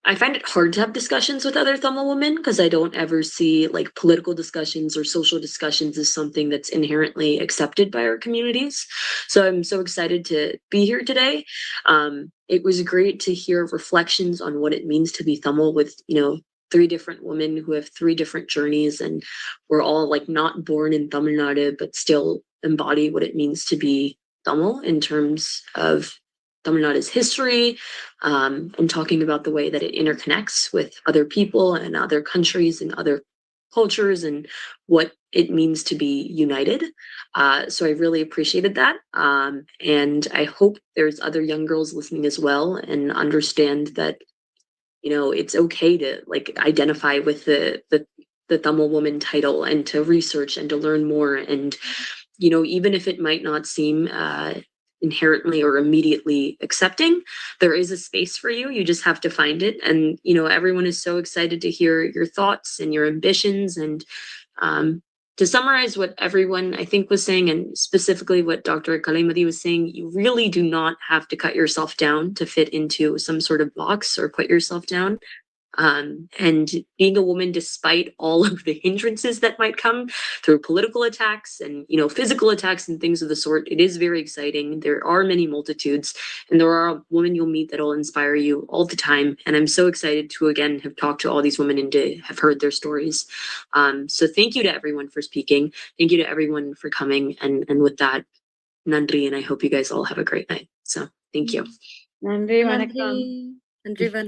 I find it hard to have discussions with other Tamil women because I don't ever see like political discussions or social discussions as something that's inherently accepted by our communities. So I'm so excited to be here today. It was great to hear reflections on what it means to be Tamil with, 3 different women who have 3 different journeys, and we're all like not born in Tamil Nadu, but still embody what it means to be Tamil in terms of Tamil Nadu's history, and talking about the way that it interconnects with other people and other countries and other cultures and what it means to be united. So I really appreciated that. And I hope there's other young girls listening as well and understand that, you know, it's okay to like identify with the Tamil woman title and to research and to learn more. And, you know, even if it might not seem inherently or immediately accepting, there is a space for you. You just have to find it. And, you know, everyone is so excited to hear your thoughts and your ambitions. And to summarize what everyone I think was saying, and specifically what Dr. Kalai Mathee was saying, you really do not have to cut yourself down to fit into some sort of box or put yourself down. And being a woman, despite all of the hindrances that might come through political attacks and, you know, physical attacks and things of the sort, it is very exciting. There are many multitudes, and there are women you'll meet that will inspire you all the time. And I'm so excited to, again, have talked to all these women and to have heard their stories. So thank you to everyone for speaking. Thank you to everyone for coming. And with that, Nandri, and I hope you guys all have a great night. So thank you. நன்றி, வணக்கம். நன்றி.